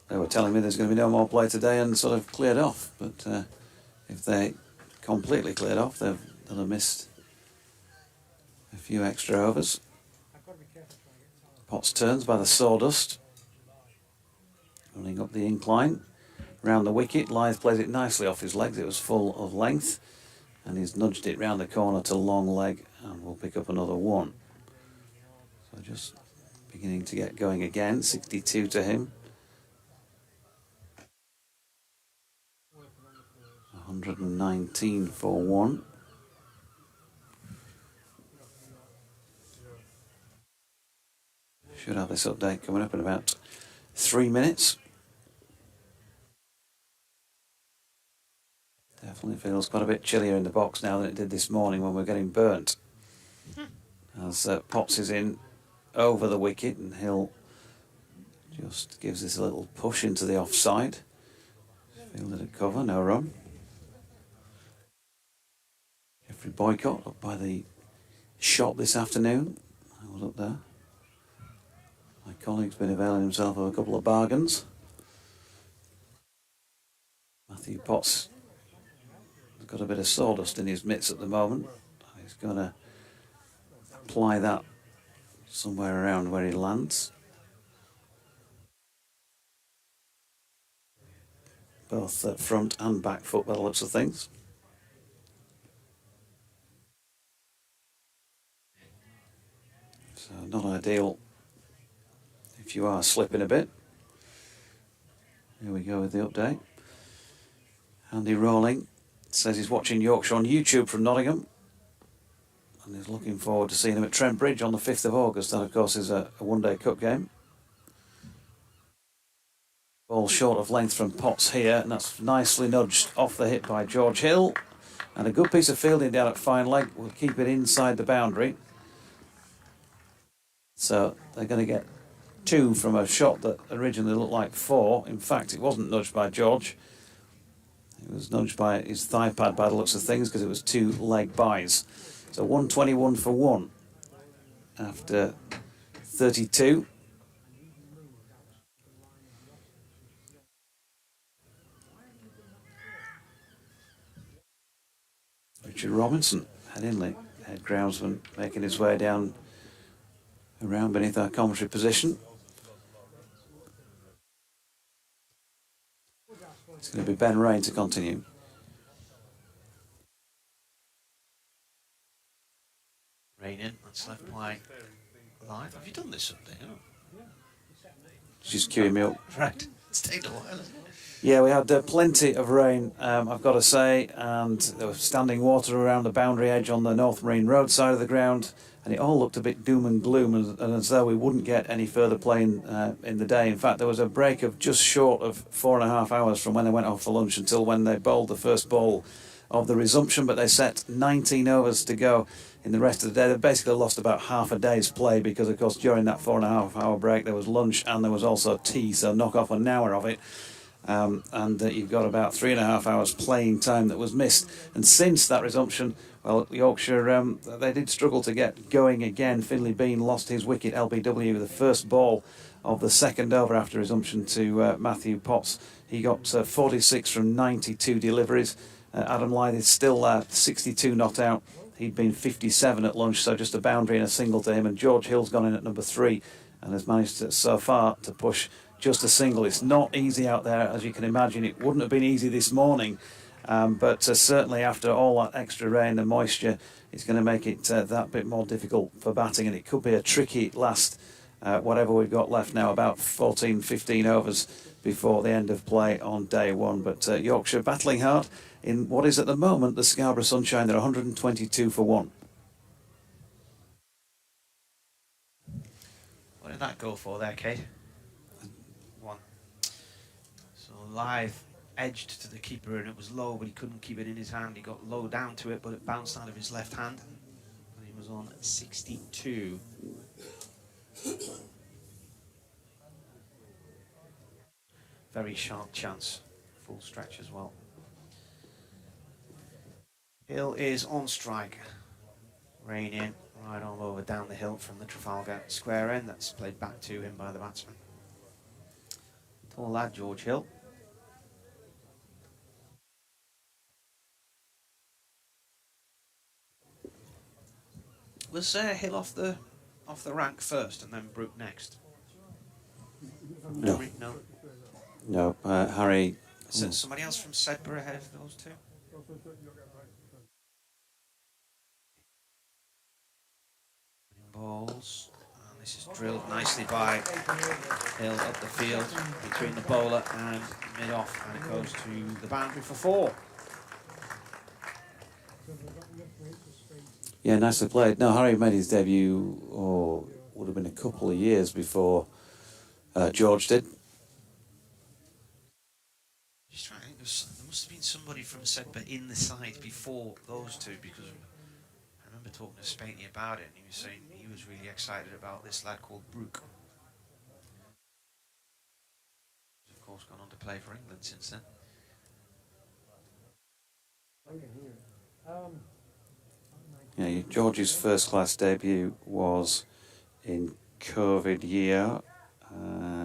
They were telling me there's going to be no more play today and sort of cleared off. But if they completely cleared off, they'll have missed a few extra overs. Potts turns by the sawdust. Running up the incline. Round the wicket. Lyth plays it nicely off his legs. It was full of length. And he's nudged it round the corner to long leg, and we'll pick up another 1. So just beginning to get going again. 62 to him. 119 for 1. Should have this update coming up in about 3 minutes. Definitely feels quite a bit chillier in the box now than it did this morning when we were getting burnt. As Potts is in over the wicket and Hill just gives this a little push into the offside. Fielded at cover, no run. Jeffrey Boycott up by the shop this afternoon. I was up there. My colleague's been availing himself of a couple of bargains. Matthew Potts has got a bit of sawdust in his mitts at the moment. He's going to apply that somewhere around where he lands. Both front and back foot by the looks of things. So not ideal if you are slipping a bit. Here we go with the update. Andy Rawling says he's watching Yorkshire on YouTube from Nottingham and is looking forward to seeing him at Trent Bridge on the 5th of August. That, of course, is a one-day cup game. Ball short of length from Potts here, and that's nicely nudged off the hit by George Hill. And a good piece of fielding down at fine leg will keep it inside the boundary. So they're going to get 2 from a shot that originally looked like 4. In fact, it wasn't nudged by George. It was nudged by his thigh pad by the looks of things because it was 2 leg byes. So 121 for 1 after 32. Richard Robinson, head inley, head groundsman, making his way down around beneath our commentary position. It's going to be Ben Rain to continue. Rain in, that's left by live. Have you done this update? Oh. She's queuing me up. Right, it's taken a while, hasn't it? Yeah, we had plenty of rain, I've got to say, and there was standing water around the boundary edge on the North Marine Road side of the ground, and it all looked a bit doom and gloom, and as though we wouldn't get any further play in the day. In fact, there was a break of just short of 4.5 hours from when they went off for lunch until when they bowled the first ball of the resumption, but they set 19 overs to go in the rest of the day. They basically lost about half a day's play because, of course, during that 4.5 hour break there was lunch and there was also tea, so knock off an hour of it. And you've got about 3.5 hours playing time that was missed. And since that resumption, well, Yorkshire, they did struggle to get going again. Finlay Bean lost his wicket, LBW, the first ball of the second over after resumption to Matthew Potts. He got 46 from 92 deliveries. Adam Lyth is still 62 not out. He'd been 57 at lunch, so just a boundary and a single to him. And George Hill's gone in at number 3 and has managed to, so far to push just a single. It's not easy out there, as you can imagine. It wouldn't have been easy this morning, but certainly after all that extra rain and moisture, it's going to make it that bit more difficult for batting, and it could be a tricky last, whatever we've got left now, about 14, 15 overs before the end of play on day 1. But Yorkshire battling hard in what is at the moment the Scarborough Sunshine. They're 122 for 1. What did that go for there, Kate? 1. So Live edged to the keeper and it was low, but he couldn't keep it in his hand. He got low down to it, but it bounced out of his left hand. And he was on 62. Very sharp chance. Full stretch as well. Hill is on strike. Rain in, right all over down the hill from the Trafalgar square end. That's played back to him by the batsman. Tall lad, George Hill. Was Hill off the rank first and then Brooke next? No. No. No, Harry. So somebody else from Sedbergh ahead of those two? Balls. And this is drilled nicely by Hill up the field between the bowler and mid-off, and it goes to the boundary for 4. Yeah, nicely played. No, Harry made his debut would have been a couple of years before George did. Just trying to think, there must have been somebody from Sedbergh in the side before those two, because I remember talking to Spaney about it, and he was saying he was really excited about this lad called Brooke. He's of course gone on to play for England since then. Yeah, George's first class debut was in COVID year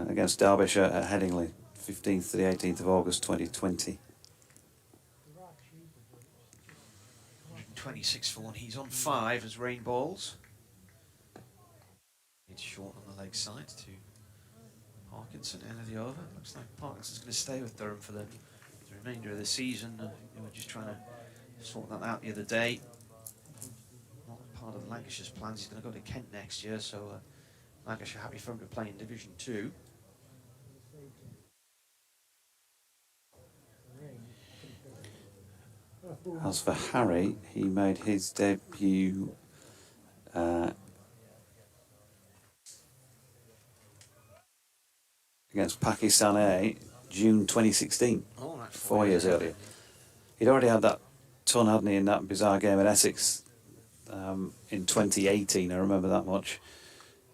against Derbyshire at Headingley, 15th to the 18th of August 2020. 126 for one. He's on 5 as rain balls. It's short on the leg side to Parkinson, end of the over. Looks like Parkinson's going to stay with Durham for the remainder of the season. They were just trying to sort that out the other day. Not part of Lancashire's plans. He's going to go to Kent next year, so Lancashire happy for him to play in Division 2. As for Harry, he made his debut against Pakistan A, June 2016, Oh, that's 4 years earlier. He'd already had that ton, hadn't he, in that bizarre game at Essex in 2018, I remember that much.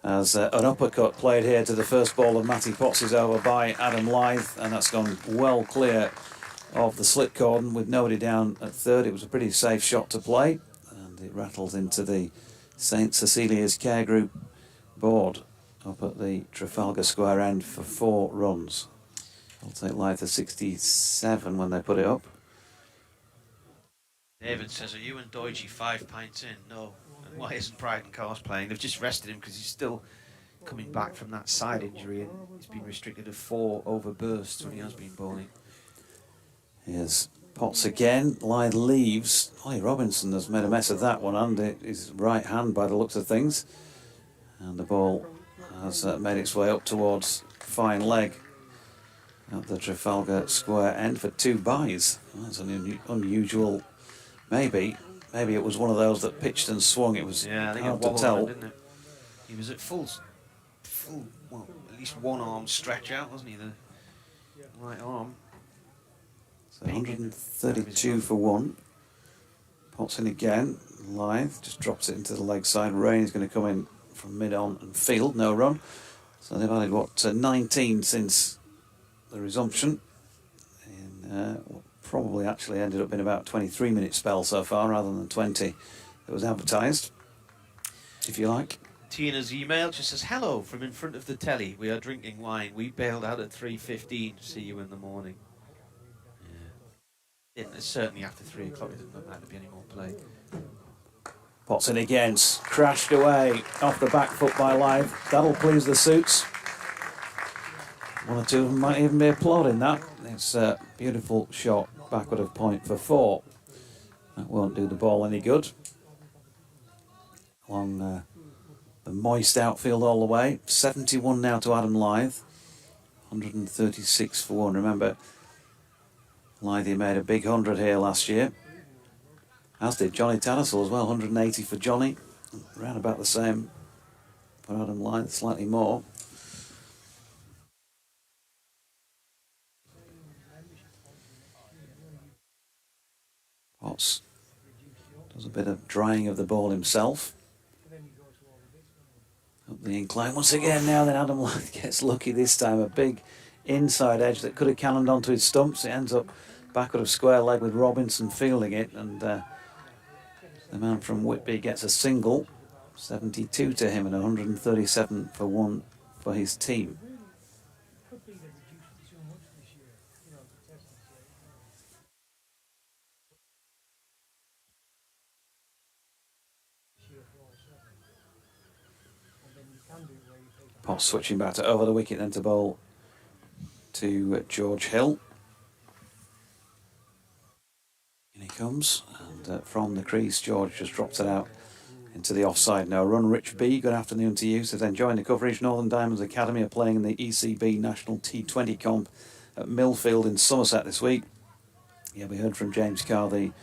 As an uppercut played here to the first ball of Matty Potts is over by Adam Lyth, and that's gone well clear of the slip cordon with nobody down at third. It was a pretty safe shot to play, and it rattles into the St Cecilia's Care Group board up at the Trafalgar Square end for 4 runs. I'll take Lyth at 67 when they put it up. David says, are you and Doidgy 5 pints in? No. And why isn't Brighton Cars playing? They've just rested him because he's still coming back from that side injury, and he's been restricted to 4 over bursts when he has been bowling. Here's Potts again. Lyth leaves. Ollie Robinson has made a mess of that one under his right hand by the looks of things. And the ball has made its way up towards fine leg at the Trafalgar Square end for 2 byes. Well, that's an unusual. Maybe it was one of those that pitched and swung. It was I think hard it to tell. him, didn't it? He was at full, well, at least one arm stretch out, wasn't he? The right arm. So 132 for 1. Potts in again. Lyth just drops it into the leg side. Rain is going to come in from mid-on and field. No run. So they've added, 19 since the resumption. In what probably actually ended up in about 23-minute spell so far rather than 20 that was advertised, if you like. Tina's email just says, hello from in front of the telly. We are drinking wine. We bailed out at 3:15. See you in the morning. Yeah. Certainly after 3 o'clock, it doesn't look like there'll be any more play. Potts in again, crashed away off the back foot by Lyth. That'll please the suits. One or two of them might even be applauding that. It's a beautiful shot backward of point for 4. That won't do the ball any good. Along the moist outfield all the way. 71 now to Adam Lyth. 136 for 1. Remember, Lyth made a big 100 here last year. As did Johnny Tattersall as well. 180 for Johnny. Around about the same for Adam Lyth, slightly more. Potts does a bit of drying of the ball himself. Up the incline once again now, then Adam Lyth gets lucky this time. A big inside edge that could have cannoned onto his stumps. It ends up backward of square leg with Robinson fielding it, and the man from Whitby gets a single. 72 to him and 137 for 1 for his team. Potts switching back to over the wicket, then to bowl to George Hill. In he comes, and from the crease, George just drops it out into the offside. No run. Rich B, good afternoon to you. Says, enjoying the coverage. Northern Diamonds Academy are playing in the ECB National T20 comp at Millfield in Somerset this week. Yeah, we heard from James Carr, the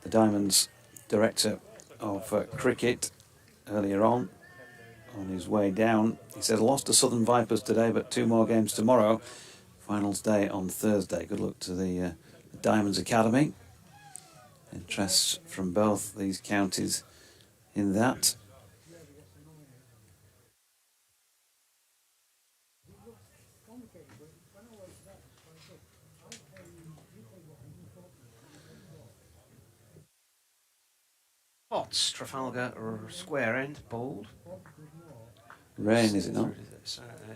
Diamonds director of cricket, earlier on. on his way down. He says, lost to Southern Vipers today, but 2 more games tomorrow. Finals day on Thursday. Good luck to the Diamonds Academy. Interest from both these counties in that. Potts, Trafalgar Square End, bowled. Rain, is it not?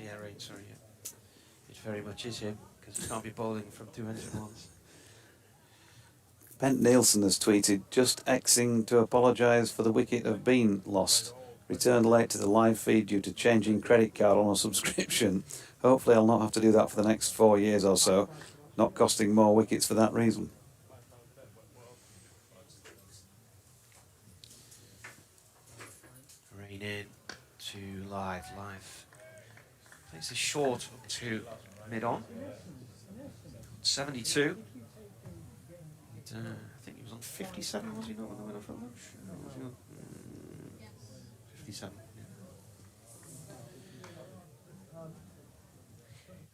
Yeah, rain, sorry. Yeah. It very much is him, because he can't be bowling from 200 once. Bent Nielsen has tweeted, just Xing to apologise for the wicket of being lost. Returned late to the live feed due to changing credit card on a subscription. Hopefully I'll not have to do that for the next 4 years or so. Not costing more wickets for that reason. Rain in to live. Takes a short up to mid-on. 72. And, I think he was on 57, was he not, when they went off at lunch? Or was he on 57? Yeah.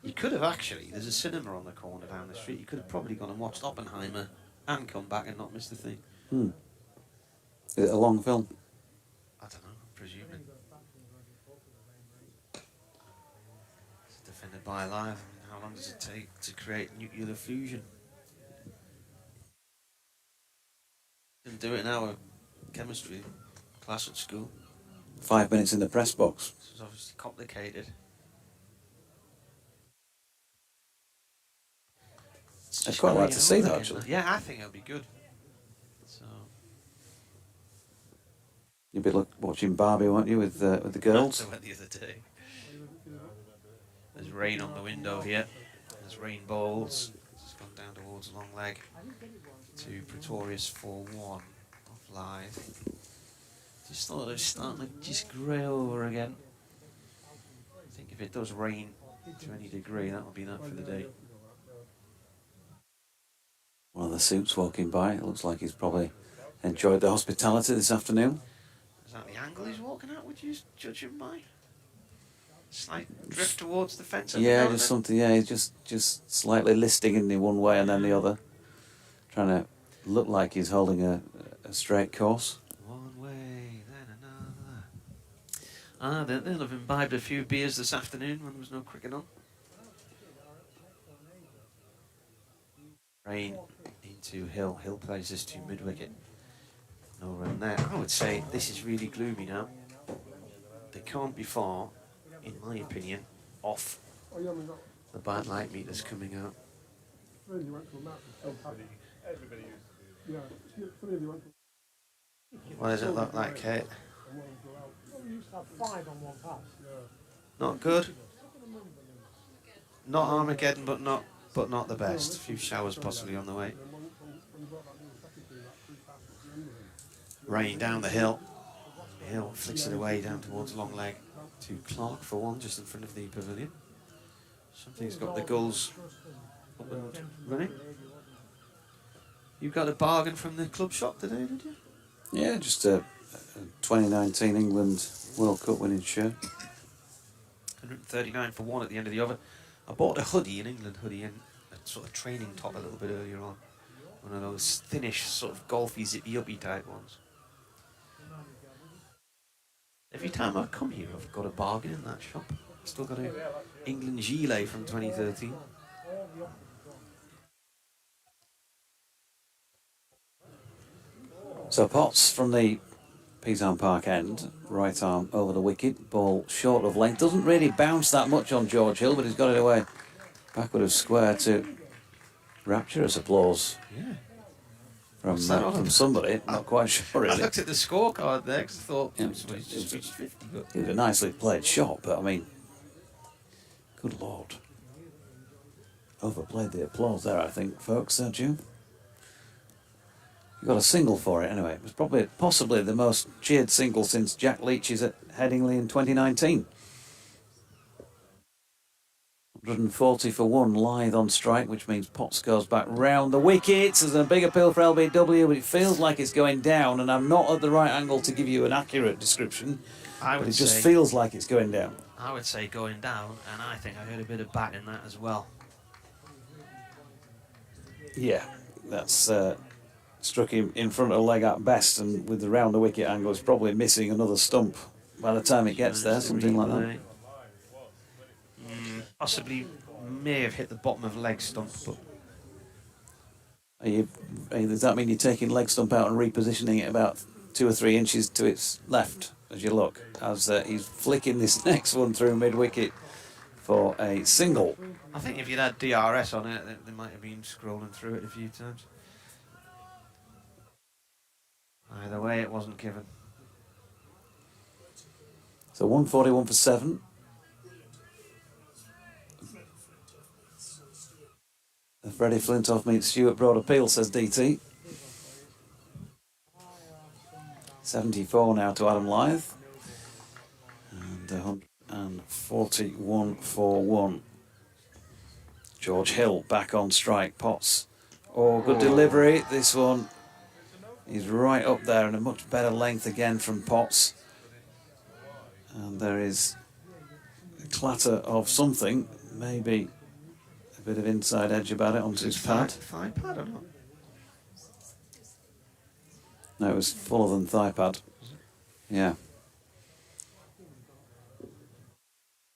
You could have actually, there's a cinema on the corner down the street, you could have probably gone and watched Oppenheimer and come back and not missed the thing. Is it a long film? I don't know, I'm presuming. It's defended by live. I mean, how long does it take to create nuclear fusion? Didn't do it in our chemistry class at school. 5 minutes in the press box. This was obviously complicated. I'd quite like to see that, actually. Yeah, I think it'll be good. So You'll be watching Barbie, won't you, with the girls? I went the other day. There's rain on the window here. There's rain bowls. It's gone down towards long leg to Pretorius 4-1 off live. Just thought it was starting to just grey over again. I think if it does rain to any degree, that'll be that for the day. One of the suits walking by. It looks like he's probably enjoyed the hospitality this afternoon. Is that the angle he's walking at, would you judge him by? Slight drift towards the fence? Yeah, just something, yeah, he's just slightly listing in one way and then the other. Trying to look like he's holding a straight course. One way, then another. They'll have imbibed a few beers this afternoon when there was no cricket on. Rain into Hill. Hill plays this to mid-wicket. No run there. I would say this is really gloomy now. They can't be far, in my opinion, off the bad light meters coming out. What does it look like, Kate? Not good. Not Armageddon, but not the best. A few showers possibly on the way. Rain down the hill. Hill flicks it away down towards long leg to Clark for one, just in front of the pavilion. Something's got the gulls up and running. You got a bargain from the club shop today, did you? Yeah, just a 2019 England World Cup winning shirt. 139 for one at the end of the over. I bought a hoodie, an England hoodie, and a sort of training top a little bit earlier on. One of those thinnish, sort of golfy, zippy-uppy type ones. Every time I come here, I've got a bargain in that shop. Still got a England gilet from 2013. So Potts from the Peasarn Park end, right arm over the wicket, ball short of length. Doesn't really bounce that much on George Hill, but he's got it away backward of square to rapturous applause. Yeah. From somebody, not quite sure really. I looked at the scorecard there because I thought Yeah, somebody's just reached 50. But it was a nicely played shot, but I mean, good lord. Overplayed the applause there, I think, folks, don't you? You got a single for it anyway. It was possibly the most cheered single since Jack Leach's at Headingley in 2019. 140 for 1, Lythe on strike, which means Potts goes back round the wickets. There's a big appeal for LBW, but it feels like it's going down, and I'm not at the right angle to give you an accurate description, but it just feels like it's going down. I would say going down, and I think I heard a bit of bat in that as well. Yeah, that's struck him in front of the leg at best, and with the round the wicket angle, it's probably missing another stump by the time it gets there, something like that. Possibly may have hit the bottom of leg stump, but does that mean you're taking leg stump out and repositioning it about 2 or 3 inches to its left as you look, as he's flicking this next one through mid-wicket for a single? I think if you'd had DRS on it, they might have been scrolling through it a few times. Either way, it wasn't given. So 141 for 7. Freddie Flintoff meets Stuart Broad appeal, says DT. 74 now to Adam Lythe. And 141 for 1. George Hill back on strike. Potts. Oh, good delivery. This one is right up there, and a much better length again from Potts. And there is a clatter of something, maybe a bit of inside edge about it onto his pad. Thigh pad or not? No, it was fuller than thigh pad. Yeah.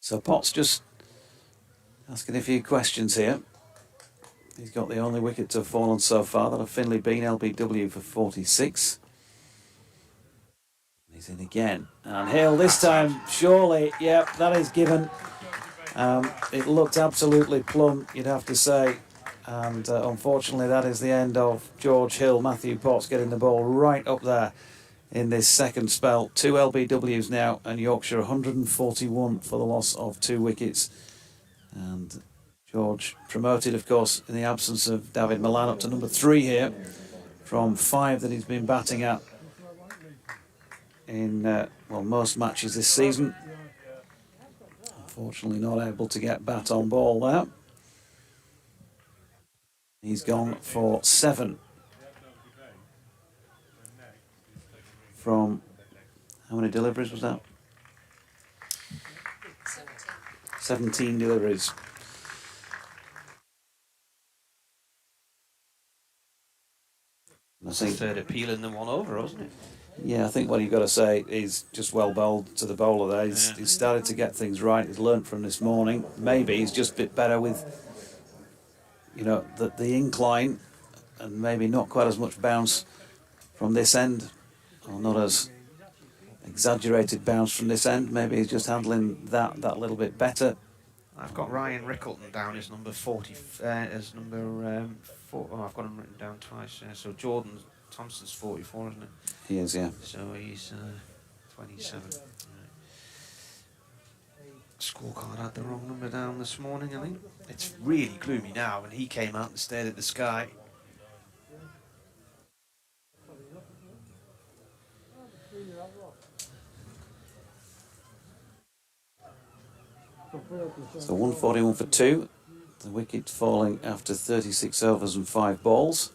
So Potts just asking a few questions here. He's got the only wicket to have fallen so far. That'll Finley Bean, LBW for 46. He's in again. And Hill this time, surely, yep, that is given. It looked absolutely plumb, you'd have to say. And unfortunately, that is the end of George Hill. Matthew Potts getting the ball right up there in this second spell. 2 LBWs now, and Yorkshire 141 for the loss of 2 wickets. And George promoted, of course, in the absence of David Milan, up to number 3 here, from 5 that he's been batting at in, well, most matches this season. Unfortunately, not able to get bat on ball there. He's gone for 7 from, how many deliveries was that? 17 deliveries. I think third appeal in the 1 over, wasn't it? Yeah, I think what you've got to say is just well bowled to the bowler there. He's started to get things right. He's learnt from this morning. Maybe he's just a bit better with, you know, the incline, and maybe not quite as much bounce from this end, or not as exaggerated bounce from this end. Maybe he's just handling that little bit better. I've got Ryan Rickleton down as number 40, as number 4. Oh, I've got him written down twice. So Jordan Thompson's 44, isn't it? He is, yeah. So he's 27. Right. Scorecard had the wrong number down this morning, I think. It's really gloomy now, and he came out and stared at the sky. So 141 for 2. The wicket falling after 36 overs and 5 balls.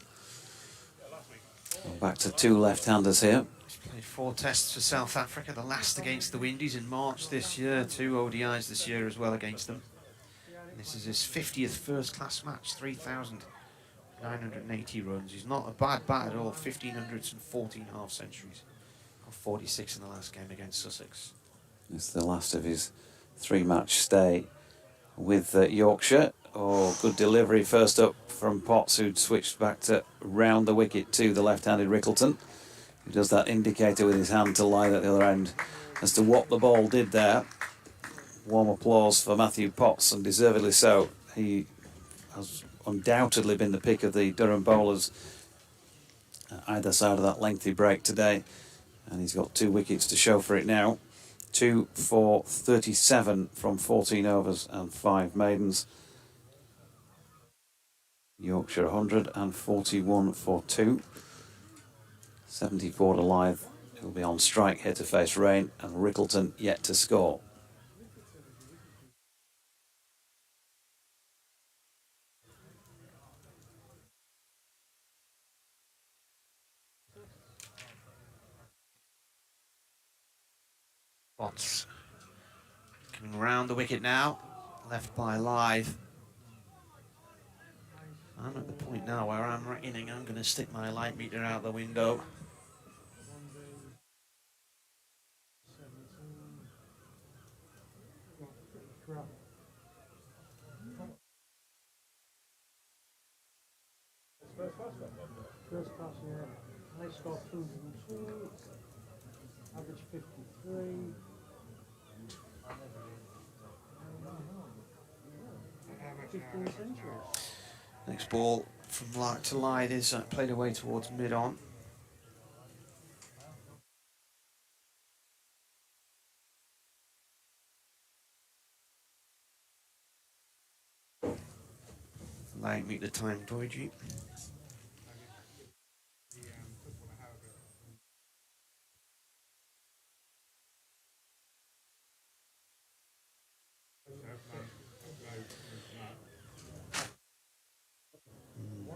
So back to 2 left-handers here. He's played 4 tests for South Africa, the last against the Windies in March this year, 2 ODIs this year as well against them. And this is his 50th first-class match, 3,980 runs. He's not a bad bat at all, 1,500s and 14 half centuries. Got 46 in the last game against Sussex. It's the last of his 3-match stay with Yorkshire. Oh, good delivery first up from Potts, who'd switched back to round the wicket to the left-handed Rickleton. He does that indicator with his hand to Lythe at the other end as to what the ball did there. Warm applause for Matthew Potts, and deservedly so. He has undoubtedly been the pick of the Durham bowlers either side of that lengthy break today, and he's got 2 wickets to show for it now. 2 for 37 from 14 overs and 5 maidens. Yorkshire 141 for 2. 74 to Lythe, who'll be on strike here to face rain, and Rickleton yet to score. Potts coming round the wicket now, left by Live. I'm at the point now where I'm reckoning I'm going to stick my light meter out the window. First class, yeah. They scored 202, average 53. Next ball from Lark to Lyde is played away towards mid-on. Lyde meet the time, Doiji.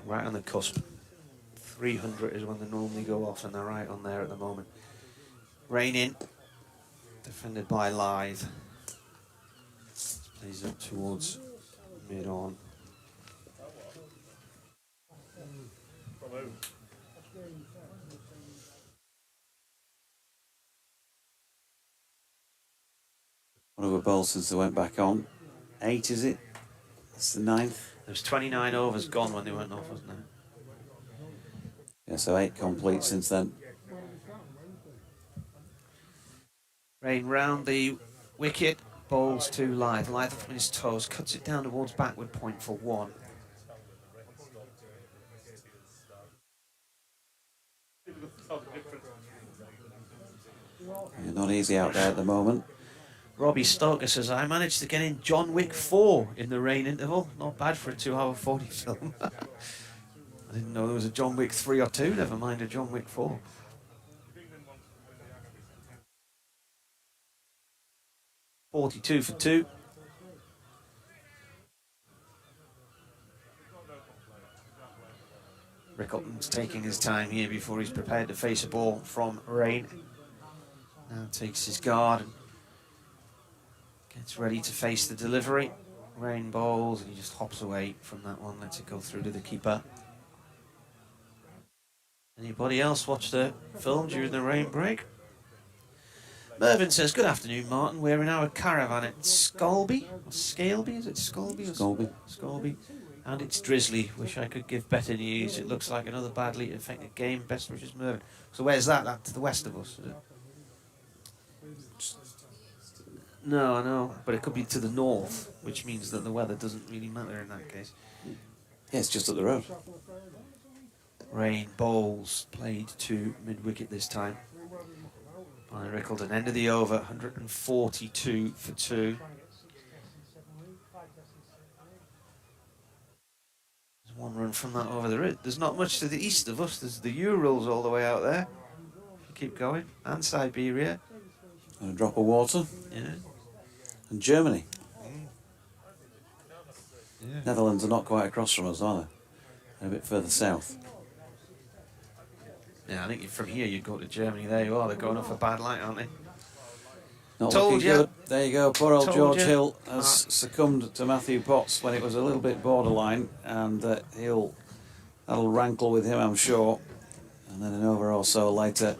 Right on the cusp. 300 is when they normally go off, and they're right on there at the moment. Rain in, defended by Lythe. Plays up towards mid-on. One of the bowls since they went back on. 8, is it? It's the 9th. There was 29 overs gone when they went off, wasn't there? Yeah, so 8 complete since then. Rain round the wicket, bowls to Lythe. Lythe from his toes, cuts it down towards backward point for 1. Yeah, not easy out there at the moment. Robbie Stoker says, I managed to get in John Wick 4 in the rain interval. Not bad for a 2-hour 40 film. I didn't know there was a John Wick 3 or 2, never mind a John Wick 4. .42 for 2. Rickleton's taking his time here before he's prepared to face a ball from Rain. Now takes his guard and gets ready to face the delivery. Rain bowls and he just hops away from that one, lets it go through to the keeper. Anybody else watch the film during the rain break? Mervyn says, good afternoon, Martin. We're in our caravan at Scalby. Or Scaleby, is it Scalby? Scalby. Scalby. And it's drizzly. Wish I could give better news. It looks like another badly affected game. Best wishes, Mervyn. So where's that? That to the west of us, is it? No, I know. But it could be to the north, which means that the weather doesn't really matter in that case. Yeah, it's just up the road. Rain bowls played to mid-wicket this time by Rickleton. End of the over, 142 for 2. There's 1 run from that over the ridge. There's not much to the east of us. There's the Urals all the way out there. If you keep going. And Siberia. And a drop of water. Yeah. And Germany. Yeah. Netherlands are not quite across from us, are they? They're a bit further south. Yeah, I think from here you'd go to Germany. There you are. They're going off a bad light, aren't they? Not Told looking ya. good. There you go. Poor old Told George ya. Hill has succumbed to Matthew Potts when it was a little bit borderline, and that'll rankle with him, I'm sure. And then an over or so later,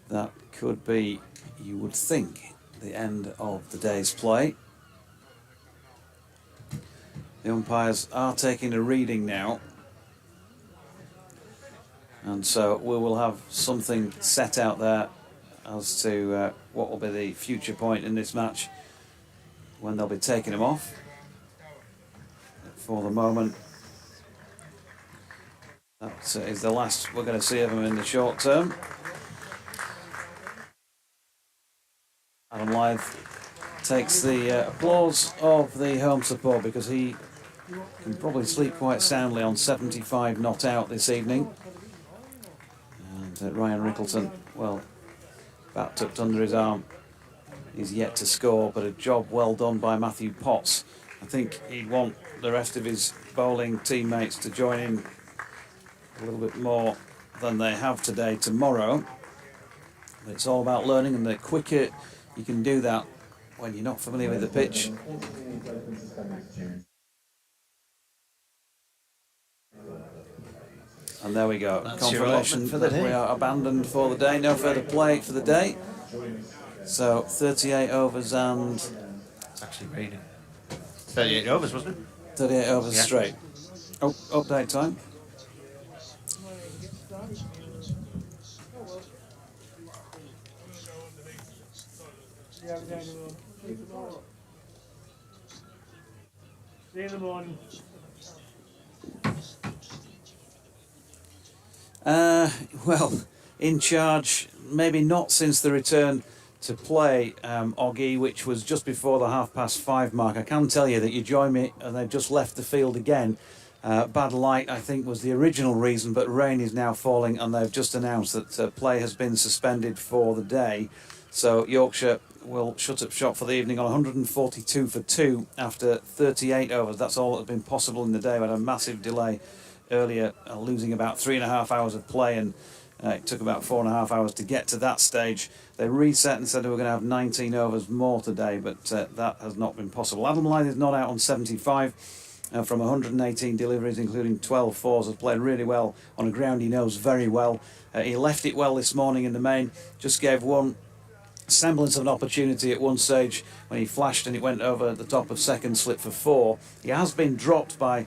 that could be, you would think, the end of the day's play. The umpires are taking a reading now. And so we will have something set out there as to what will be the future point in this match when they'll be taking him off. For the moment, that is the last we're going to see of him in the short term. Adam Lythe takes the applause of the home support because he can probably sleep quite soundly on 75 not out this evening. And Ryan Rickleton, well, bat tucked under his arm, he's yet to score, but a job well done by Matthew Potts. I think he'd want the rest of his bowling teammates to join in a little bit more than they have today tomorrow. But it's all about learning, and the quicker you can do that when you're not familiar with the pitch. And there we go. That's your Confirmation allotment for the that we day. are abandoned for the day. No further play for the day. So 38 overs and It's actually raining. 38 overs, wasn't it? 38 overs Yeah. straight. Oh, update time. Yeah, we're down the road. See you in the morning. Well, in charge, maybe not since the return to play, Oggy, which was just before the 5:30 mark. I can tell you that you join me, and they've just left the field again. Bad light, I think, was the original reason, but rain is now falling, and they've just announced that play has been suspended for the day. So Yorkshire will shut up shop for the evening on 142 for 2 after 38 overs. That's all that's been possible in the day. We had a massive delay earlier, losing about 3.5 hours of play, and it took about 4.5 hours to get to that stage. They reset and said they were going to have 19 overs more today, but that has not been possible. Adam Lyth is not out on 75 from 118 deliveries, including 12 fours. Has played really well on a ground he knows very well. He left it well this morning in the main, just gave one semblance of an opportunity at one stage when he flashed and it went over the top of second slip for 4. He has been dropped by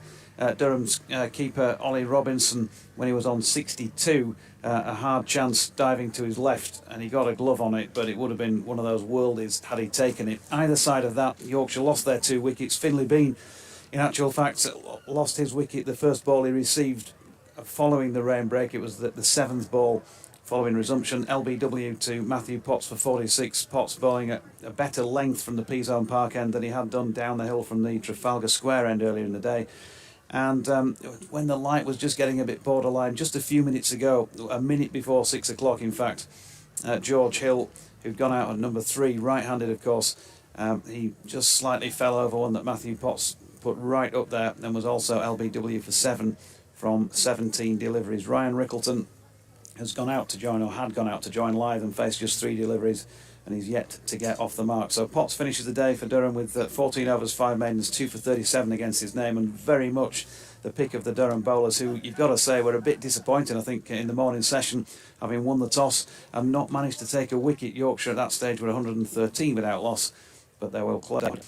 Durham's keeper Ollie Robinson when he was on 62, a hard chance diving to his left, and he got a glove on it, but it would have been one of those worldies had he taken it. Either side of that, Yorkshire lost their 2 wickets. Finlay Bean, in actual fact, lost his wicket the first ball he received following the rain break. It was the 7th ball following resumption. LBW to Matthew Potts for 46. Potts bowling at a better length from the P-Zone Park end than he had done down the hill from the Trafalgar Square end earlier in the day. And when the light was just getting a bit borderline, just a few minutes ago, a minute before 6 o'clock in fact, George Hill, who'd gone out at number 3, right-handed of course, he just slightly fell over one that Matthew Potts put right up there, and was also LBW for 7 from 17 deliveries. Ryan Rickleton has gone out to join, or had gone out to join Lyth, and faced just 3 deliveries, and he's yet to get off the mark. So Potts finishes the day for Durham with 14 overs, 5 maidens, 2 for 37 against his name, and very much the pick of the Durham bowlers, who you've got to say were a bit disappointing, I think, in the morning session, having won the toss and not managed to take a wicket. Yorkshire at that stage were 113 without loss, but they will close out.